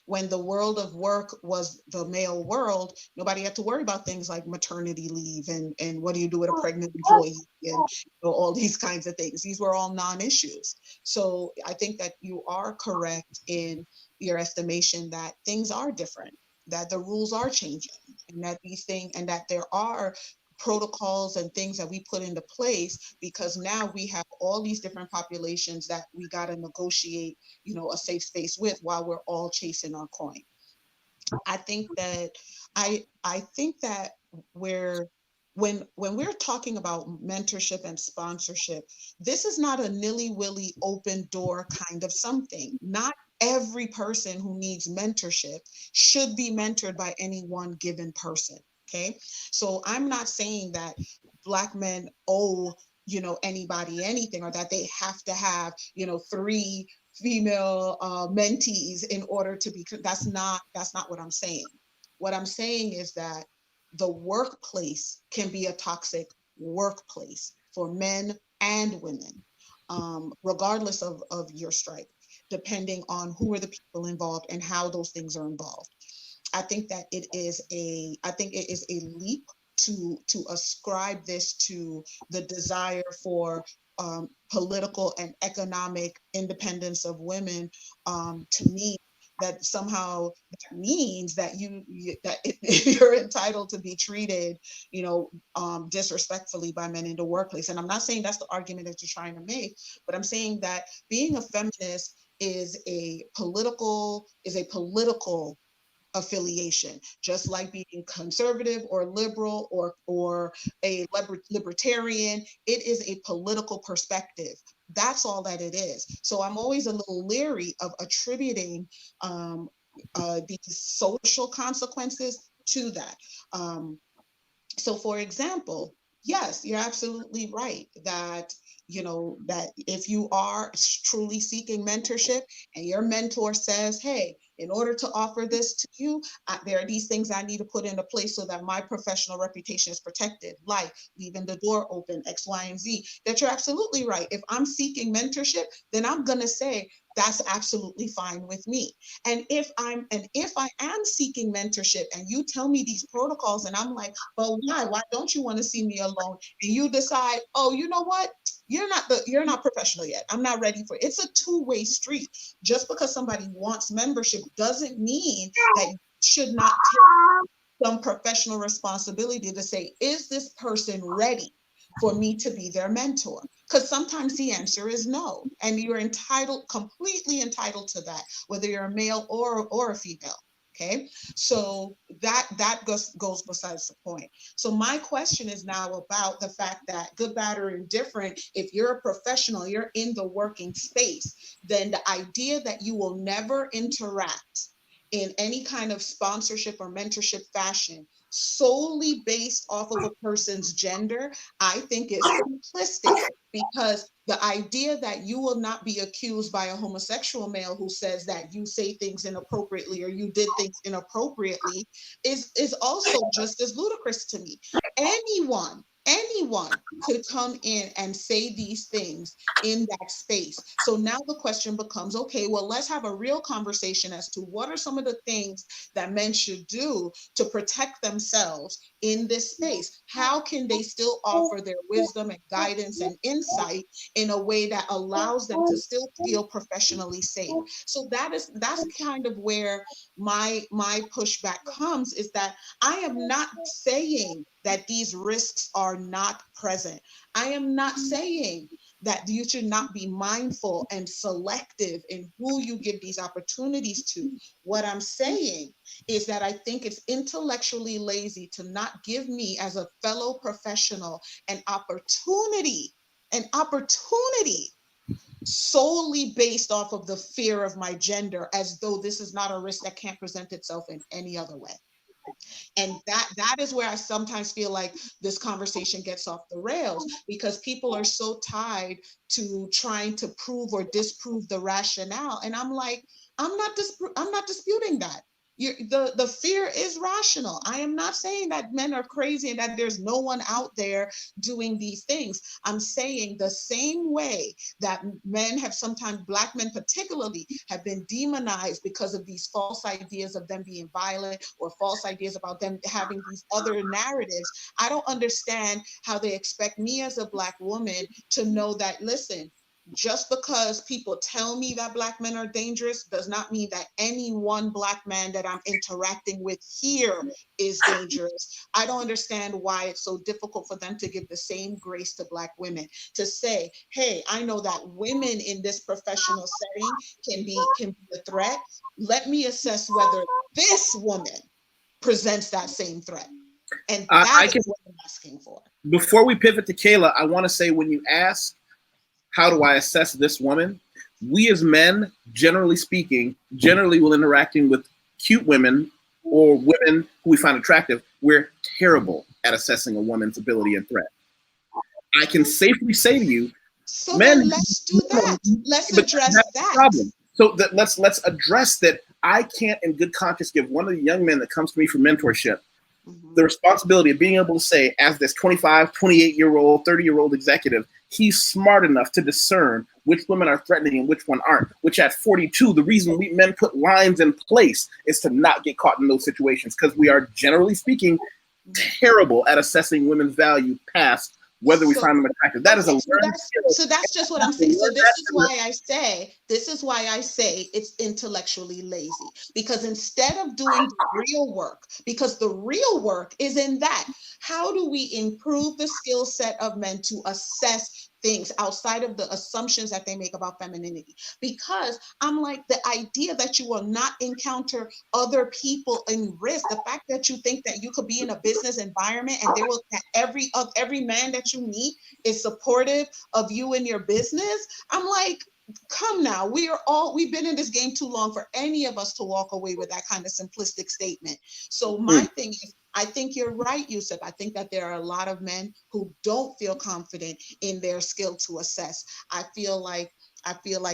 When the world of work was the male world, nobody had to worry about things like maternity leave and what do you do with a pregnant employee and all these kinds of things. These were all non-issues. So I think that you are correct in your estimation that things are different, that the rules are changing, and that there are protocols and things that we put into place, because now we have all these different populations that we got to negotiate, a safe space with, while we're all chasing our coin. I think that when we're talking about mentorship and sponsorship, this is not a nilly-willy open door kind of something. Not every person who needs mentorship should be mentored by any one given person. Okay, so I'm not saying that Black men owe anybody anything, or that they have to have 3 female mentees in order to be. That's not what I'm saying. What I'm saying is that the workplace can be a toxic workplace for men and women, regardless of your stripe, depending on who are the people involved and how those things are involved. I think it is a leap to ascribe this to the desire for political and economic independence of women. To me, that somehow that means that you're entitled to be treated, disrespectfully by men in the workplace. And I'm not saying that's the argument that you're trying to make, but I'm saying that being a feminist is a political affiliation, just like being conservative or liberal or a libertarian. It is a political perspective. That's all that it is. So I'm always a little leery of attributing these social consequences to that. So for example, yes, you're absolutely right that you know, that if you are truly seeking mentorship and your mentor says, hey, in order to offer this to you, there are these things I need to put into place so that my professional reputation is protected, like leaving the door open, X, Y, and Z, that you're absolutely right. If I'm seeking mentorship, then I'm going to say, that's absolutely fine with me. And if I am seeking mentorship and you tell me these protocols and I'm like, well, why don't you want to see me alone? And you decide, oh, you know what? You're not professional yet. I'm not ready for it. It's a two-way street. Just because somebody wants membership doesn't mean that you should not take some professional responsibility to say, is this person ready for me to be their mentor? Because sometimes the answer is no. And you're completely entitled to that, whether you're a male or a female. Okay, so that goes besides the point. So my question is now about the fact that, good, bad, or indifferent, if you're a professional, you're in the working space, then the idea that you will never interact in any kind of sponsorship or mentorship fashion solely based off of a person's gender, I think is simplistic, because the idea that you will not be accused by a homosexual male who says that you say things inappropriately or you did things inappropriately is also just as ludicrous to me. Anyone could come in and say these things in that space. So now the question becomes, okay, well, let's have a real conversation as to what are some of the things that men should do to protect themselves in this space. How can they still offer their wisdom and guidance and insight in a way that allows them to still feel professionally safe? So that's kind of where my pushback comes, is that I am not saying that these risks are not present. I am not saying that you should not be mindful and selective in who you give these opportunities to. What I'm saying is that I think it's intellectually lazy to not give me, as a fellow professional, an opportunity solely based off of the fear of my gender, as though this is not a risk that can't present itself in any other way. And that is where I sometimes feel like this conversation gets off the rails, because people are so tied to trying to prove or disprove the rationale. And I'm like, I'm not disputing that. The fear is rational. I am not saying that men are crazy and that there's no one out there doing these things. I'm saying the same way that men have sometimes, Black men particularly, have been demonized because of these false ideas of them being violent or false ideas about them having these other narratives. I don't understand how they expect me as a Black woman to know that, listen, just because people tell me that Black men are dangerous does not mean that any one Black man that I'm interacting with here is dangerous. I don't understand why it's so difficult for them to give the same grace to Black women, to say, hey, I know that women in this professional setting can be a threat. Let me assess whether this woman presents that same threat. And that is what I'm asking for. Before we pivot to Kayla, I want to say, when you ask, how do I assess this woman? We as men, generally speaking, will interacting with cute women or women who we find attractive. We're terrible at assessing a woman's ability and threat. I can safely say to you, so men, then let's do that. Let's address that. Problem. So that let's address that. I can't in good conscience give one of the young men that comes to me for mentorship the responsibility of being able to say, as this 25, 28-year-old, 30-year-old executive, he's smart enough to discern which women are threatening and which one aren't, which at 42, the reason we men put lines in place is to not get caught in those situations, because we are, generally speaking, terrible at assessing women's value past whether we find them attractive. That is a learned skill. So that's just what I'm saying. So this is why I say it's intellectually lazy, because instead of doing the real work, because the real work is in that, how do we improve the skill set of men to assess things outside of the assumptions that they make about femininity? Because I'm like, the idea that you will not encounter other people in risk, the fact that you think that you could be in a business environment and every man that you meet is supportive of you and your business. I'm like, come now, we've been in this game too long for any of us to walk away with that kind of simplistic statement. So my thing is, I think you're right, Yusef. I think that there are a lot of men who don't feel confident in their skill to assess. I feel like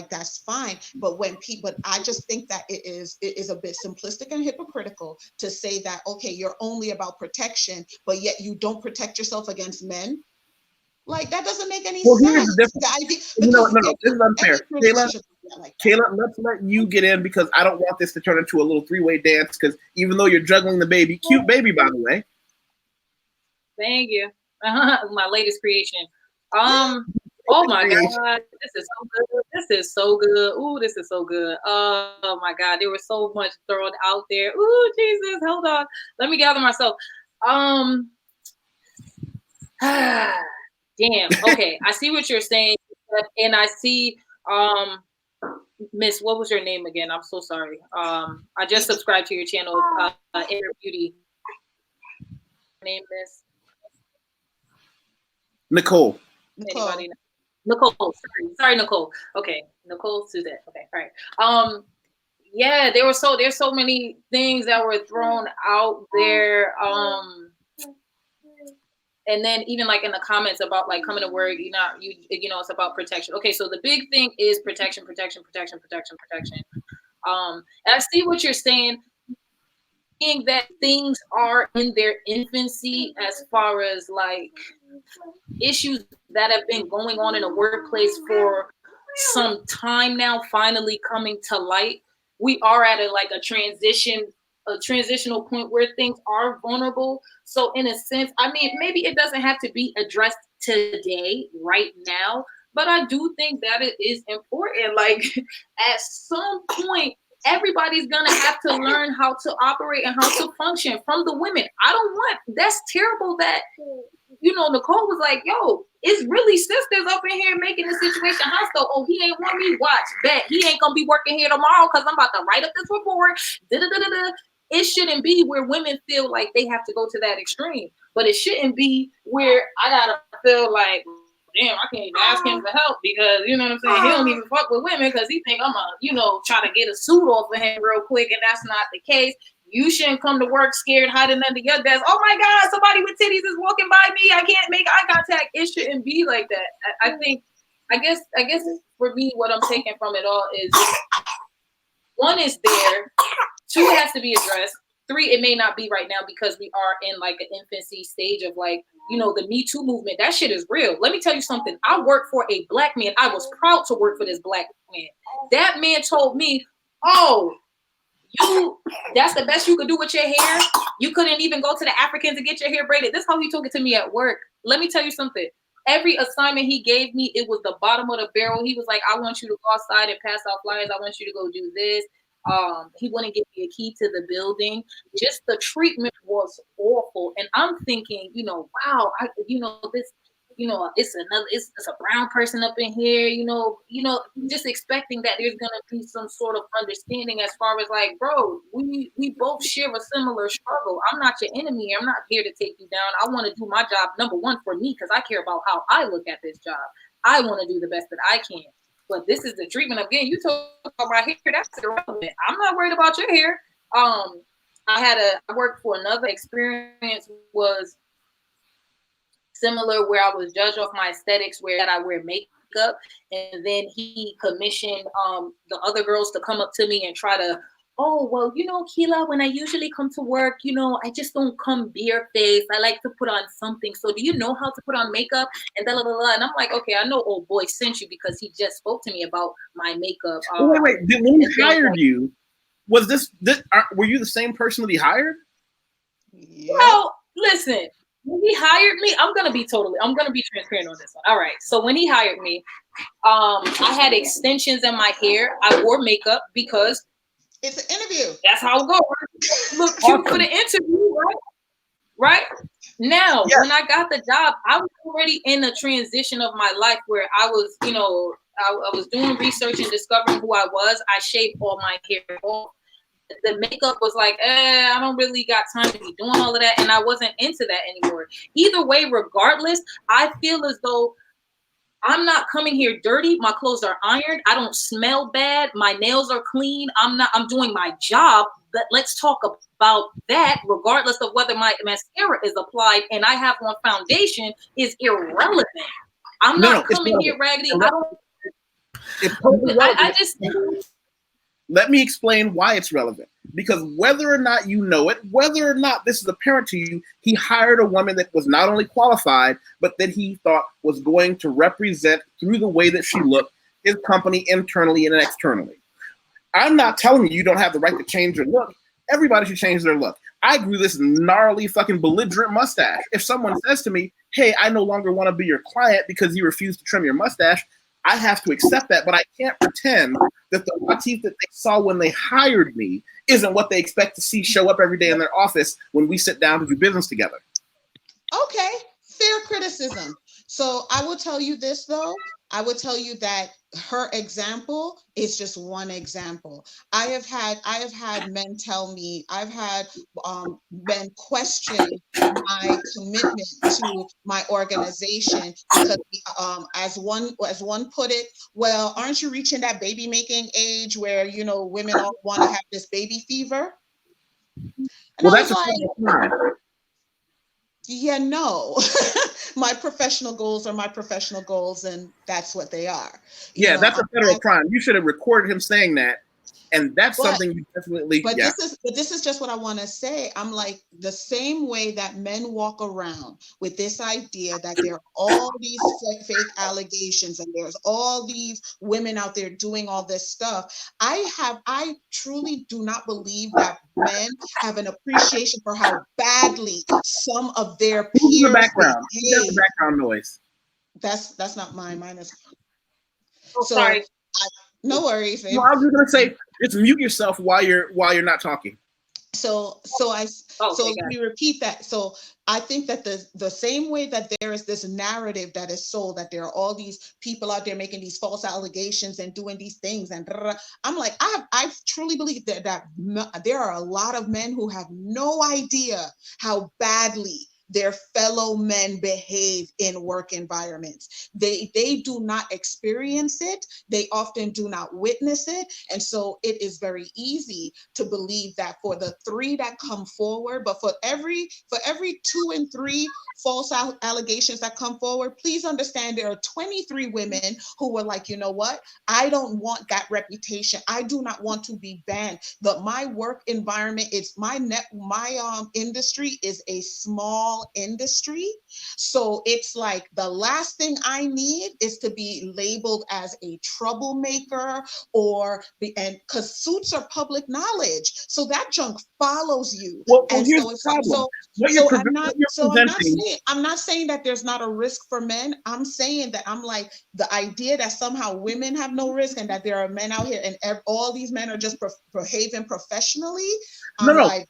that's fine, but I just think that it is a bit simplistic and hypocritical to say that, okay, you're only about protection, but yet you don't protect yourself against men. Like, that doesn't make any Well, here's sense. the difference. The idea, No, because no, no, this is unfair. Kayla, like that. Kayla, let's let you get in because I don't want this to turn into a little three-way dance. Because even though you're juggling the baby, cute baby, by the way. Thank you. My latest creation. Oh my God, this is so good. This is so good. Ooh, this is so good. Oh my God, there was so much thrown out there. Ooh, Jesus, hold on. Let me gather myself. Damn. Okay, I see what you're saying, and I see Miss, what was your name again? I'm so sorry. I just subscribed to your channel, Inner Beauty. Name Miss Nicole. Anybody know? Nicole. Sorry, Nicole. Okay, Nicole Suzette. Okay, all right. Yeah, there's so many things that were thrown out there. And then even like in the comments about like coming to work, you know, it's about protection. Okay, so the big thing is protection. And I see what you're saying, being that things are in their infancy as far as like issues that have been going on in the workplace for some time now finally coming to light. We are at a transitional point where things are vulnerable. So in a sense, I mean, maybe it doesn't have to be addressed today, right now, but I do think that it is important. Like at some point, everybody's gonna have to learn how to operate and how to function from the women. That's terrible that, you know, Nicole was like, yo, it's really sisters up in here making the situation hostile. Oh, he ain't want me. Watch, bet he ain't gonna be working here tomorrow because I'm about to write up this report. Da-da-da-da-da. It shouldn't be where women feel like they have to go to that extreme, but it shouldn't be where I gotta feel like, damn, I can't even ask him for help because, you know what I'm saying, he don't even fuck with women because he think I'm try to get a suit off of him real quick, and that's not the case. You shouldn't come to work scared, hiding under your desk. Oh my God, somebody with titties is walking by me. I can't make eye contact. It shouldn't be like that. I guess for me, what I'm taking from it all is, one is there, two, it has to be addressed, three, it may not be right now because we are in like an infancy stage of like, you know, the Me Too movement. That shit is real. Let me tell you something. I work for a black man. I was proud to work for this black man. That man told me, oh, that's the best you could do with your hair. You couldn't even go to the African to get your hair braided. This is how he took it to me at work. Let me tell you something. Every assignment he gave me, it was the bottom of the barrel. He was like, I want you to go outside and pass out flyers. I want you to go do this. He wouldn't give me a key to the building. Just the treatment was awful. And I'm thinking, wow, it's a brown person up in here, just expecting that there's gonna be some sort of understanding as far as like, bro, we both share a similar struggle. I'm not your enemy. I'm not here to take you down. I want to do my job, number one, for me, because I care about how I look at this job. I want to do the best that I can. But this is the treatment I'm getting. You talk about my hair, that's irrelevant. I'm not worried about your hair. I worked for another experience was similar, where I was judged off my aesthetics, where I wear makeup, and then he commissioned the other girls to come up to me and try to, oh, well, Keila, when I usually come to work, I just don't come bare-faced. I like to put on something. So do you know how to put on makeup? And blah, blah, blah. And I'm like, okay, I know old boy sent you because he just spoke to me about my makeup. Wait. When he hired you, was this were you the same person that he hired? Yeah. Well, listen. When he hired me, I'm gonna be transparent on this one. All right. So when he hired me, I had extensions in my hair. I wore makeup because it's an interview. That's how it goes. Look cute for the interview, right? Right? Now, when I got the job, I was already in a transition of my life where I was, I was doing research and discovering who I was. I shaved all my hair off. The makeup was like, I don't really got time to be doing all of that. And I wasn't into that anymore. Either way, regardless, I feel as though I'm not coming here dirty. My clothes are ironed. I don't smell bad. My nails are clean. I'm doing my job let's talk about that, regardless of whether my mascara is applied and I have on foundation, is irrelevant. I'm not coming here raggedy. I don't. It's totally relevant. I just. Let me explain why it's relevant. Because whether or not you know it, whether or not this is apparent to you, he hired a woman that was not only qualified, but that he thought was going to represent, through the way that she looked, his company internally and externally. I'm not telling you don't have the right to change your look. Everybody should change their look. I grew this gnarly fucking belligerent mustache. If someone says to me, hey, I no longer want to be your client because you refuse to trim your mustache, I have to accept that, but I can't pretend that the YusefWateef that they saw when they hired me isn't what they expect to see show up every day in their office when we sit down to do business together. Okay, fair criticism. So I will tell you this, though. I would tell you that her example is just one example. I have had men tell me, I've had men question my commitment to my organization because as one put it, well, aren't you reaching that baby making age where, you know, women all want to have this baby fever? And well, I that's was like, yeah, no. My professional goals are my professional goals, and that's what they are. Yeah, that's a federal crime. You should have recorded him saying that, and that's something you definitely. But this is just what I want to say. I'm like, the same way that men walk around with this idea that there are all these fake allegations and there's all these women out there doing all this stuff. I truly do not believe that men have an appreciation for how badly some of their peers the background. That's the background noise. That's not mine. Mine is. Oh, so, sorry. No worries. No, I was just gonna say, just mute yourself while you're not talking. So let me repeat that. So I think that the same way that there is this narrative that is sold that there are all these people out there making these false allegations and doing these things, and I'm like, I truly believe that there are a lot of men who have no idea how badly their fellow men behave in work environments. They do not experience it. They often do not witness it. And so it is very easy to believe that for the 3 that come forward, but for every 2 and 3 false allegations that come forward, please understand there are 23 women who were like, you know what? I don't want that reputation. I do not want to be banned. But my work environment, it's my industry is a small industry. So it's like the last thing I need is to be labeled as a troublemaker and because suits are public knowledge. So that junk follows you. Well, and here's so the problem. I'm not saying that there's not a risk for men. I'm saying that I'm like the idea that somehow women have no risk and that there are men out here and all these men are just behaving professionally. Like,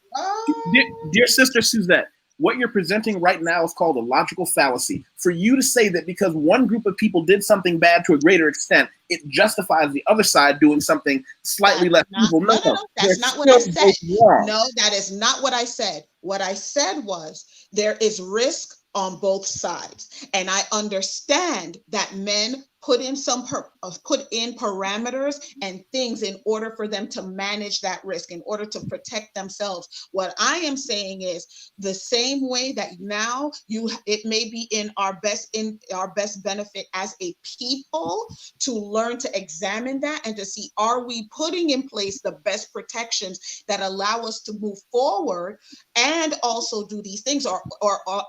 dear sister Suzette, what you're presenting right now is called a logical fallacy. For you to say that because one group of people did something bad to a greater extent, it justifies the other side doing something slightly less evil. No, that's not what I said. No, that is not what I said. What I said was there is risk on both sides. And I understand that men put in parameters and things in order for them to manage that risk, in order to protect themselves. What I am saying is the same way that now it may be in our best benefit as a people to learn to examine that and to see, are we putting in place the best protections that allow us to move forward and also do these things, or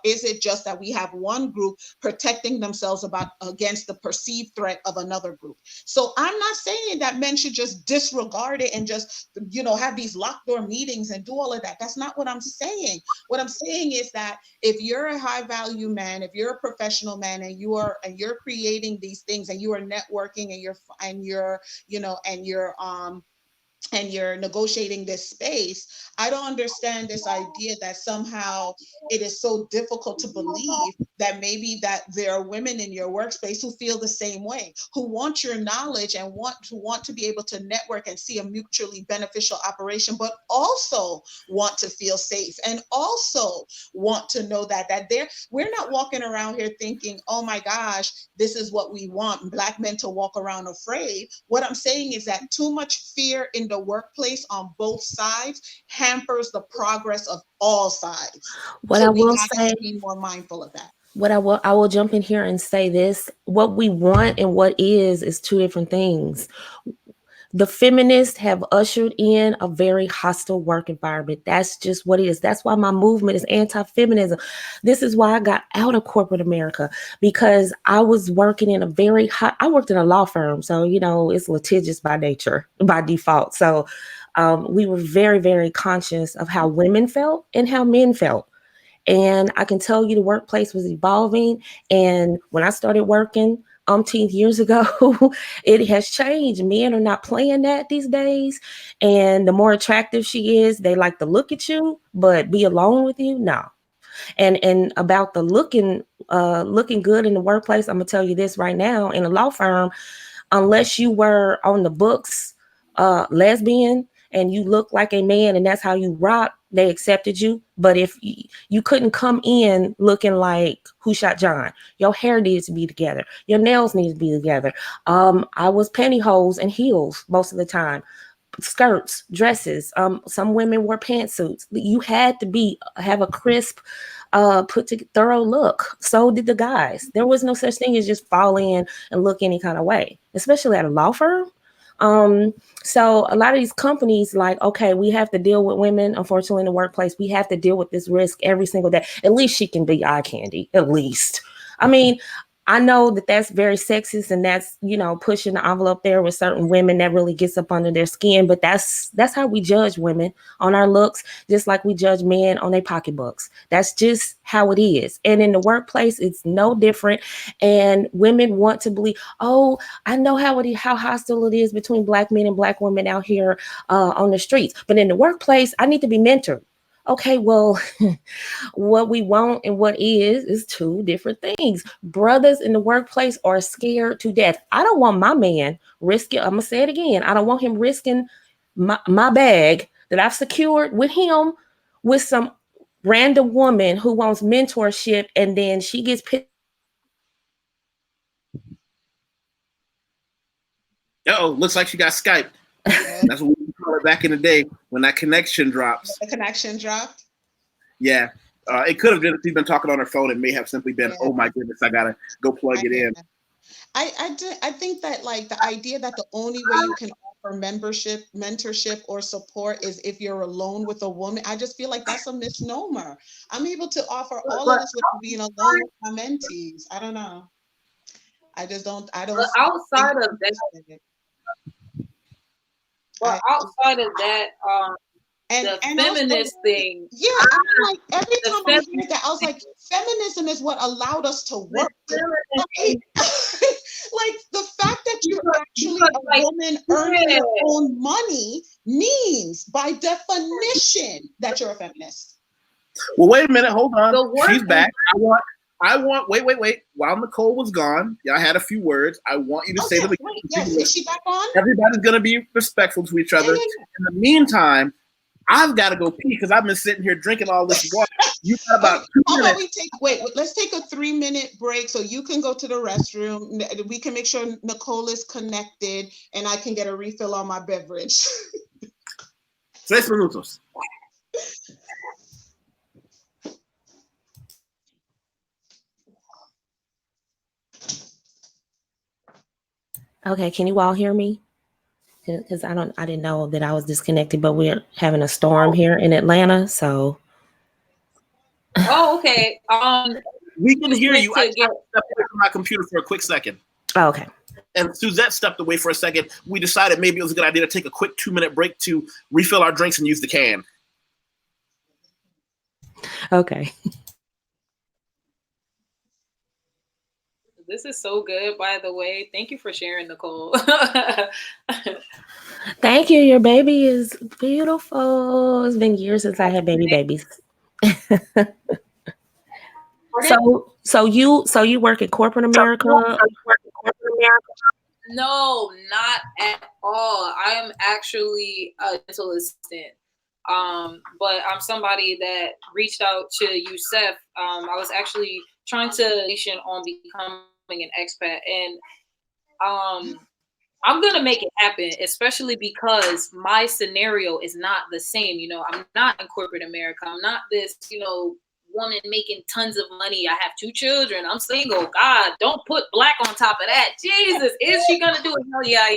is it just that we have one group protecting themselves against the perceived threat of another group? So I'm not saying that men should just disregard it and just, have these locked door meetings and do all of that. That's not what I'm saying. What I'm saying is that if you're a high value man, if you're a professional man and you're creating these things and you are networking and you're negotiating this space, I don't understand this idea that somehow it is so difficult to believe that maybe that there are women in your workspace who feel the same way, who want your knowledge and want to be able to network and see a mutually beneficial operation, but also want to feel safe and also want to know that we're not walking around here thinking, oh my gosh, this is what we want, Black men to walk around afraid. What I'm saying is that too much fear in the the workplace on both sides hampers the progress of all sides. What So I we will have say, to be more mindful of that. what I will jump in here and say this: what we want and what is two different things. The feminists have ushered in a very hostile work environment. That's just what it is. That's why my movement is anti-feminism. This is why I got out of corporate America, because I was working in a very hot, I worked in a law firm. So, you know, it's litigious by nature, by default. So we were very, very conscious of how women felt and how men felt. And I can tell you the workplace was evolving. And when I started working umpteen years ago, it has changed. Men are not playing that these days. And the more attractive she is, they like to look at you, but be alone with you, no. And about the looking good in the workplace, I'm gonna tell you this right now: in a law firm, unless you were on the books lesbian and you look like a man and that's how you rock, they accepted you. But if you couldn't come in looking like Who Shot John, your hair needs to be together, your nails need to be together. I was pantyhose and heels most of the time, skirts, dresses. Some women wore pantsuits. You had to have a crisp, thorough look. So did the guys. There was no such thing as just fall in and look any kind of way, especially at a law firm. So a lot of these companies, like, okay, we have to deal with women, unfortunately, in the workplace. We have to deal with this risk every single day. At least she can be eye candy, at least. I mean, I know that that's very sexist, and that's, you know, pushing the envelope there with certain women. That really gets up under their skin. But that's how we judge women, on our looks, just like we judge men on their pocketbooks. That's just how it is. And in the workplace, it's no different. And women want to believe, oh, I know how hostile it is between Black men and Black women out here on the streets. But in the workplace, I need to be mentored. Okay, well, what we want and what is two different things. Brothers in the workplace are scared to death. I don't want my man risking, I'm going to say it again, I don't want him risking my bag that I've secured with him with some random woman who wants mentorship, and then she gets pissed. Uh-oh, looks like she got Skype. That's what we call it back in the day when that connection drops. The connection dropped. Yeah. It could have been, if she's been talking on her phone, it may have simply been, oh my goodness, I gotta go plug it in. I think that, like, the idea that the only way you can offer mentorship, or support is if you're alone with a woman, I just feel like that's a misnomer. I'm able to offer all of this without being alone with my mentees. I don't know. I just don't. I don't. Outside of that, well, outside of that, the feminist thing. Yeah, I mean, like, every time I hear that, I was like, feminism is what allowed us to work. Right? Like, the fact that you're actually a woman earning your own money means, by definition, that you're a feminist. Well, wait a minute, hold on. She's back. I want. Wait. While Nicole was gone, I had a few words. I want you to say them again. Yes, is she back on? Everybody's gonna be respectful to each other. In the meantime, I've got to go pee because I've been sitting here drinking all this water. You got about 2 minutes. Let's take a 3-minute break so you can go to the restroom. We can make sure Nicole is connected and I can get a refill on my beverage. 3 minutos. Okay, can you all hear me? Because I didn't know that I was disconnected, but we're having a storm here in Atlanta, so. Oh, okay. We can hear you. I stepped away from my computer for a quick second. Oh, okay. And Suzette stepped away for a second. We decided maybe it was a good idea to take a quick 2-minute break to refill our drinks and use the can. Okay. This is so good, by the way. Thank you for sharing, Nicole. Thank you. Your baby is beautiful. It's been years since I had babies. So you work in corporate America? No, not at all. I am actually a dental assistant. But I'm somebody that reached out to Yusef. I was actually trying to on becoming an expat, and I'm gonna make it happen, especially because my scenario is not the same. You know, I'm not in corporate America. I'm not this, you know, woman making tons of money. I have 2 children. I'm single. God, don't put black on top of that. Jesus, is she gonna do it? Hell yeah.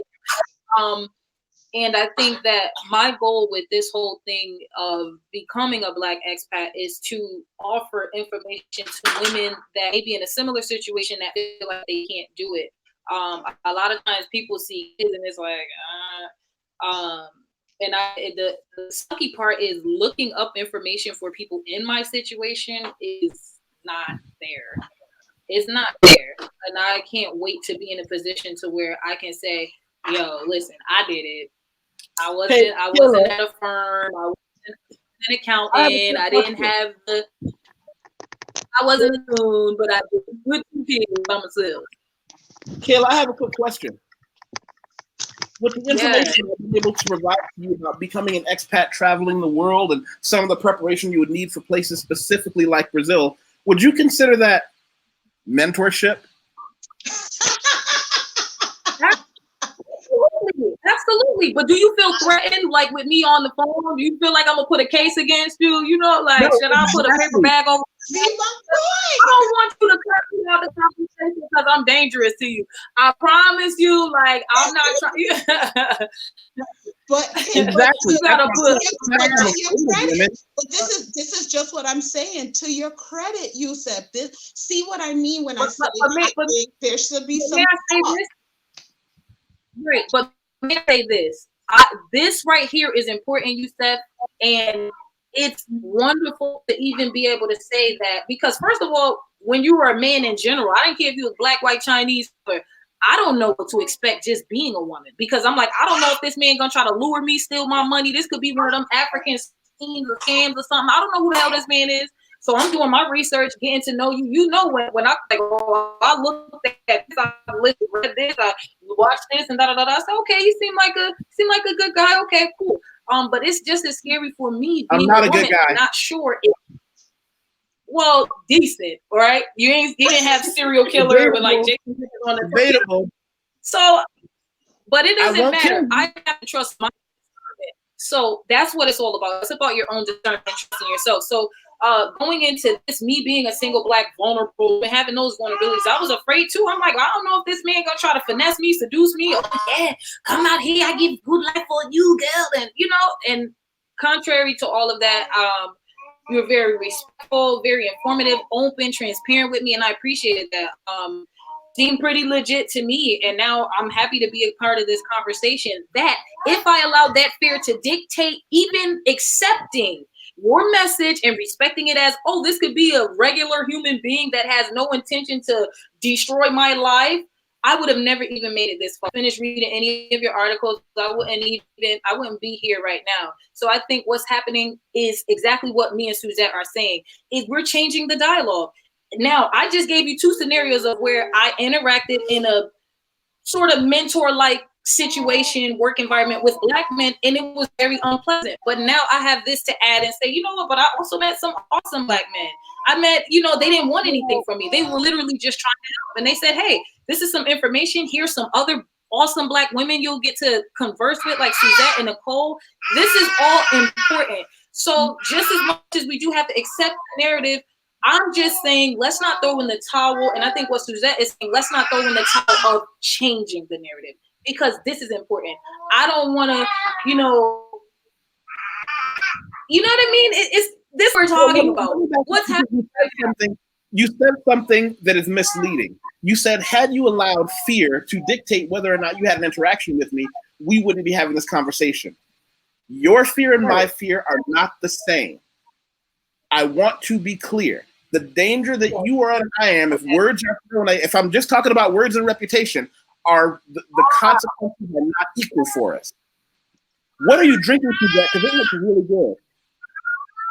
And I think that my goal with this whole thing of becoming a Black expat is to offer information to women that may be in a similar situation that feel like they can't do it. A lot of times people see kids and it's like, and the sucky part is looking up information for people in my situation is not there. It's not there, and I can't wait to be in a position to where I can say, "Yo, listen, I did it. I wasn't at a firm. I wasn't an accountant. I didn't have the. I wasn't a coon, but I did good things by myself." Kayla, I have a quick question. With the information I've been able to provide to you about becoming an expat, traveling the world, and some of the preparation you would need for places specifically like Brazil, would you consider that mentorship? Absolutely. But do you feel threatened, like with me on the phone? Do you feel like I'm gonna put a case against you? You know, like No, should I put a paper bag over? I don't want you to cut me out of the conversation because I'm dangerous to you. I promise you, like I'm not trying. But exactly. You gotta put but this is just what I'm saying. To your credit, Yusef. See what I mean when I say there should be some. Great, but let me say this. This right here is important, Yusef, and it's wonderful to even be able to say that because first of all, when you were a man in general, I didn't care if you was Black, white, Chinese, but I don't know what to expect just being a woman because I'm like, I don't know if this man gonna try to lure me, steal my money. This could be one of them African schemes or scams or something. I don't know who the hell this man is. So I'm doing my research, getting to know you. You know when I like, oh, I looked at this, I read this, I watched this, and da da da. I said, okay, he seemed like a good guy. Okay, cool. But it's just as scary for me being I'm not a woman, good guy. not sure if. Well, decent, right? You didn't have serial killer with like Jason on the debatable. So, but it doesn't matter. I have to trust my. So that's what it's all about. It's about your own discernment, trusting yourself. So going into this, me being a single Black, vulnerable, and having those vulnerabilities, I was afraid too. I'm like, I don't know if this man gonna try to finesse me, seduce me. Oh yeah, come out here, I give good life for you, girl, and you know. And contrary to all of that, you're very respectful, very informative, open, transparent with me, and I appreciated that. Seemed pretty legit to me, and now I'm happy to be a part of this conversation. That if I allowed that fear to dictate even accepting your message and respecting it as, oh, this could be a regular human being that has no intention to destroy my life, I would have never even made it this far. Finished reading any of your articles, I wouldn't be here right now. So I think what's happening is exactly what me and Suzette are saying, is we're changing the dialogue. Now, I just gave you 2 scenarios of where I interacted in a sort of mentor-like situation, work environment with Black men, and it was very unpleasant. But now I have this to add and say, you know what, but I also met some awesome Black men. I met, you know, they didn't want anything from me. They were literally just trying to help. And they said, hey, this is some information. Here's some other awesome Black women you'll get to converse with, like Suzette and Nicole. This is all important. So just as much as we do have to accept the narrative, I'm just saying, let's not throw in the towel. And I think what Suzette is saying, let's not throw in the towel of changing the narrative because this is important. I don't want to, you know what I mean? It's this we're talking about. What's happening? You said something that is misleading. You said, had you allowed fear to dictate whether or not you had an interaction with me, we wouldn't be having this conversation. Your fear and my fear are not the same. I want to be clear. The danger that you are and I am, if words are thrown, if I'm just talking about words and reputation, are the consequences are not equal for us. What are you drinking to that? Because it looks really good.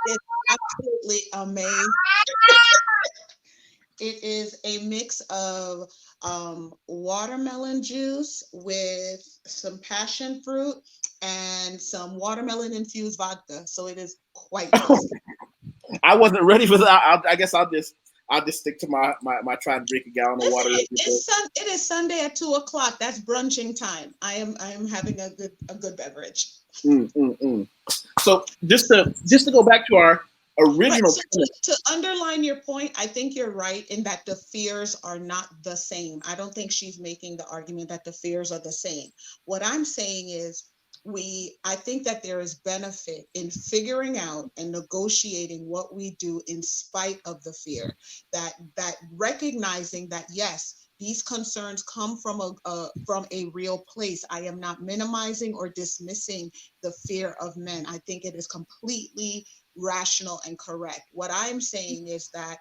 It's absolutely amazing. It is a mix of watermelon juice with some passion fruit and some watermelon infused vodka. So it is quite tasty. I wasn't ready for that. I guess I'll just I'll just stick to my try and drink a gallon of water. It is Sunday at 2:00. That's brunching time. I am having a good beverage. So just to go back to our original right. So to underline your point, I think you're right in that the fears are not the same. I don't think she's making the argument that the fears are the same. What I'm saying is I think that there is benefit in figuring out and negotiating what we do in spite of the fear, that recognizing that, yes, these concerns come from a real place. I am not minimizing or dismissing the fear of men. I think it is completely rational and correct. What I'm saying is that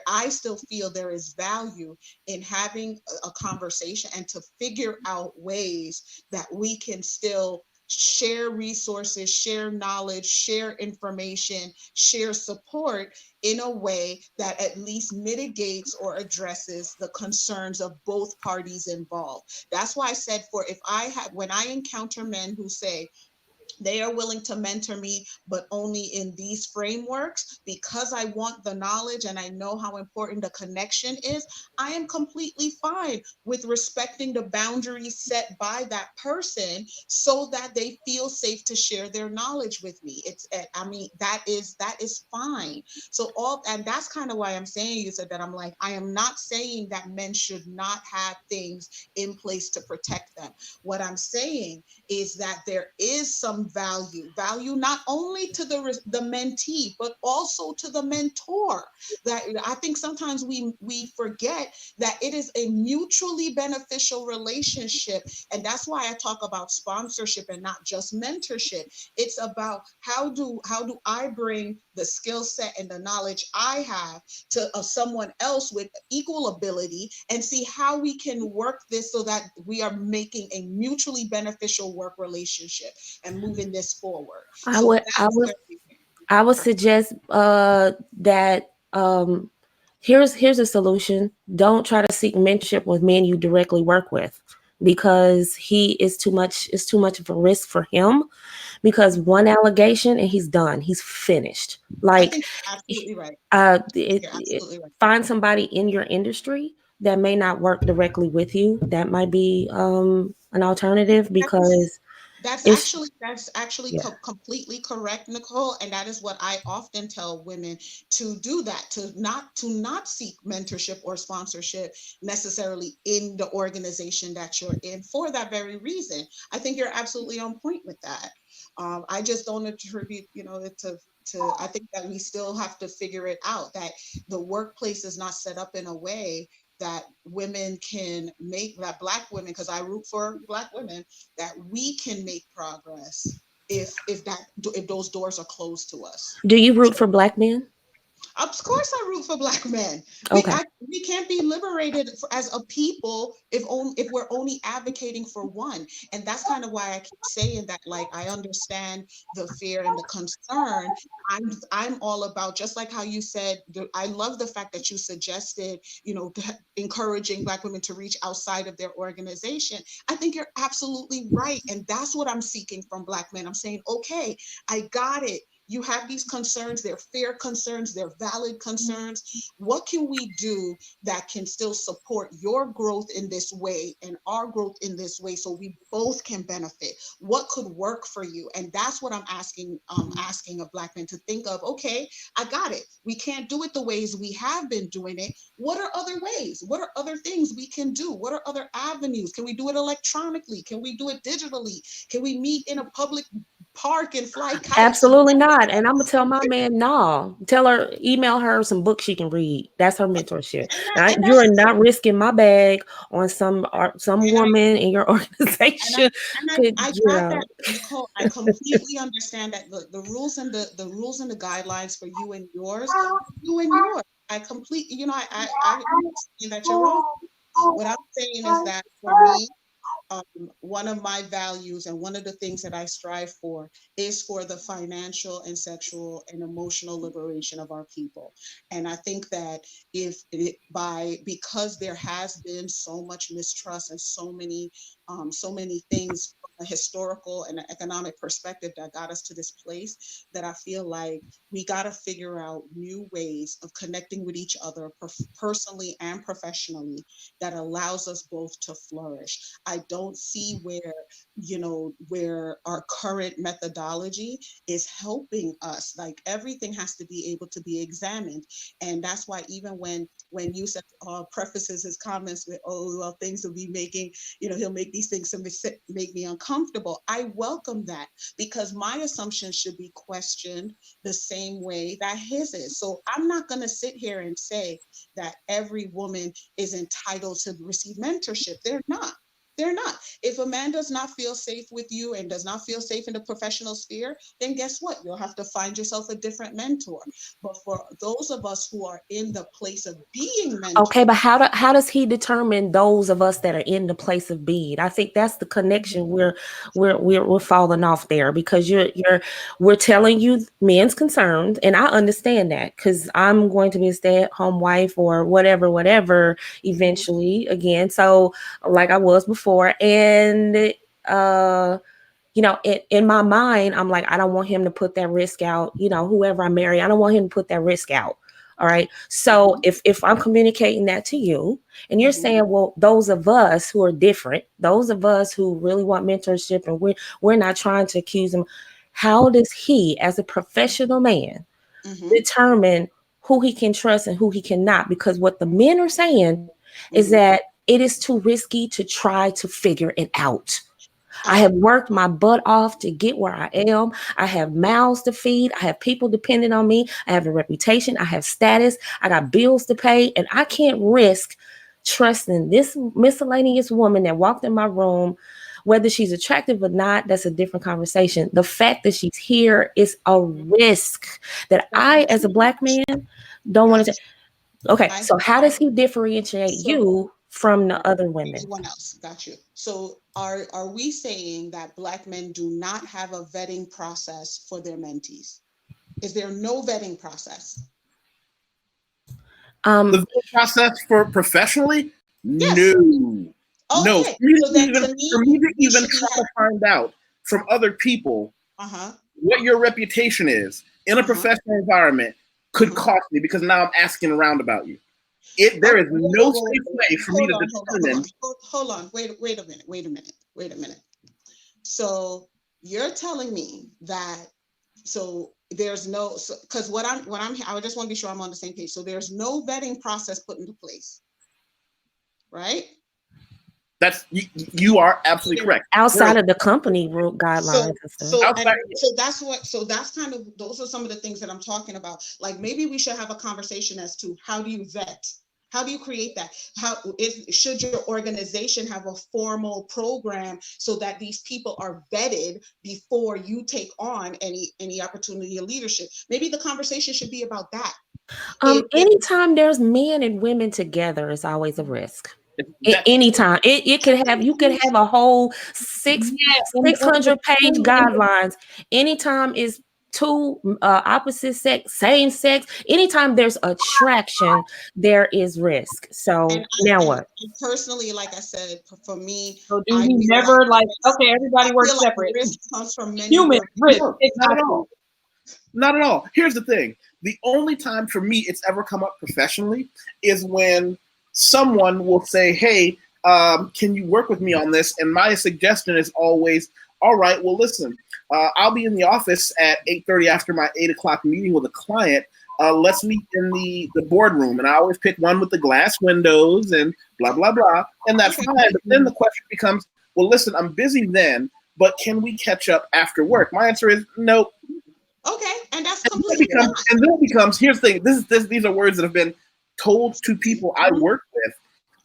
I still feel there is value in having a conversation and to figure out ways that we can still share resources, share knowledge, share information, share support in a way that at least mitigates or addresses the concerns of both parties involved. That's why I said when I encounter men who say, they are willing to mentor me, but only in these frameworks because I want the knowledge and I know how important the connection is. I am completely fine with respecting the boundaries set by that person so that they feel safe to share their knowledge with me. That is fine. And that's kind of why I'm saying, you said that, I'm like, I am not saying that men should not have things in place to protect them. What I'm saying is that there is some value not only to the mentee, but also to the mentor. That I think sometimes we forget that it is a mutually beneficial relationship. And that's why I talk about sponsorship and not just mentorship. It's about how do I bring the skill set and the knowledge I have to someone else with equal ability, and see how we can work this so that we are making a mutually beneficial work relationship and moving this forward. I would suggest that here's a solution. Don't try to seek mentorship with men you directly work with, because it's too much of a risk for him, because one allegation and he's done. He's finished. I think you're absolutely right. You're absolutely right. Find somebody in your industry that may not work directly with you. That might be an alternative, because that's actually completely correct, Nicole. And that is what I often tell women to do, that to not seek mentorship or sponsorship necessarily in the organization that you're in, for that very reason. I think you're absolutely on point with that. I just don't attribute, it to I think that we still have to figure it out, that the workplace is not set up in a way that women can make, that Black women, because I root for Black women, that we can make progress if those doors are closed to us. Do you root for Black men? Of course, I root for Black men. Okay. We can't be liberated as a people if we're only advocating for one. And that's kind of why I keep saying that. Like, I understand the fear and the concern. I'm all about, just like how you said, I love the fact that you suggested, encouraging Black women to reach outside of their organization. I think you're absolutely right. And that's what I'm seeking from Black men. I'm saying, okay, I got it. You have these concerns, they're fair concerns, they're valid concerns. What can we do that can still support your growth in this way and our growth in this way, so we both can benefit? What could work for you? And that's what I'm asking of Black men to think of. Okay, I got it. We can't do it the ways we have been doing it. What are other ways? What are other things we can do? What are other avenues? Can we do it electronically? Can we do it digitally? Can we meet in a public park and fly kites? Absolutely not. And I'm gonna tell my man, no. Email her some books she can read. That's her mentorship. You're not risking my bag on some woman in your organization. I got that, Nicole. I completely understand that the rules and the rules and the guidelines for you and yours. I completely, I understand that you're wrong. What I'm saying is that for me, one of my values and one of the things that I strive for is for the financial and sexual and emotional liberation of our people. And I think that because there has been so much mistrust and so many things from a historical and an economic perspective that got us to this place, that I feel like we got to figure out new ways of connecting with each other personally and professionally that allows us both to flourish. I don't see where our current methodology is helping us. Like, everything has to be able to be examined. And that's why even when Yusef prefaces his comments with, oh, well, things will be making, he'll make these things to make me uncomfortable. I welcome that, because my assumptions should be questioned the same way that his is. So I'm not going to sit here and say that every woman is entitled to receive mentorship. They're not. They're not. If a man does not feel safe with you and does not feel safe in the professional sphere, then guess what? You'll have to find yourself a different mentor. But for those of us who are in the place of being mentored. Okay, but how does he determine those of us that are in the place of being? I think that's the connection we're falling off there, because we're telling you men's concerns, and I understand that, because I'm going to be a stay-at-home wife or whatever eventually again. So like I was before, and in my mind, I'm like, I don't want him to put that risk out. Whoever I marry, I don't want him to put that risk out. All right. So if I'm communicating that to you, and you're saying, well, those of us who are different, those of us who really want mentorship, and we're not trying to accuse him, how does he, as a professional man, determine who he can trust and who he cannot? Because what the men are saying is that it is too risky to try to figure it out. I have worked my butt off to get where I am. I have mouths to feed. I have people dependent on me. I have a reputation. I have status. I got bills to pay. And I can't risk trusting this miscellaneous woman that walked in my room. Whether she's attractive or not, that's a different conversation. The fact that she's here is a risk that I, as a Black man, don't want to take. Okay, so how does he differentiate you from the other women? Everyone else, got you. So are we saying that Black men do not have a vetting process for their mentees? Is there no vetting process? The vetting process for professionally? Yes. No. Okay. No. For me to even try to find out from other people what your reputation is in a professional environment could cost me, because now I'm asking around about you. There is no safe way for me to determine. Hold on. Wait a minute. So you're telling me that, there's no, because I just want to be sure I'm on the same page. So there's no vetting process put into place, right? You are absolutely correct. Outside of the company rule guidelines and stuff. Those are some of the things that I'm talking about. Like, maybe we should have a conversation as to, how do you vet? How do you create that? Should your organization have a formal program so that these people are vetted before you take on any opportunity of leadership? Maybe the conversation should be about that. Anytime there's men and women together, it's always a risk. Anytime you could have a whole 600 page guidelines. Anytime is two opposite sex, same sex, anytime there's attraction, there is risk. So now what? Personally, like I said, for me, so do you never okay, everybody works separate? Risk comes from many human risk. Not at all. Not at all. Here's the thing. The only time for me it's ever come up professionally is when someone will say, hey, can you work with me on this? And my suggestion is always, all right, well, listen, I'll be in the office at 8:30 after my 8 o'clock meeting with a client. Let's meet in the boardroom. And I always pick one with the glass windows and blah, blah, blah. And that's fine. But then the question becomes, well, listen, I'm busy then, but can we catch up after work? My answer is no. Okay, and that's completely fine. And then it becomes, here's the thing, these are words that have been told to people I work with,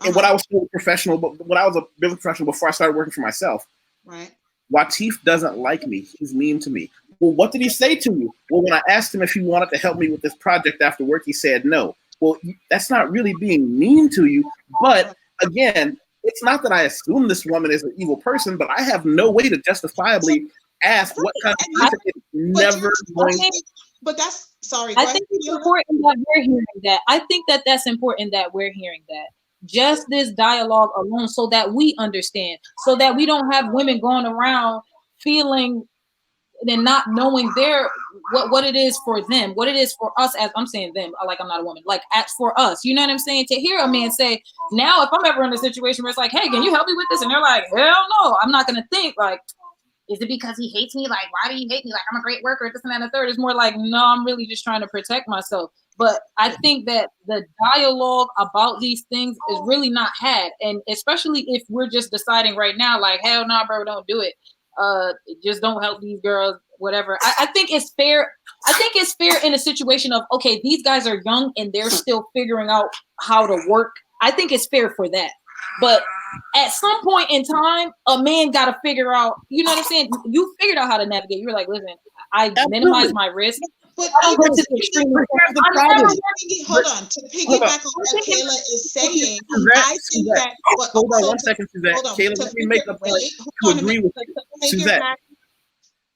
and when I was still professional, but when I was a business professional before I started working for myself. Right. YusefWateef doesn't like me. He's mean to me. Well, what did he say to you? Well, when I asked him if he wanted to help me with this project after work, he said no. Well, that's not really being mean to you. But again, it's not that I assume this woman is an evil person, but I have no way to justifiably ask what kind of person is never going to. But that's, sorry. I think it's important that we're hearing that. I think that that's important that we're hearing that. Just this dialogue alone, so that we understand, so that we don't have women going around feeling and not knowing what it is for them, what it is for us. As I'm saying them, like I'm not a woman, like as for us, you know what I'm saying? To hear a man say, now if I'm ever in a situation where it's like, hey, can you help me with this? And they're like, hell no, I'm not gonna think like, is it because he hates me? Like, why do you hate me? Like, I'm a great worker, this and that and the third. It's more like, no, I'm really just trying to protect myself. But I think that the dialogue about these things is really not had. And especially if we're just deciding right now, like, hell no, bro, don't do it. Just don't help these girls, whatever. I think it's fair. I think it's fair in a situation of, okay, these guys are young and they're still figuring out how to work. I think it's fair for that. But at some point in time, a man got to figure out, you know what I'm saying? You figured out how to navigate. You're like, listen, I minimize my risk. But I don't go to the extreme. Hold on. To piggyback on what Kayla is saying, I think that. Hold on 1 second, Suzette. Kayla, let me make a point to agree with you. Suzette,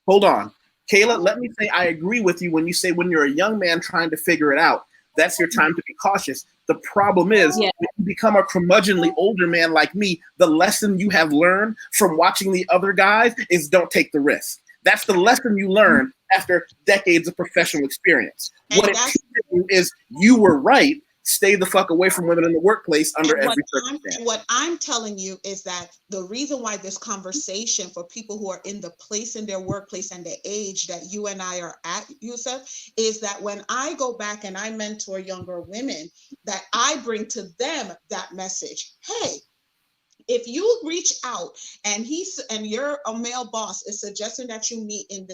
hold on. Kayla, let me say I agree with you when you say when you're a young man trying to figure it out, that's your time to be cautious. The problem is, when you become a curmudgeonly older man like me, the lesson you have learned from watching the other guys is don't take the risk. That's the lesson you learn after decades of professional experience. And what it teaches you is you were right. Stay the fuck away from women in the workplace under every circumstance. What I'm telling you is that the reason why this conversation for people who are in the place in their workplace and the age that you and I are at, Yusef, is that when I go back and I mentor younger women, that I bring to them that message. Hey, if you reach out and you're a male boss is suggesting that you meet in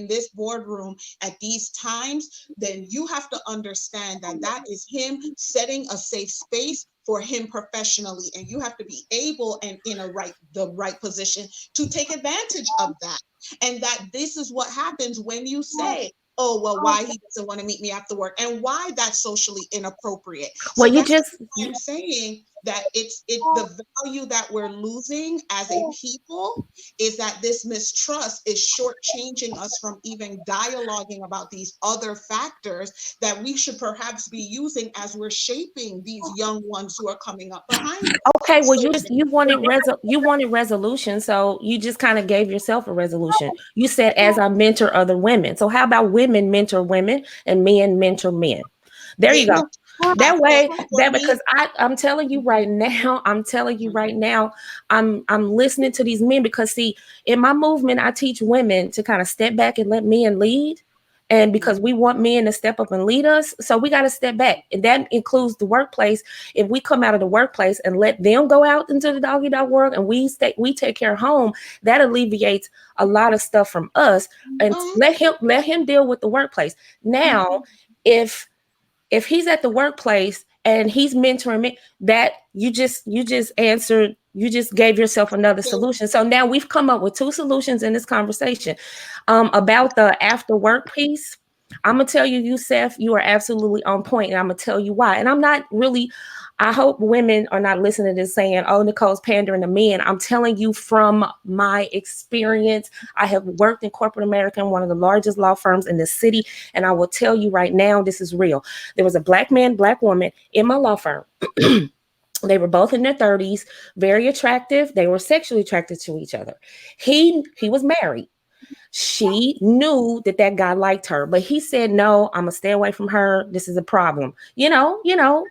this boardroom at these times, then you have to understand that that is him setting a safe space for him professionally, and you have to be able and in the right position to take advantage of that. And that this is what happens when you say, oh, well, why he doesn't want to meet me after work, and why that's socially inappropriate. Well, so I'm saying that it's the value that we're losing as a people is that this mistrust is shortchanging us from even dialoguing about these other factors that we should perhaps be using as we're shaping these young ones who are coming up behind us. Okay, well, you wanted resolution, so you just kind of gave yourself a resolution. You said, as I mentor other women. So how about women mentor women and men mentor men? There you go. That way, because I'm telling you right now, I'm listening to these men because, see, in my movement, I teach women to kind of step back and let men lead. And because we want men to step up and lead us, so we got to step back. And that includes the workplace. If we come out of the workplace and let them go out into the doggy dog world and we take care of home, that alleviates a lot of stuff from us. And let him deal with the workplace. Now, if he's at the workplace and he's mentoring me, that you just answered, you just gave yourself another solution. So now we've come up with two solutions in this conversation. About the after work piece, I'm gonna tell you, Yusef, you are absolutely on point, and I'm gonna tell you why. And I'm not really, I hope women are not listening to this saying, oh, Nicole's pandering to men. I'm telling you from my experience. I have worked in corporate America, one of the largest law firms in the city. And I will tell you right now, this is real. There was a black man, black woman in my law firm. They were both in their 30s, very attractive. They were sexually attracted to each other. He was married. She knew that guy liked her, but he said, no, I'm gonna stay away from her. This is a problem. You know,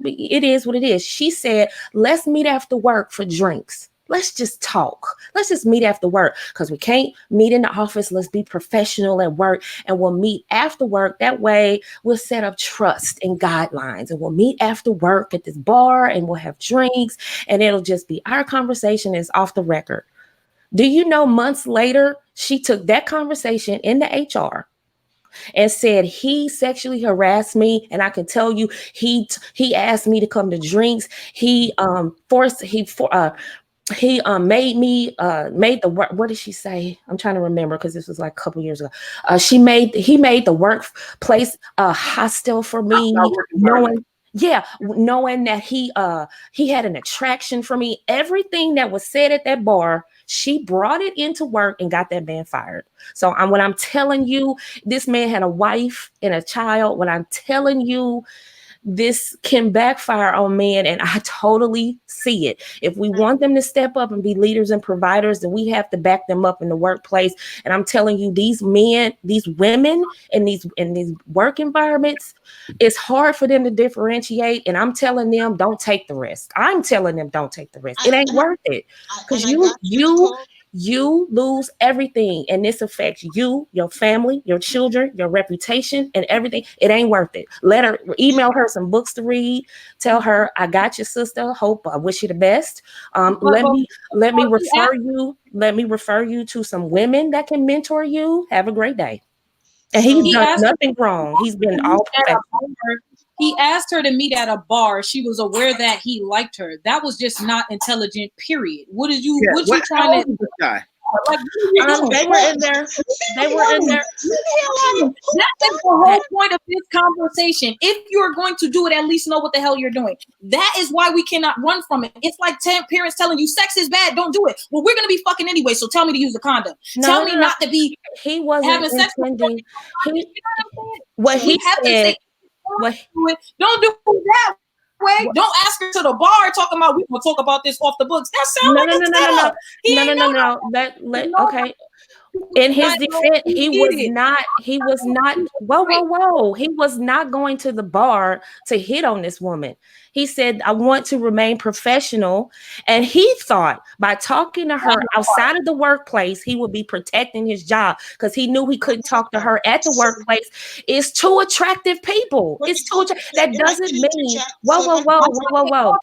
it is what it is. She said, let's meet after work for drinks. Let's just talk. Let's just meet after work because we can't meet in the office. Let's be professional at work and we'll meet after work. That way we'll set up trust and guidelines and we'll meet after work at this bar and we'll have drinks and it'll just be our conversation is off the record. Do you know months later, she took that conversation into HR and said he sexually harassed me, and I can tell you he asked me to come to drinks. He made the what did she say? I'm trying to remember because this was like a couple years ago. He made the workplace hostile for me, knowing Yeah, knowing that he had an attraction for me. Everything that was said at that bar, she brought it into work and got that man fired. So when I'm telling you, this man had a wife and a child. When I'm telling you, this can backfire on men, and I totally see it. If we want them to step up and be leaders and providers, then we have to back them up in the workplace. And I'm telling you, these men, these women in these work environments, it's hard for them to differentiate. And I'm telling them, don't take the risk. I'm telling them, don't take the risk. It ain't worth it, because I got you lose everything, and this affects you, your family, your children, your reputation, and everything. It ain't worth it. Email her some books to read. Tell her, I got your sister. Hope, I wish you the best. Let me refer you to some women that can mentor you. Have a great day. And he's done nothing wrong. He's been all professional. He asked her to meet at a bar. She was aware that he liked her. That was just not intelligent, period. What are you trying to? This guy? They were in there. That's the whole point of this conversation. If you're going to do it, at least know what the hell you're doing. That is why we cannot run from it. It's like 10 parents telling you sex is bad, don't do it. Well, we're going to be fucking anyway, so tell me to use a condom. Tell me not to be. He wasn't having sex. intending. Don't do that way. Don't ask her to the bar talking about we will talk about this off the books. That sounds no. Okay. In his defense, he was not whoa. He was not going to the bar to hit on this woman. He said, I want to remain professional. And he thought by talking to her outside of the workplace, he would be protecting his job, because he knew he couldn't talk to her at the workplace. It's two attractive people. It's two. That doesn't mean whoa.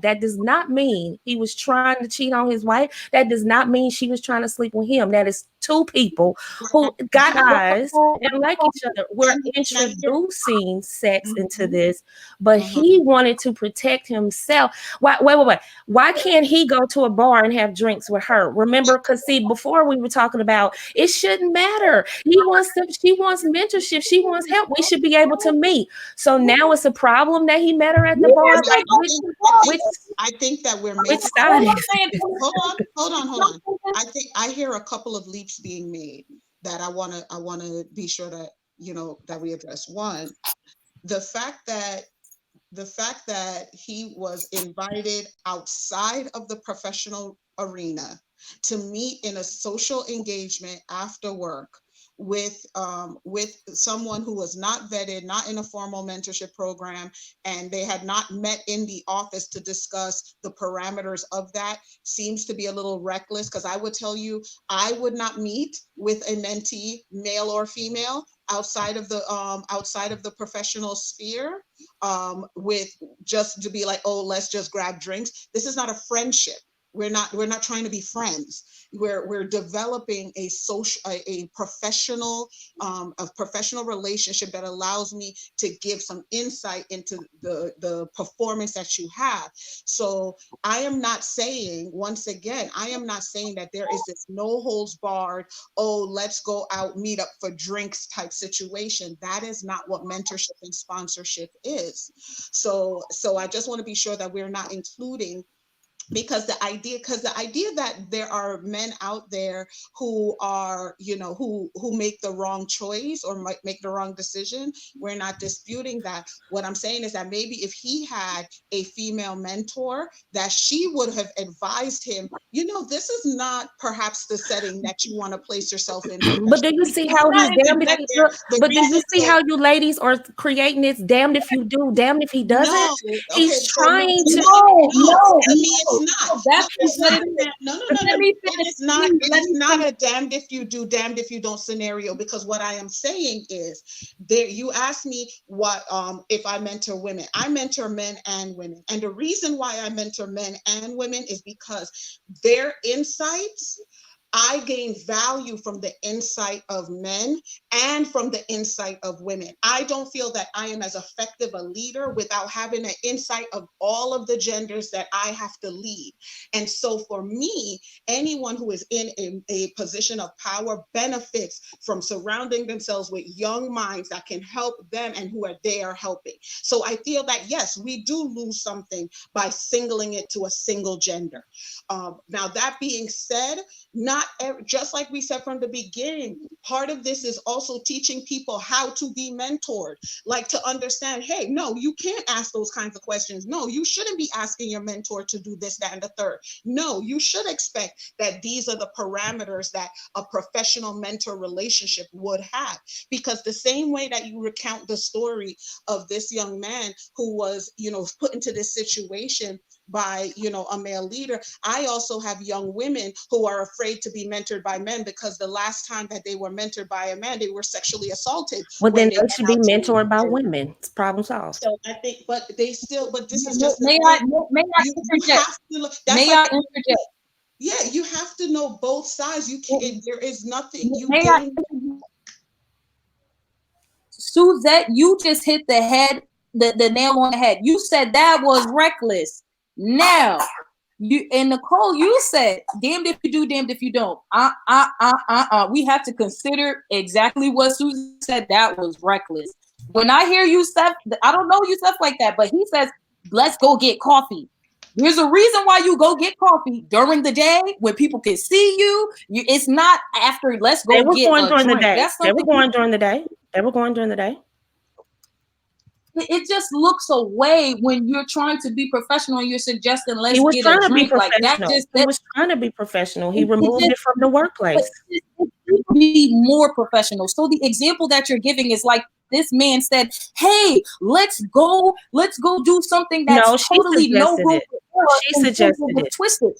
That does not mean he was trying to cheat on his wife. That does not mean she was trying to sleep with him. That is two people who got eyes and like each other. We're introducing sex into this, but he wanted to protect himself. Why can't he go to a bar and have drinks with her? Remember, because see, before we were talking about it shouldn't matter. She wants mentorship. She wants help. We should be able to meet. So now it's a problem that he met her at the bar. I think that we're making. Hold on. I think I hear a couple of leaps being made that I want to be sure that that we address. One, the fact that he was invited outside of the professional arena to meet in a social engagement after work with someone who was not vetted, not in a formal mentorship program, and they had not met in the office to discuss the parameters of that, seems to be a little reckless. Because I would tell you, I would not meet with a mentee, male or female, outside of the professional sphere, with just to be like, oh, let's just grab drinks. This is not a friendship. We're not trying to be friends. We're developing a professional relationship that allows me to give some insight into the performance that you have. So I am not saying, once again, that there is this no holds barred, oh, let's go out, meet up for drinks type situation. That is not what mentorship and sponsorship is. So I just want to be sure that we're not including, because the idea that there are men out there who are, who make the wrong choice or might make the wrong decision, we're not disputing that. What I'm saying is that maybe if he had a female mentor, that she would have advised him, this is not perhaps the setting that you want to place yourself in. But do you see how he's damned if he but do you see how you ladies are creating this damned if you do, damned if he doesn't? No. He's trying to. No, it is not a damned if you do, damned if you don't scenario, because what I am saying is, you asked me what if I mentor women. I mentor men and women, and the reason why I mentor men and women is because their insights I gain value from the insight of men and from the insight of women. I don't feel that I am as effective a leader without having an insight of all of the genders that I have to lead. And so for me, anyone who is in a position of power benefits from surrounding themselves with young minds that can help them and who are there helping. So I feel that, yes, we do lose something by singling it to a single gender. Now, that being said, just like we said from the beginning, part of this is also teaching people how to be mentored, like to understand, hey, no, you can't ask those kinds of questions. No, you shouldn't be asking your mentor to do this, that, and the third. No, you should expect that these are the parameters that a professional mentor relationship would have. Because the same way that you recount the story of this young man who was, put into this situation by, a male leader, I also have young women who are afraid to be mentored by men because the last time that they were mentored by a man, they were sexually assaulted. Well, then When they should be mentored by women. It's problem solved. So I think, but this is just the may thing. I You interject? have to look. May I interject? Yeah, you have to know both sides. You can't. There is nothing. May I? Suzette, you just hit the nail on the head. You said that was reckless. Now, Nicole, you said, damned if you do, damned if you don't. We have to consider exactly what Susan said. That was reckless. When I hear Yusef, I don't know Yusef like that, but he says, let's go get coffee. There's a reason why you go get coffee during the day when people can see you. It's not after, let's go get a drink. They were going during the day. They were going during the day. It just looks away when you're trying to be professional and you're suggesting let's get a drink like that. He was trying to be professional. He removed it from the workplace. It be more professional. So the example that you're giving is like this man said, "Hey, let's go do something that's totally no room." She suggested it. Twisted.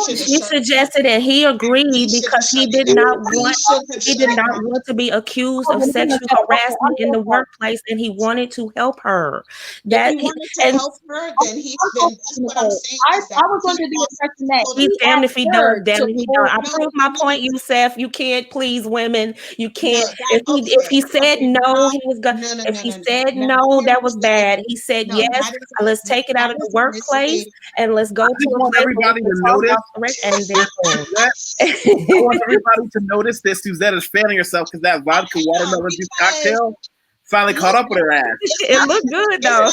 She suggested it. He agreed because he did not want to be accused of sexual harassment in the workplace, and he wanted to help her. If he wanted to help her, then that's what I'm saying. I was under the impression that he's damned if he does, damned if he don't. I proved my point, Yusef. You can't please women. You can't. If he said no, he was gonna. If he said no, that was bad. He said yes. Let's take it out of the workplace and let's go to a place everybody to notice. And then I want everybody to notice that Suzette is fanning herself because that vodka watermelon juice cocktail finally caught up with her ass. It looked good though.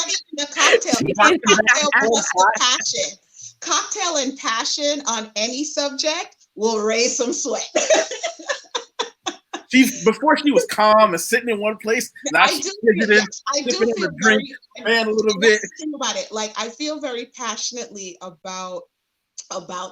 Cocktail and passion on any subject will raise some sweat. Before she was calm and sitting in one place. Now she's sipping a drink, man, a little bit. Think about it. Like, I feel very passionately about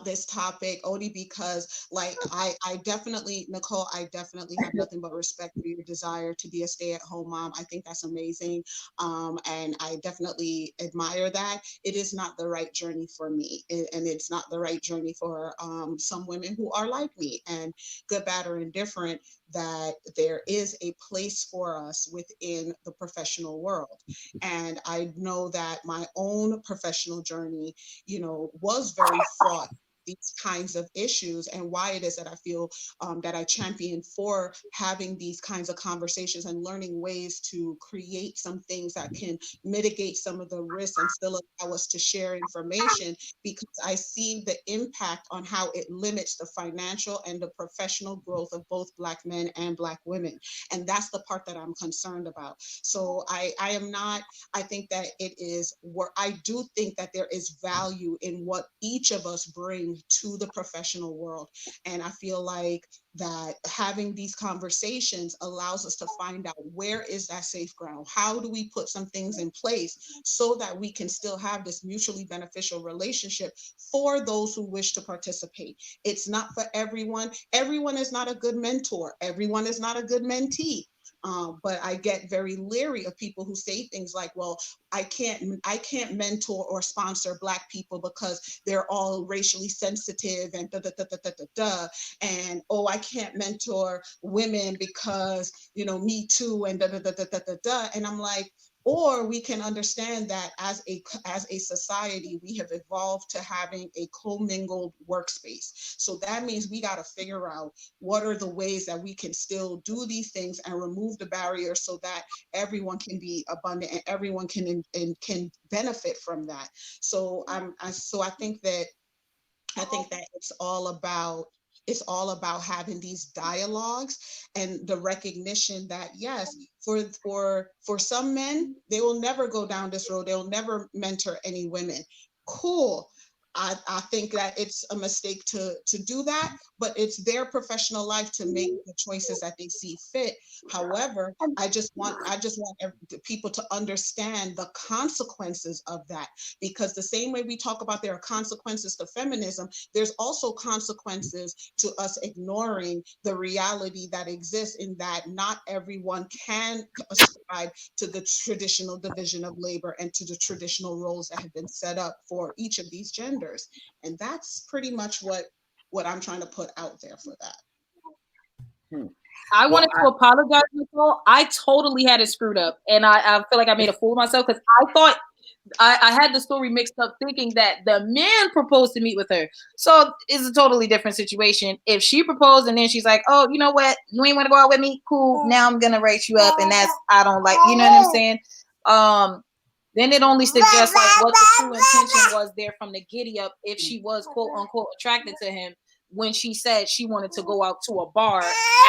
this topic only because, like, I definitely, Nicole, I definitely have nothing but respect for your desire to be a stay-at-home mom. I think that's amazing, and I definitely admire that. It is not the right journey for me, and it's not the right journey for some women who are like me. And good, bad, or indifferent, that there is a place for us within the professional world. And I know that my own professional journey, was very fraught these kinds of issues, and why it is that I feel that I champion for having these kinds of conversations and learning ways to create some things that can mitigate some of the risks and still allow us to share information, because I see the impact on how it limits the financial and the professional growth of both Black men and Black women. And that's the part that I'm concerned about. So I think that it is where I do think that there is value in what each of us bring to the professional world. And I feel like that having these conversations allows us to find out where is that safe ground. How do we put some things in place so that we can still have this mutually beneficial relationship for those who wish to participate? It's not for everyone. Everyone is not a good mentor. Everyone is not a good mentee. But I get very leery of people who say things like, well, I can't mentor or sponsor Black people because they're all racially sensitive and and oh, I can't mentor women because, Me Too and and I'm like, Or we can understand that as a society, we have evolved to having a commingled workspace. So that means we got to figure out what are the ways that we can still do these things and remove the barriers so that everyone can be abundant and everyone and can benefit from that. So I think that it's all about having these dialogues and the recognition that yes, for some men, they will never go down this road, they'll never mentor any women. Cool. I think that it's a mistake to do that, but it's their professional life to make the choices that they see fit. However, I just want people to understand the consequences of that, because the same way we talk about there are consequences to feminism, there's also consequences to us ignoring the reality that exists, in that not everyone can ascribe to the traditional division of labor and to the traditional roles that have been set up for each of these genders. And that's pretty much what I'm trying to put out there for that. I wanted to apologize, Nicole. I totally had it screwed up, and I feel like I made a fool of myself because I thought I had the story mixed up, thinking that the man proposed to meet with her. So it's a totally different situation. If she proposed and then she's like, "Oh, you know what? You ain't want to go out with me? Cool. Now I'm gonna raise you up," and that's I don't like. You know what I'm saying? Then it only suggests like what the true intention was there from the giddy up, if she was quote unquote attracted to him, when she said she wanted to go out to a bar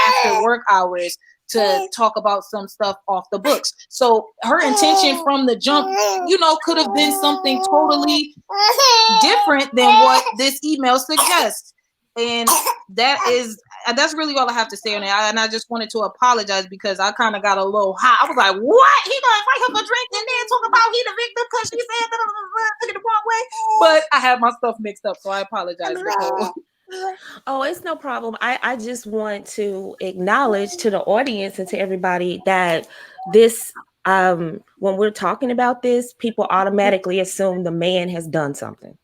after work hours to talk about some stuff off the books. So her intention from the jump, could have been something totally different than what this email suggests. And that's really all I have to say on it. And I just wanted to apologize because I kind of got a little hot. I was like, what? He gonna invite her for a drink and then talk about he the victim because she said that took it the wrong way. But I had my stuff mixed up, so I apologize, Nicole. Oh, it's no problem. I just want to acknowledge to the audience and to everybody that this when we're talking about this, people automatically assume the man has done something.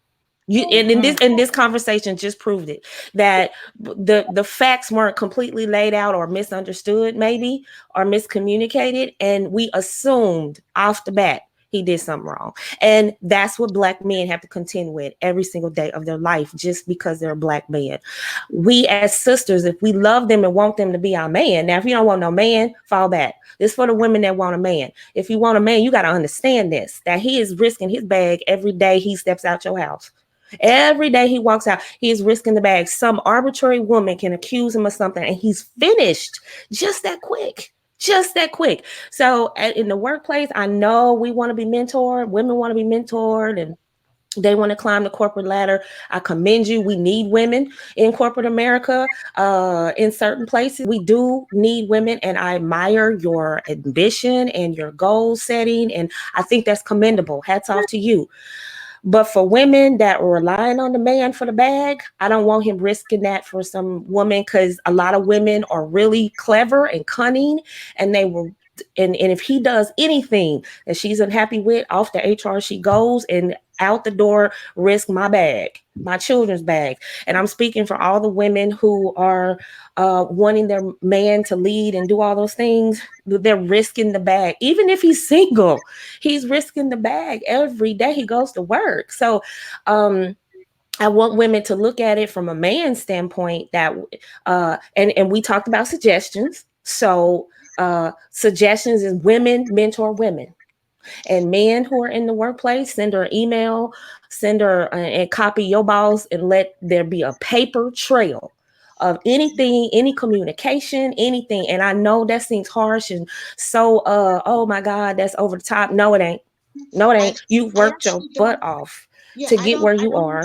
And in this conversation just proved it, that the facts weren't completely laid out or misunderstood, maybe, or miscommunicated, and we assumed off the bat he did something wrong. And that's what Black men have to contend with every single day of their life, just because they're a Black man. We as sisters, if we love them and want them to be our man, now if you don't want no man, fall back. This is for the women that want a man. If you want a man, you got to understand this, that he is risking his bag every day he steps out your house. Every day he walks out, he is risking the bag. Some arbitrary woman can accuse him of something and he's finished just that quick. Just that quick. So in the workplace, I know we want to be mentored. Women want to be mentored and they want to climb the corporate ladder. I commend you. We need women in corporate America. In certain places, we do need women, and I admire your ambition and your goal setting. And I think that's commendable. Hats off to you. But for women that are relying on the man for the bag, I don't want him risking that for some woman, because a lot of women are really clever and cunning, and they will. And if he does anything that she's unhappy with, off the HR she goes, and out the door, risk my bag, my children's bag. And I'm speaking for all the women who are wanting their man to lead and do all those things. They're risking the bag. Even if he's single, he's risking the bag every day he goes to work. So I want women to look at it from a man's standpoint, that and we talked about suggestions. So suggestions is women mentor women. And men who are in the workplace, send her an email, send her and copy your boss, and let there be a paper trail of anything, any communication, anything. And I know that seems harsh and so, oh my God, that's over the top. No, it ain't. No, it ain't. You've worked your butt off to get where you are.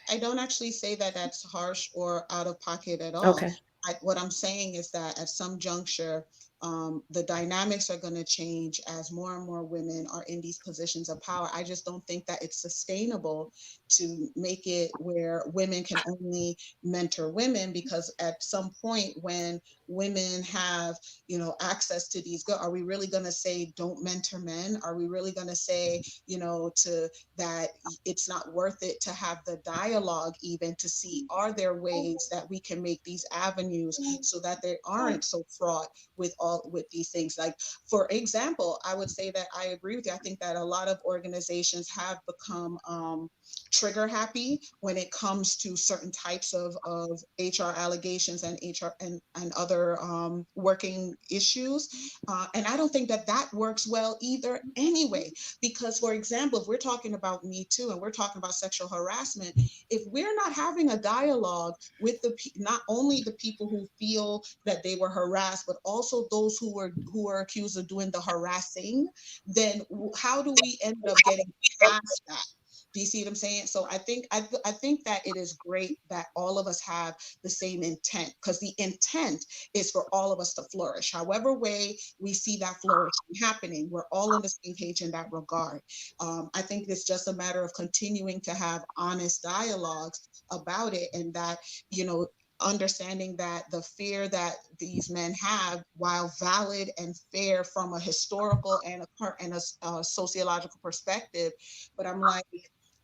I don't actually say that that's harsh or out of pocket at all. Okay. What I'm saying is that at some juncture, the dynamics are going to change as more and more women are in these positions of power. I just don't think that it's sustainable to make it where women can only mentor women, because at some point when women have, access to these, are we really going to say don't mentor men? Are we really going to say, to that it's not worth it to have the dialogue even to see, are there ways that we can make these avenues avenues so that they aren't so fraught with these things. Like, for example, I would say that I agree with you. I think that a lot of organizations have become trigger happy when it comes to certain types of HR allegations and HR and other working issues. And I don't think that that works well either anyway, because, for example, if we're talking about Me Too and we're talking about sexual harassment, if we're not having a dialogue with not only the people who feel that they were harassed, but also those who are accused of doing the harassing, then how do we end up getting past that? Do you see what I'm saying? So I think that it is great that all of us have the same intent, because the intent is for all of us to flourish. However way we see that flourishing happening, we're all on the same page in that regard. I think it's just a matter of continuing to have honest dialogues about it, and that, understanding that the fear that these men have, while valid and fair from a historical and a sociological perspective, but I'm like,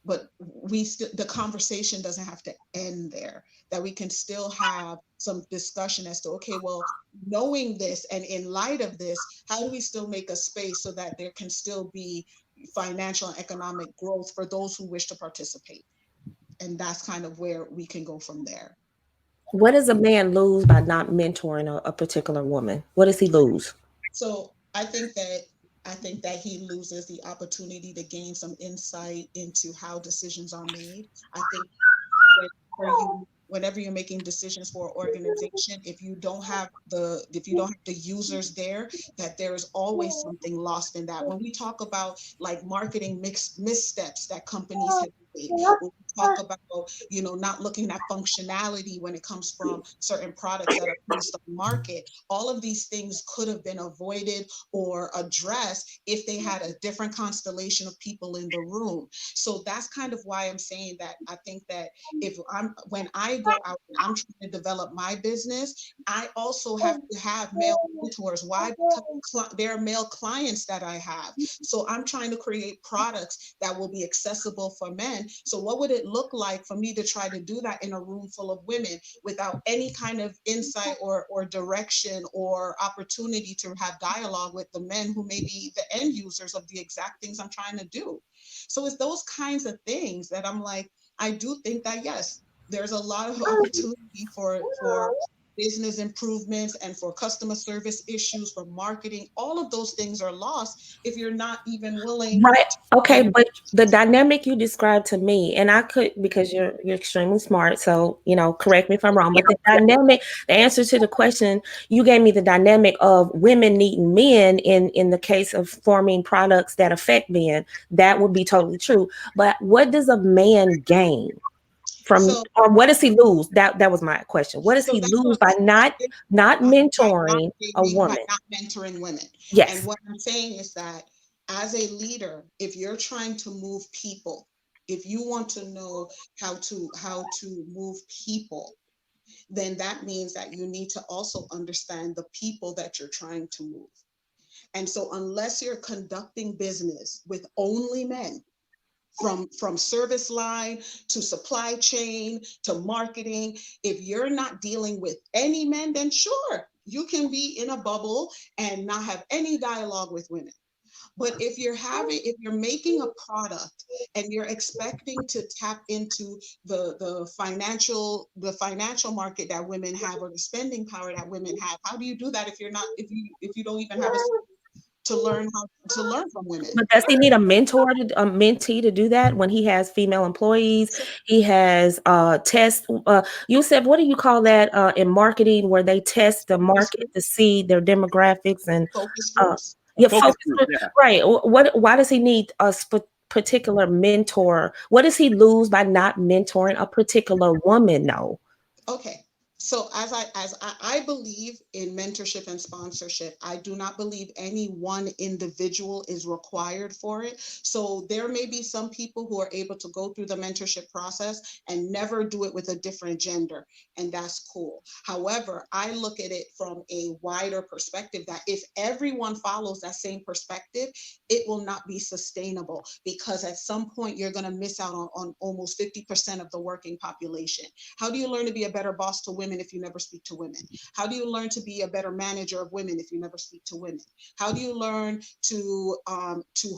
but the conversation doesn't have to end there, that we can still have some discussion as to, okay, well, knowing this and in light of this, how do we still make a space so that there can still be financial and economic growth for those who wish to participate? And that's kind of where we can go from there. What does a man lose by not mentoring a particular woman? What does he lose? So I think that he loses the opportunity to gain some insight into how decisions are made. I think whenever you're making decisions for an organization, if you don't have the users there, that there is always something lost in that. When we talk about like marketing missteps that companies have made, when we talk about not looking at functionality when it comes from certain products that are placed on the market, all of these things could have been avoided or addressed if they had a different constellation of people in the room. So that's kind of why I'm saying that I think that when I go out and I'm trying to develop my business, I also have to have male mentors. Why? Because there are male clients that I have. So I'm trying to create products that will be accessible for men. So what would it look like for me to try to do that in a room full of women without any kind of insight or direction or opportunity to have dialogue with the men who may be the end users of the exact things I'm trying to do? So it's those kinds of things that I'm like, I do think that, yes, there's a lot of opportunity for business improvements and for customer service issues, for marketing. All of those things are lost if you're not even willing. Right. Okay. But the dynamic you described to me, and I could, because you're extremely smart, so correct me if I'm wrong. But the answer to the question, you gave me the dynamic of women needing men in the case of forming products that affect men. That would be totally true. But what does a man gain or what does he lose? That was my question. What does he lose by not mentoring a woman? By not mentoring women. Yes. And what I'm saying is that as a leader, if you're trying to move people, if you want to know how to move people, then that means that you need to also understand the people that you're trying to move. And so unless you're conducting business with only men, from service line to supply chain to marketing, if you're not dealing with any men, then sure, you can be in a bubble and not have any dialogue with women. But if you're making a product and you're expecting to tap into the financial market that women have, or the spending power that women have, how do you do that if you don't even have to learn from women? But does he need a mentee to do that when he has female employees? He has test. You said, what do you call that in marketing, where they test the market to see their demographics and focus groups? Focus group. Yeah. Right. Why does he need a particular mentor? What does he lose by not mentoring a particular woman? No. Okay. So as I believe in mentorship and sponsorship, I do not believe any one individual is required for it. So there may be some people who are able to go through the mentorship process and never do it with a different gender, and that's cool. However, I look at it from a wider perspective, that if everyone follows that same perspective, it will not be sustainable, because at some point you're going to miss out on almost 50% of the working population. How do you learn to be a better boss to women women if you never speak to women? How do you learn to be a better manager of women if you never speak to women? How do you learn to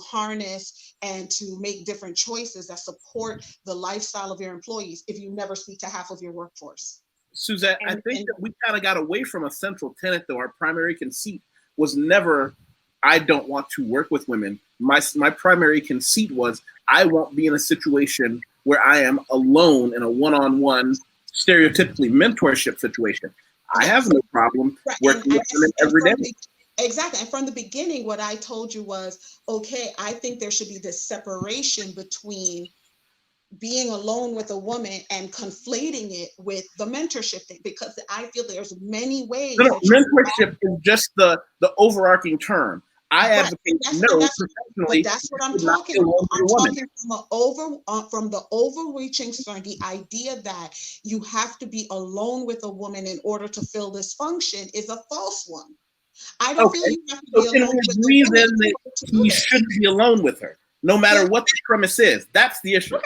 harness and to make different choices that support the lifestyle of your employees if you never speak to half of your workforce? Suzette, I think that we kind of got away from a central tenet, though. Our primary conceit was never, I don't want to work with women. My primary conceit was, I won't be in a situation where I am alone in a one-on-one, stereotypically mentorship situation. I have no problem working with women every day. Exactly. And from the beginning, what I told you was, okay, I think there should be this separation between being alone with a woman and conflating it with the mentorship thing, because I feel there's many ways. No, mentorship is just the overarching term. I advocate but that's what I'm talking about. I'm talking from the overreaching concern, the idea that you have to be alone with a woman in order to fill this function is a false one. I don't feel you have to be alone with a woman that he shouldn't be alone with her, no matter what the premise is. That's the issue. Okay.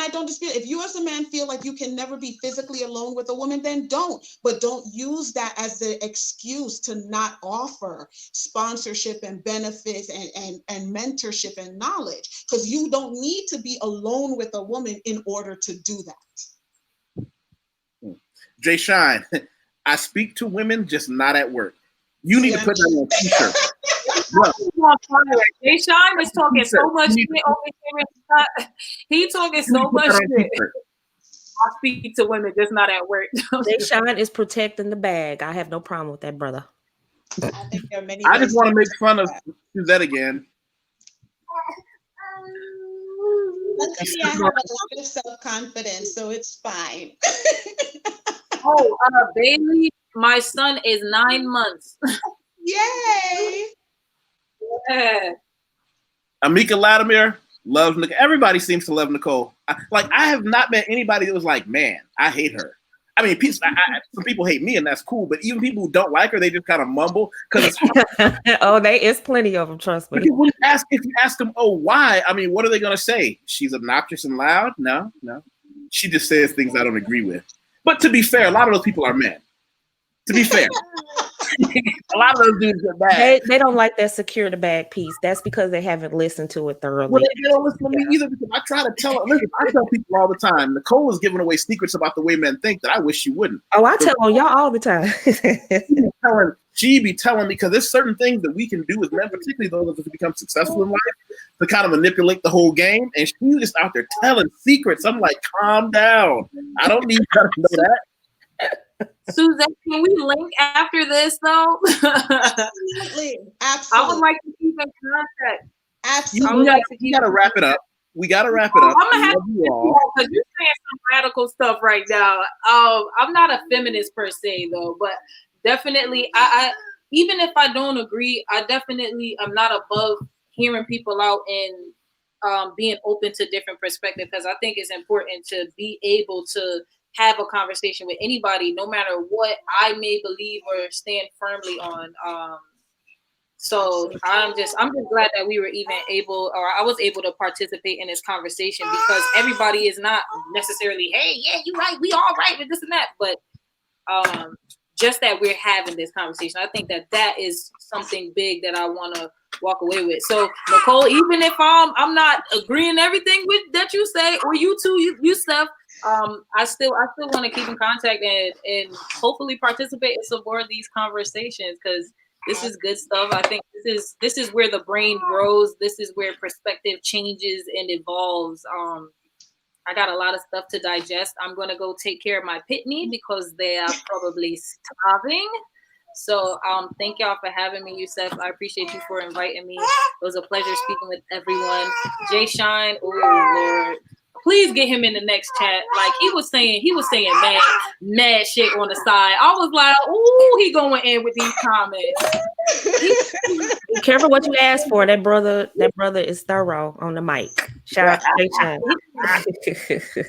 I don't dispute. If you as a man feel like you can never be physically alone with a woman, then don't. But don't use that as the excuse to not offer sponsorship and benefits and mentorship and knowledge, because you don't need to be alone with a woman in order to do that. Jay Shine, I speak to women, just not at work. You need to put that on a t-shirt. Jay Shine was talking so much shit over here. He talking so much shit. I speak to women, just not at work. Jay Shine is protecting the bag. I have no problem with that, brother. I think there are many. I just want to make fun of Suzette again. Luckily, I have a lot of self-confidence, so it's fine. Bailey, my son is 9 months. Yay! Yeah. Amika Latimer loves Nicole. Everybody seems to love Nicole. I have not met anybody that was like, man, I hate her. I mean, some people hate me, and that's cool. But even people who don't like her, they just kind of mumble because it's it's plenty of them. Trust me. If you ask them, oh, why? I mean, what are they going to say? She's obnoxious and loud? No. She just says things I don't agree with. But to be fair, a lot of those people are men. To be fair. A lot of those dudes are bad. They don't like that secure the bag piece. That's because they haven't listened to it thoroughly. Well, they don't listen to me either, because I try to tell them. Listen, I tell people all the time, Nicole is giving away secrets about the way men think that I wish she wouldn't. Oh, I tell on y'all all the time. She be telling me, because there's certain things that we can do as men, particularly those of us who become successful in life, to kind of manipulate the whole game. And she's just out there telling secrets. I'm like, calm down. I don't need her to know that. Suzette, can we link after this though? Absolutely. I would like to keep in contact. Absolutely. We gotta wrap it up. I'm gonna have to because you're saying some radical stuff right now. I'm not a feminist per se though, but definitely I even if I don't agree, I'm not above hearing people out and being open to different perspectives, because I think it's important to be able to have a conversation with anybody, no matter what I may believe or stand firmly on. So I'm just glad that we were even able, or I was able to participate in this conversation, because everybody is not necessarily, hey, yeah, you're right, we all right with this and that, but just that we're having this conversation. I think that is something big that I want to walk away with. So Nicole, even if I'm not agreeing everything with that you say, or you too, you Steph, I still want to keep in contact and hopefully participate in some more of these conversations, because this is good stuff. I think this is where the brain grows. This is where perspective changes and evolves. I got a lot of stuff to digest. I'm gonna go take care of my pitney because they are probably starving. So thank y'all for having me, Yusef. I appreciate you for inviting me. It was a pleasure speaking with everyone. Jay Shine, oh Lord. Please get him in the next chat. Like he was saying mad shit on the side. I was like, ooh, he going in with these comments. Be careful what you ask for. That brother is thorough on the mic. Shout out to Jay Shine.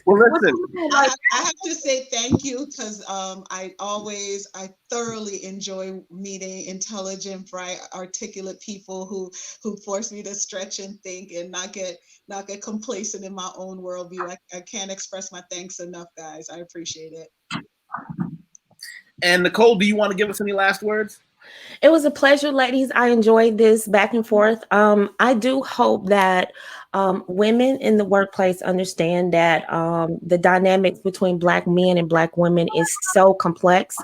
Well, listen. I have to say thank you, because I thoroughly enjoy meeting intelligent, bright, articulate people who force me to stretch and think and not get complacent in my own worldview. I can't express my thanks enough, guys. I appreciate it. And Nicole, do you want to give us any last words? It was a pleasure, ladies. I enjoyed this back and forth. I do hope that women in the workplace understand that the dynamics between Black men and Black women is so complex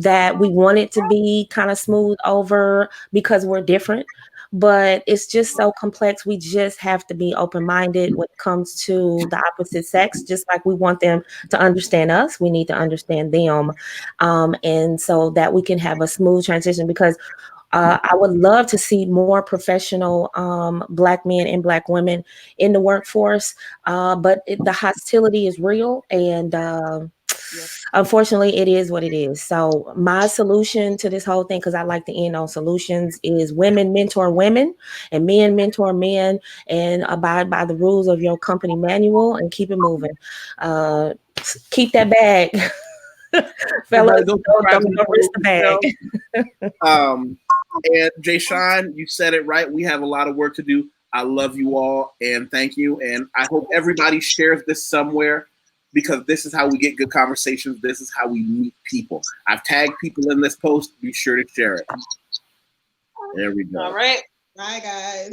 that we want it to be kind of smooth over because we're different. But it's just so complex. We just have to be open-minded when it comes to the opposite sex. Just like we want them to understand us, we need to understand them, and so that we can have a smooth transition. Because I would love to see more professional Black men and Black women in the workforce, but the hostility is real, and unfortunately, it is what it is. So my solution to this whole thing, because I like to end on solutions, is women mentor women and men mentor men, and abide by the rules of your company manual and keep it moving. Keep that bag. Fellas, don't risk the bag. And Jay Sean, you said it right. We have a lot of work to do. I love you all and thank you. And I hope everybody shares this somewhere, because this is how we get good conversations. This is how we meet people. I've tagged people in this post. Be sure to share it. There we go. All right. Bye, guys.